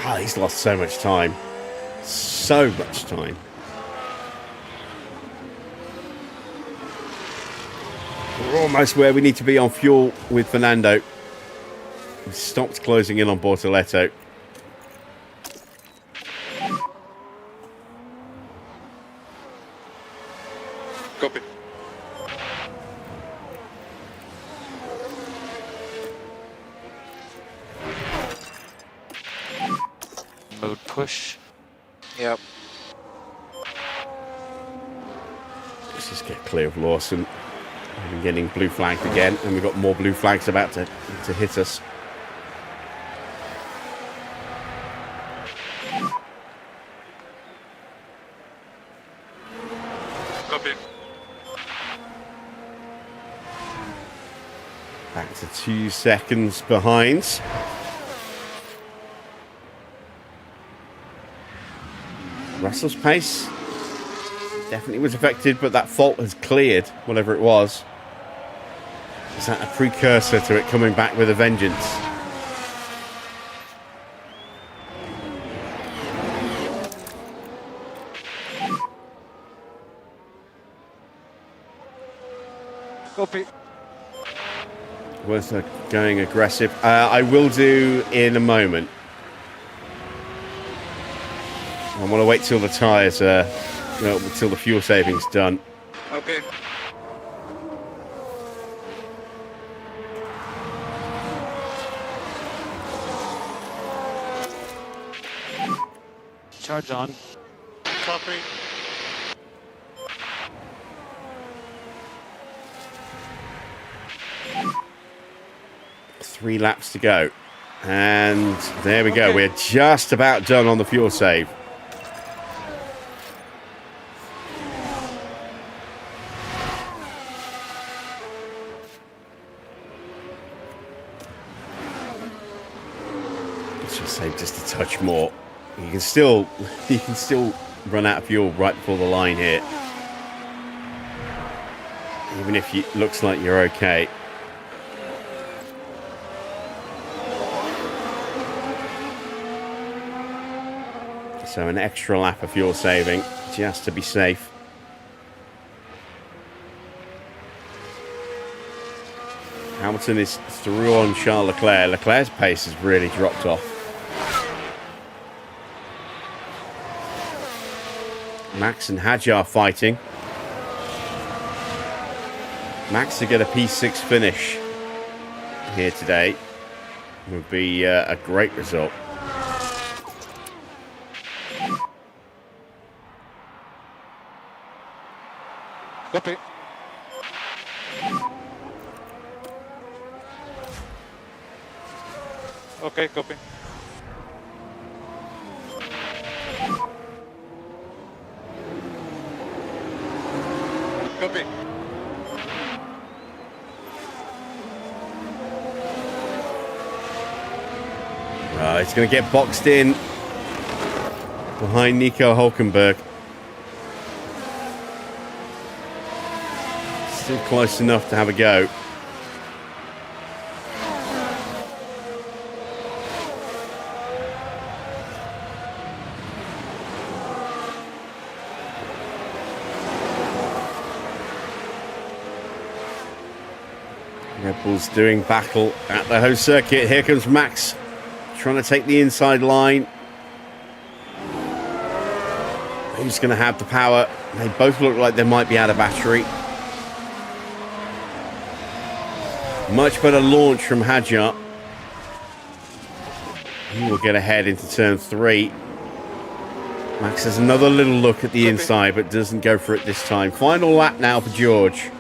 Ah, he's lost so much time. So much time. We're almost where we need to be on fuel with Fernando. He stopped closing in on Bortoletto.
Copy.
Mode push.
Yep.
Let's just get clear of Lawson. We're getting blue flagged again, and we've got more blue flags about to hit us.
Copy.
Back to 2 seconds behind. Russell's pace definitely was affected, but that fault has cleared, whatever it was. Is that a precursor to it coming back with a vengeance?
Copy.
Worth going aggressive. I will do in a moment. I want to wait till the tyres till the fuel saving's done.
Okay.
Charge on.
Copy.
Three laps to go. And there we go.
Okay.
We're just about done on the fuel save. Just say just a touch more. You can still run out of fuel right before the line here. Even if it looks like you're okay. So an extra lap of fuel saving just to be safe. Hamilton is through on Charles Leclerc. Leclerc's pace has really dropped off. Max and Hadjar fighting. Max to get a P6 finish here today would be a great result.
Copy.
Okay, copy.
Copy.
It's going to get boxed in behind Nico Hulkenberg. Still close enough to have a go. Red Bull's doing battle at the home circuit. Here comes Max trying to take the inside line. Who's going to have the power? They both look like they might be out of battery. Much better launch from Hadjar. He will get ahead into turn 3. Max has another little look at the inside, but doesn't go for it this time. Final lap now for George.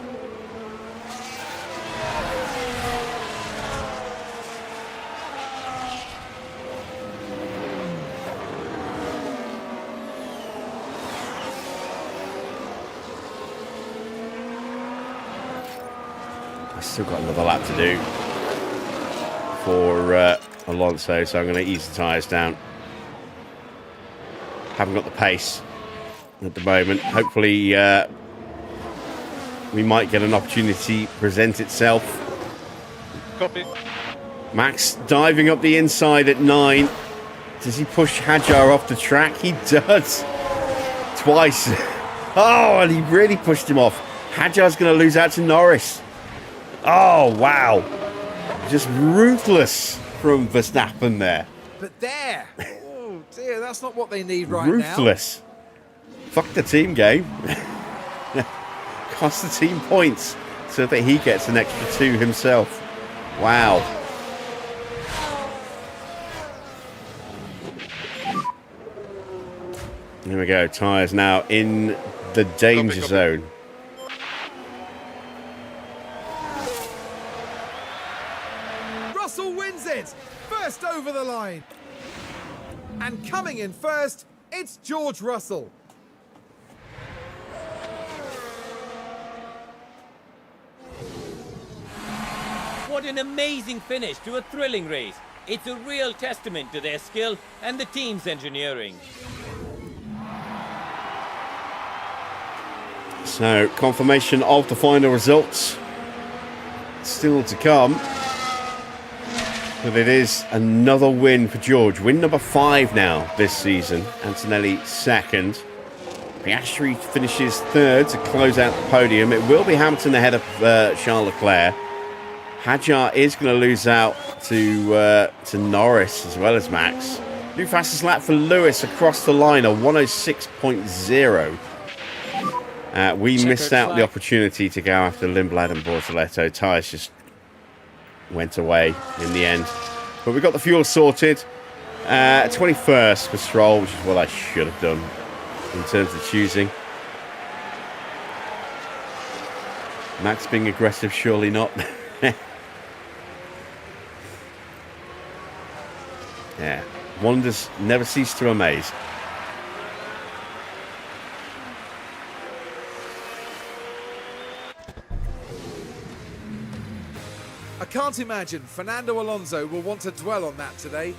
Still got another lap to do for Alonso, so I'm going to ease the tyres down. Haven't got the pace at the moment. Hopefully we might get an opportunity to present itself.
Copy.
Max diving up the inside at 9. Does he push Hadjar off the track? He does. Twice. Oh, and he really pushed him off. Hadjar's going to lose out to Norris. Oh, wow. Just ruthless from Verstappen there.
But there. Oh, dear, that's not what they need right now.
Ruthless. Fuck the team game. Cost the team points so that he gets an extra 2 himself. Wow. Here we go. Tyres now in the danger zone.
Russell wins it! First over the line. And coming in first, it's George Russell.
What an amazing finish to a thrilling race. It's a real testament to their skill and the team's engineering.
So, confirmation of the final results still to come. But it is another win for George. Win number 5 now this season. Antonelli second. Piastri finishes 3rd to close out the podium. It will be Hamilton ahead of Charles Leclerc. Hadjar is going to lose out to Norris as well as Max. New fastest lap for Lewis across the line, a 106.0. We missed out the opportunity to go after Lindblad and Bortoletto. Tyres just went away in the end. But we got the fuel sorted. 21st for Stroll, which is what I should have done in terms of choosing. Max being aggressive, surely not. Yeah, wonders never cease to amaze.
I can't imagine Fernando Alonso will want to dwell on that today.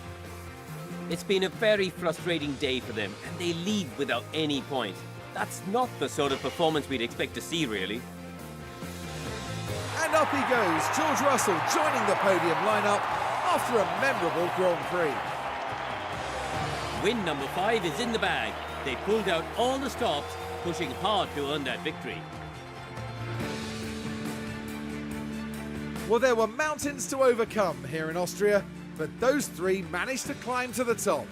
It's been a very frustrating day for them, and they leave without any points. That's not the sort of performance we'd expect to see, really.
And up he goes, George Russell joining the podium lineup after a memorable Grand Prix.
Win number 5 is in the bag. They pulled out all the stops, pushing hard to earn that victory.
Well, there were mountains to overcome here in Austria, but those three managed to climb to the top.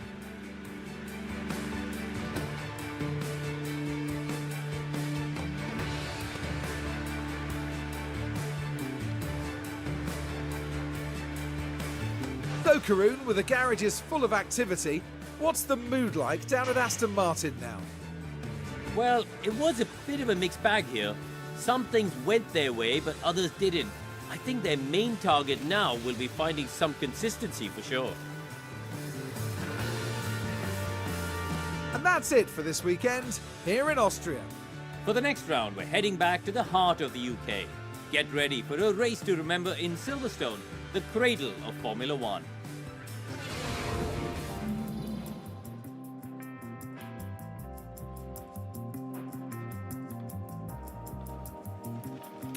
So, Karun, with the garages full of activity, what's the mood like down at Aston Martin now?
Well, it was a bit of a mixed bag here. Some things went their way, but others didn't. I think their main target now will be finding some consistency for sure.
And that's it for this weekend here in Austria.
For the next round, we're heading back to the heart of the UK. Get ready for a race to remember in Silverstone, the cradle of Formula One.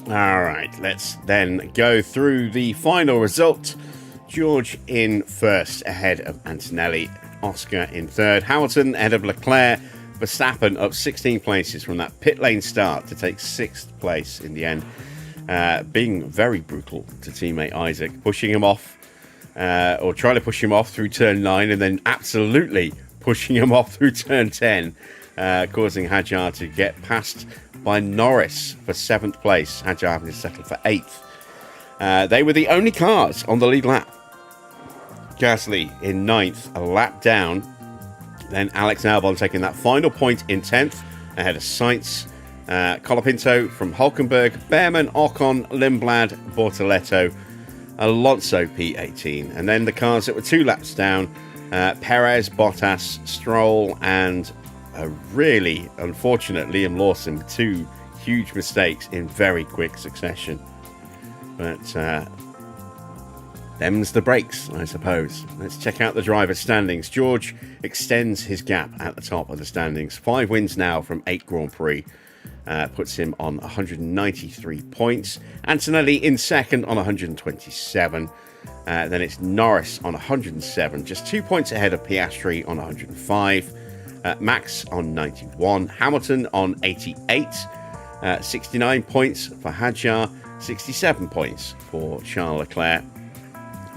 All right, let's then go through the final result. George in first, ahead of Antonelli. Oscar in third. Hamilton ahead of Leclerc. Verstappen up 16 places from that pit lane start to take 6th place in the end. Being very brutal to teammate Isaac, pushing him off, or trying to push him off through turn 9, and then absolutely pushing him off through turn 10, causing Hadjar to get passed by Norris for 7th place. Hadjar having to settle for 8th. They were the only cars on the lead lap. Gasly in 9th, a lap down. Then Alex Albon taking that final point in 10th, ahead of Sainz. Colapinto from Hulkenberg, Behrman, Ocon, Lindblad, Bortoletto, Alonso P18. And then the cars that were 2 laps down, Perez, Bottas, Stroll, and a really unfortunate Liam Lawson with 2 huge mistakes in very quick succession. But them's the breaks, I suppose. Let's check out the driver standings. George extends his gap at the top of the standings. 5 wins now from 8 Grand Prix. Puts him on 193 points. Antonelli in second on 127. Then it's Norris on 107. Just 2 points ahead of Piastri on 105. Max on 91. Hamilton on 88. 69 points for Hadjar. 67 points for Charles Leclerc.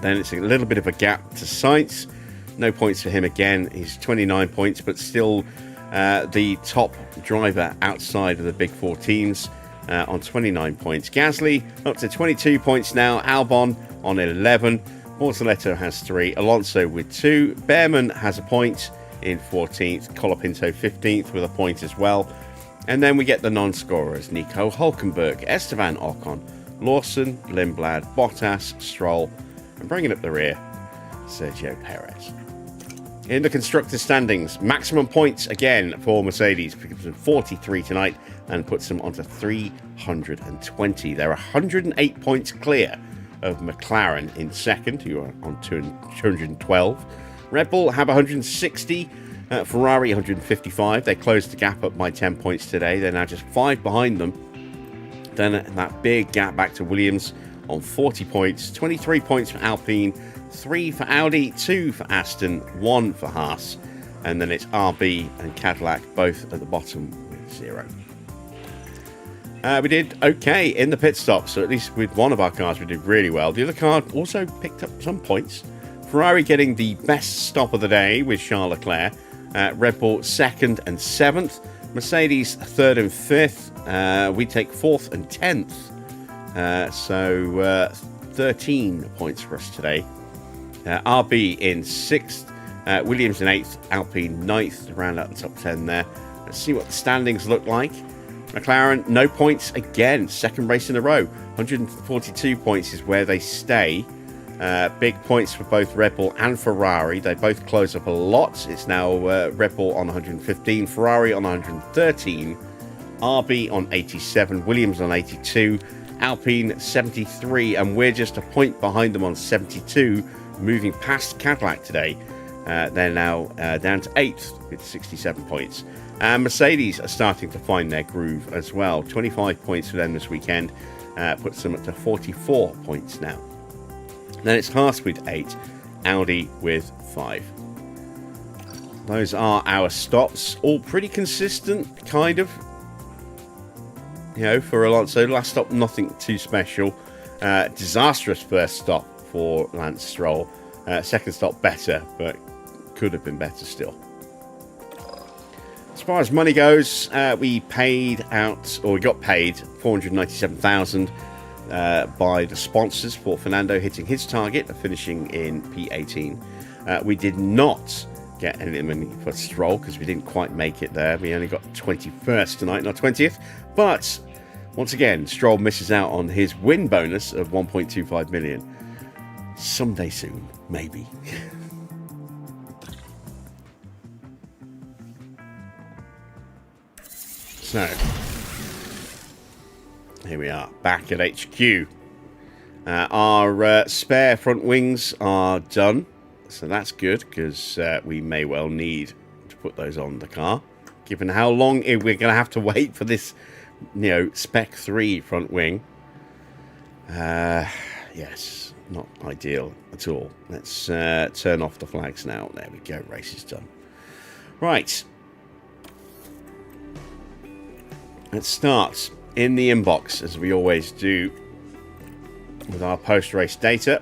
Then it's a little bit of a gap to Sainz. No points for him again. He's 29 points, but still the top driver outside of the big 4 teams on 29 points. Gasly up to 22 points now. Albon on 11. Bortoletto has 3. Alonso with 2. Behrman has a point in 14th. Colapinto 15th with a point as well. And then we get the non-scorers. Nico Hulkenberg, Esteban Ocon, Lawson, Lindblad, Bottas, Stroll, and bringing up the rear, Sergio Perez. In the constructors' standings, maximum points again for Mercedes, because of 43 tonight, and puts them onto 320. They're 108 points clear of McLaren in second, who are on 212. Red Bull have 160, Ferrari 155. They closed the gap up by 10 points today. They're now just 5 behind them. Then that big gap back to Williams on 40 points, 23 points for Alpine, 3 for Audi, 2 for Aston, 1 for Haas, and then it's RB and Cadillac both at the bottom with 0. We did okay in the pit stop, so at least with one of our cars we did really well. The other car also picked up some points. Ferrari getting the best stop of the day with Charles Leclerc, Red Bull 2nd and 7th, Mercedes 3rd and 5th, we take 4th and 10th. So 13 points for us today. RB in 6th, Williams in 8th, Alpine 9th to round out the top 10 there. Let's see what the standings look like. McLaren, no points again, 2nd race in a row. 142 points is where they stay. Big points for both Red Bull and Ferrari. They both close up a lot. It's now Red Bull on 115, Ferrari on 113, RB on 87, Williams on 82, Alpine 73, and we're just a point behind them on 72, moving past Cadillac today They're now down to 8th with 67 points. And Mercedes are starting to find their groove as well. 25 points for them this weekend. Puts them up to 44 points now. Then it's Haas with 8. Audi with 5. Those are our stops. All pretty consistent, kind of. You know, for Alonso. Last stop, nothing too special. Disastrous first stop for Lance Stroll. Second stop, better, but could have been better still. As far as money goes, we paid out, or we got paid 497,000 by the sponsors for Fernando hitting his target of finishing in P18. We did not get any money for Stroll because we didn't quite make it there. We only got 21st tonight, not 20th. But once again, Stroll misses out on his win bonus of 1.25 million. Someday soon, maybe. So, here we are, back at HQ. Our spare front wings are done, so that's good, because we may well need to put those on the car, given how long we're going to have to wait for this, you know, Spec 3 front wing. Yes, not ideal at all. Let's turn off the flags now. There we go, race is done. Right. Let's start in the inbox, as we always do, with our post-race data.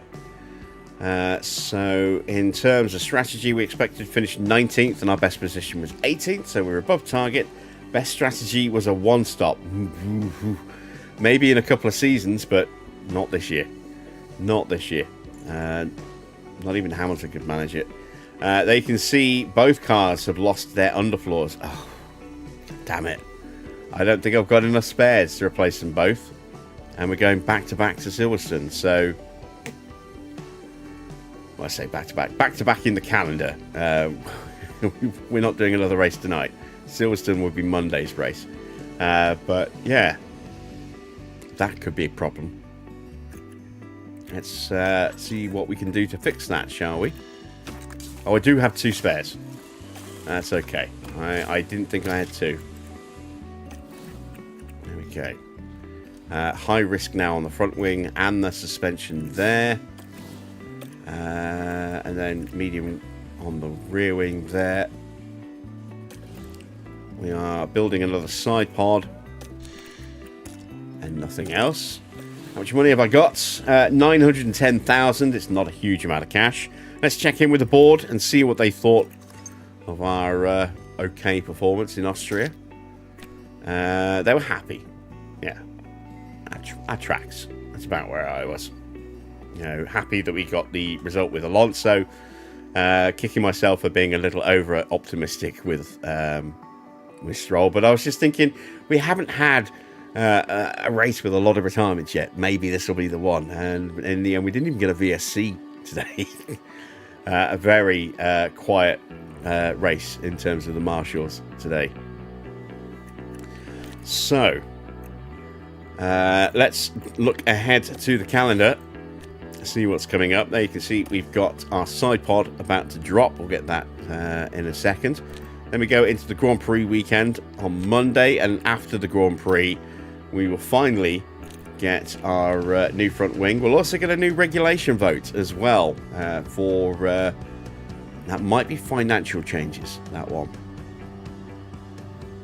So, in terms of strategy, we expected to finish 19th, and our best position was 18th, so we were above target. Best strategy was a one-stop. Maybe in a couple of seasons, but not this year. Not this year. Not even Hamilton could manage it. There you can see both cars have lost their underfloors. Oh, damn it. I don't think I've got enough spares to replace them both. And we're going back-to-back to Silverstone. So, well, I say back-to-back in the calendar. We're not doing another race tonight. Silverstone would be Monday's race. But, yeah, that could be a problem. Let's see what we can do to fix that, shall we? Oh, I do have 2 spares. That's okay. I didn't think I had 2. Okay. High risk now on the front wing and the suspension there. And then medium on the rear wing there. We are building another side pod. And nothing else. How much money have I got? 910,000. It's not a huge amount of cash. Let's check in with the board and see what they thought of our okay performance in Austria. They were happy. Yeah, at tracks. That's about where I was. You know, happy that we got the result with Alonso. Kicking myself for being a little over optimistic with Stroll. But I was just thinking, we haven't had a race with a lot of retirements yet. Maybe this will be the one. And in the end, we didn't even get a VSC today. A very quiet race in terms of the marshals today. So, let's look ahead to the calendar, see what's coming up. There you can see we've got our side pod about to drop. We'll get that in a second. Then we go into the Grand Prix weekend on Monday, and after the Grand Prix, we will finally get our new front wing. We'll also get a new regulation vote as well for that might be financial changes, that one.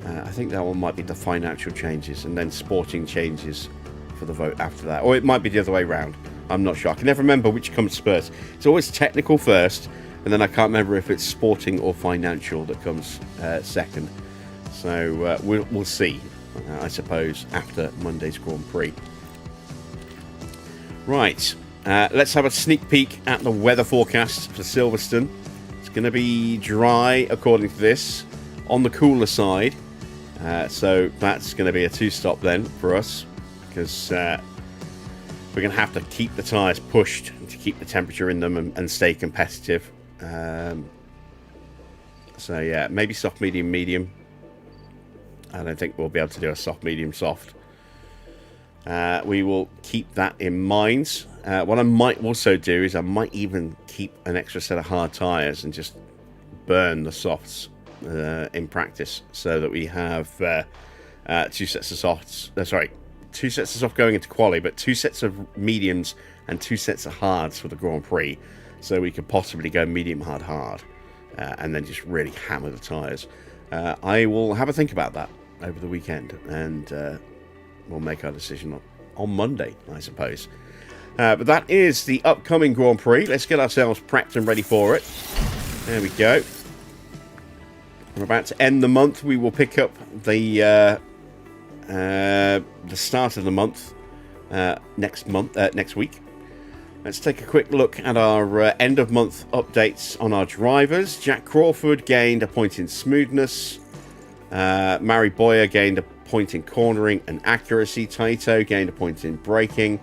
I think that one might be the financial changes and then sporting changes for the vote after that. Or it might be the other way around. I'm not sure. I can never remember which comes first. It's always technical first, and then I can't remember if it's sporting or financial that comes second. So we'll see, I suppose, after Monday's Grand Prix. Right. Let's have a sneak peek at the weather forecast for Silverstone. It's going to be dry, according to this, on the cooler side. So that's going to be a 2-stop then for us, because we're going to have to keep the tyres pushed to keep the temperature in them and stay competitive. So yeah, maybe soft, medium, medium. I don't think we'll be able to do a soft, medium, soft. We will keep that in mind. What I might also do is I might even keep an extra set of hard tyres and just burn the softs in practice, so that we have 2 sets of softs. Sorry, 2 sets of soft going into quali, but 2 sets of mediums and 2 sets of hards for the Grand Prix, so we could possibly go medium, hard, and then just really hammer the tyres. I will have a think about that over the weekend, and we'll make our decision on Monday, I suppose. But that is the upcoming Grand Prix. Let's get ourselves prepped and ready for it. There we go. We're about to end the month. We will pick up the start of the month next week. Let's take a quick look at our end of month updates on our drivers. Jack Crawford gained a point in smoothness. Mari Boyer gained a point in cornering and accuracy. Taito gained a point in braking,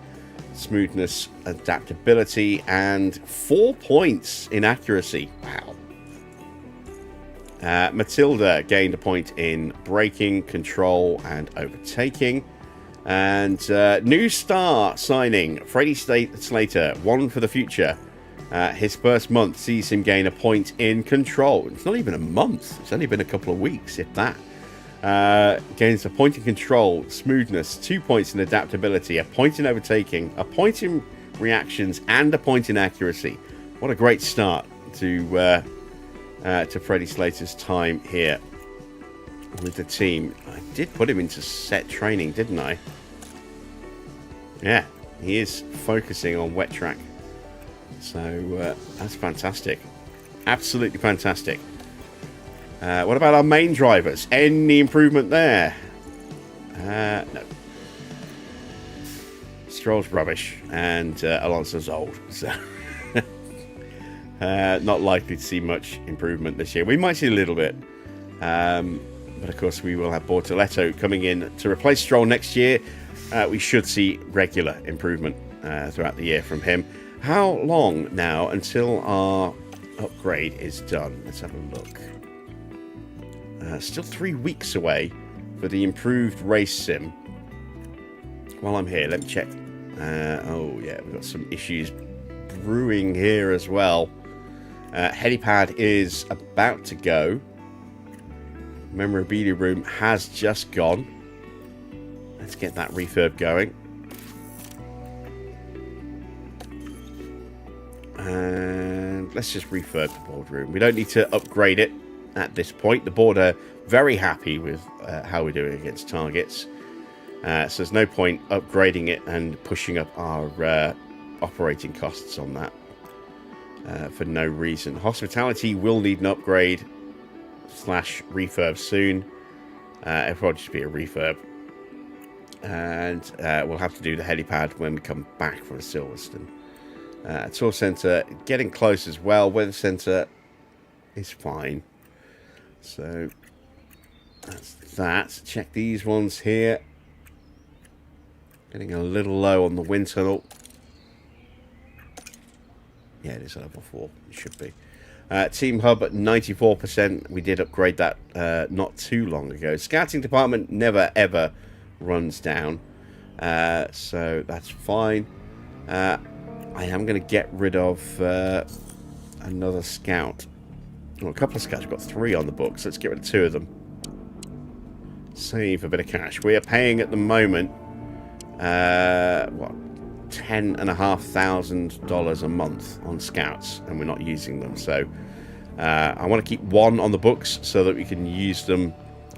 smoothness, adaptability, and 4 points in accuracy. Wow. Matilda gained a point in braking, control, and overtaking. And new star signing, Freddie Slater, one for the future. His first month sees him gain a point in control. It's not even a month. It's only been a couple of weeks, if that. Gains a point in control, smoothness, 2 points in adaptability, a point in overtaking, a point in reactions, and a point in accuracy. What a great start to Freddie Slater's time here with the team. I did put him into set training, didn't I? Yeah, he is focusing on wet track. So that's fantastic. Absolutely fantastic. What about our main drivers? Any improvement there? No. Stroll's rubbish, and Alonso's old. So not likely to see much improvement this year. We might see a little bit. But of course, we will have Bortoletto coming in to replace Stroll next year. We should see regular improvement throughout the year from him. How long now until our upgrade is done? Let's have a look. Still 3 weeks away for the improved race sim. While I'm here, let me check. Oh, yeah, we've got some issues brewing here as well. Helipad is about to go. Memorabilia room has just gone. Let's get that refurb going. And let's just refurb the boardroom. We don't need to upgrade it at this point. The board are very happy with how we're doing against targets. So there's no point upgrading it and pushing up our operating costs on that for no reason. Hospitality will need an upgrade / refurb soon. It'll probably just be a refurb. And we'll have to do the helipad when we come back from Silverstone. Tour Centre getting close as well. Weather Centre is fine. So that's that. Check these ones here. Getting a little low on the wind tunnel. Yeah, it is a level 4. It should be. Team Hub at 94%. We did upgrade that not too long ago. Scouting department never ever runs down. So that's fine. I am going to get rid of another scout. Well, a couple of scouts. We've got 3 on the books. Let's get rid of 2 of them. Save a bit of cash. We are paying at the moment, what, $10,500 a month on scouts, and we're not using them. So I want to keep 1 on the books so that we can use them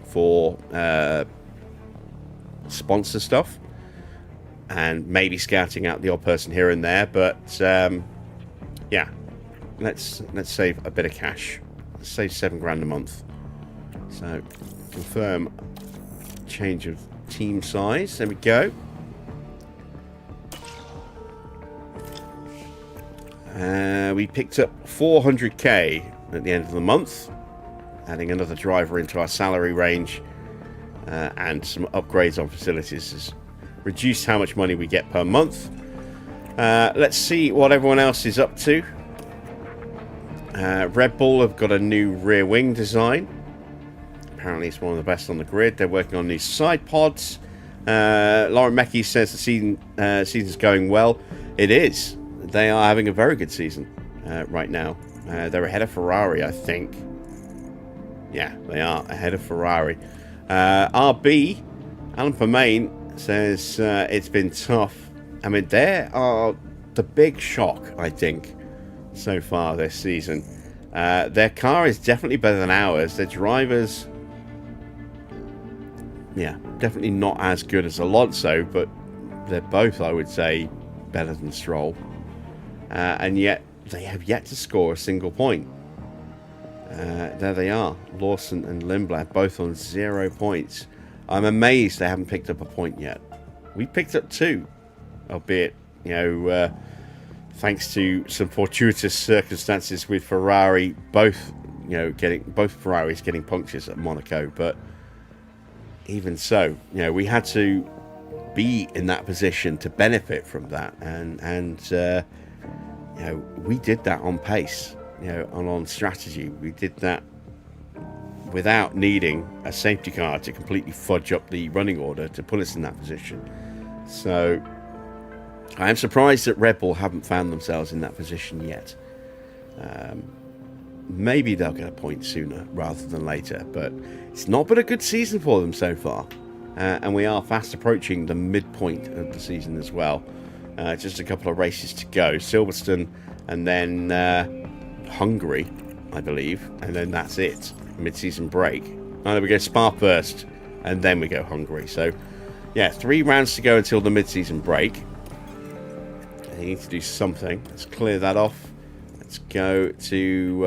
for sponsor stuff and maybe scouting out the odd person here and there. But yeah, let's save a bit of cash. Let's save $7,000 a month. So confirm change of team size. There we go. We picked up 400k at the end of the month, adding another driver into our salary range, and some upgrades on facilities has reduced how much money we get per month. Let's see what everyone else is up to. Red Bull have got a new rear wing design. Apparently it's one of the best on the grid. They're working on new side pods. Lauren Meckie says the season's going well. It is. They are having a very good season right now. They're ahead of Ferrari, I think. Yeah, they are ahead of Ferrari. RB, Alan Permain, says it's been tough. I mean, they are the big shock, I think, so far this season. Their car is definitely better than ours. Their drivers, yeah, definitely not as good as Alonso, but they're both, I would say, better than Stroll. And yet, they have yet to score a single point. There they are. Lawson and Lindblad both on 0 points. I'm amazed they haven't picked up a point yet. We picked up 2, albeit, you know, thanks to some fortuitous circumstances with Ferrari, both Ferraris getting punctures at Monaco. But even so, you know, we had to be in that position to benefit from that, and you know, we did that on pace. You know, and on strategy, we did that without needing a safety car to completely fudge up the running order to put us in that position. So I am surprised that Red Bull haven't found themselves in that position yet. Maybe they'll get a point sooner rather than later, but it's not been a good season for them so far. And we are fast approaching the midpoint of the season as well. Just a couple of races to go. Silverstone and then Hungary, I believe, and then that's it. Mid-season break. Then we go Spa first, and then we go Hungary. So, yeah, 3 rounds to go until the mid-season break. I need to do something. Let's clear that off. Let's go to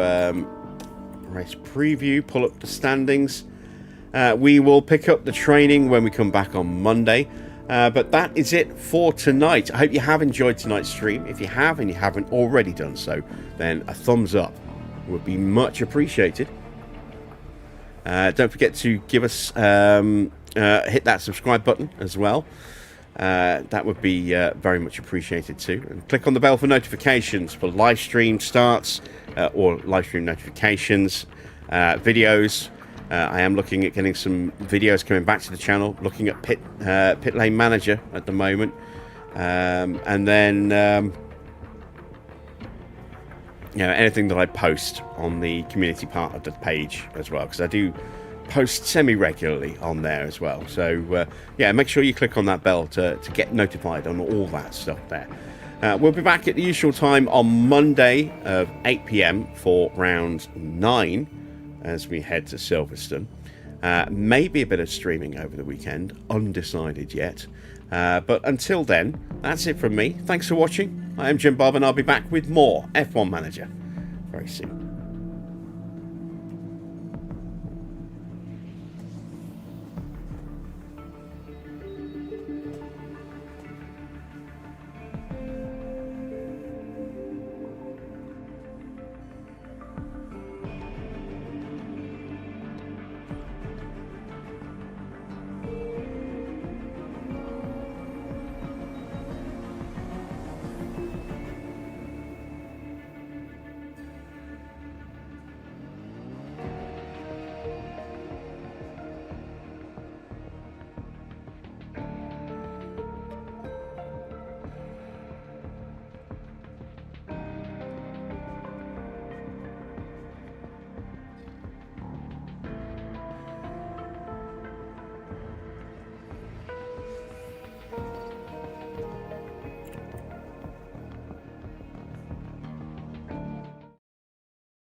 race preview, pull up the standings. We will pick up the training when we come back on Monday. But that is it for tonight. I hope you have enjoyed tonight's stream. If you have and you haven't already done so, then a thumbs up would be much appreciated. Don't forget to give us hit that subscribe button as well. That would be very much appreciated too. And click on the bell for notifications for live stream starts or live stream notifications, videos. I am looking at getting some videos coming back to the channel, looking at pit lane manager at the moment, and then you know, anything that I post on the community part of the page as well, because I do post semi-regularly on there as well. So yeah, make sure you click on that bell to get notified on all that stuff there. We'll be back at the usual time on Monday of 8 PM for round 9 as we head to Silverstone. Maybe a bit of streaming over the weekend, undecided yet. But until then, that's it from me. Thanks for watching. I am Jim Bob, and I'll be back with more F1 Manager very soon.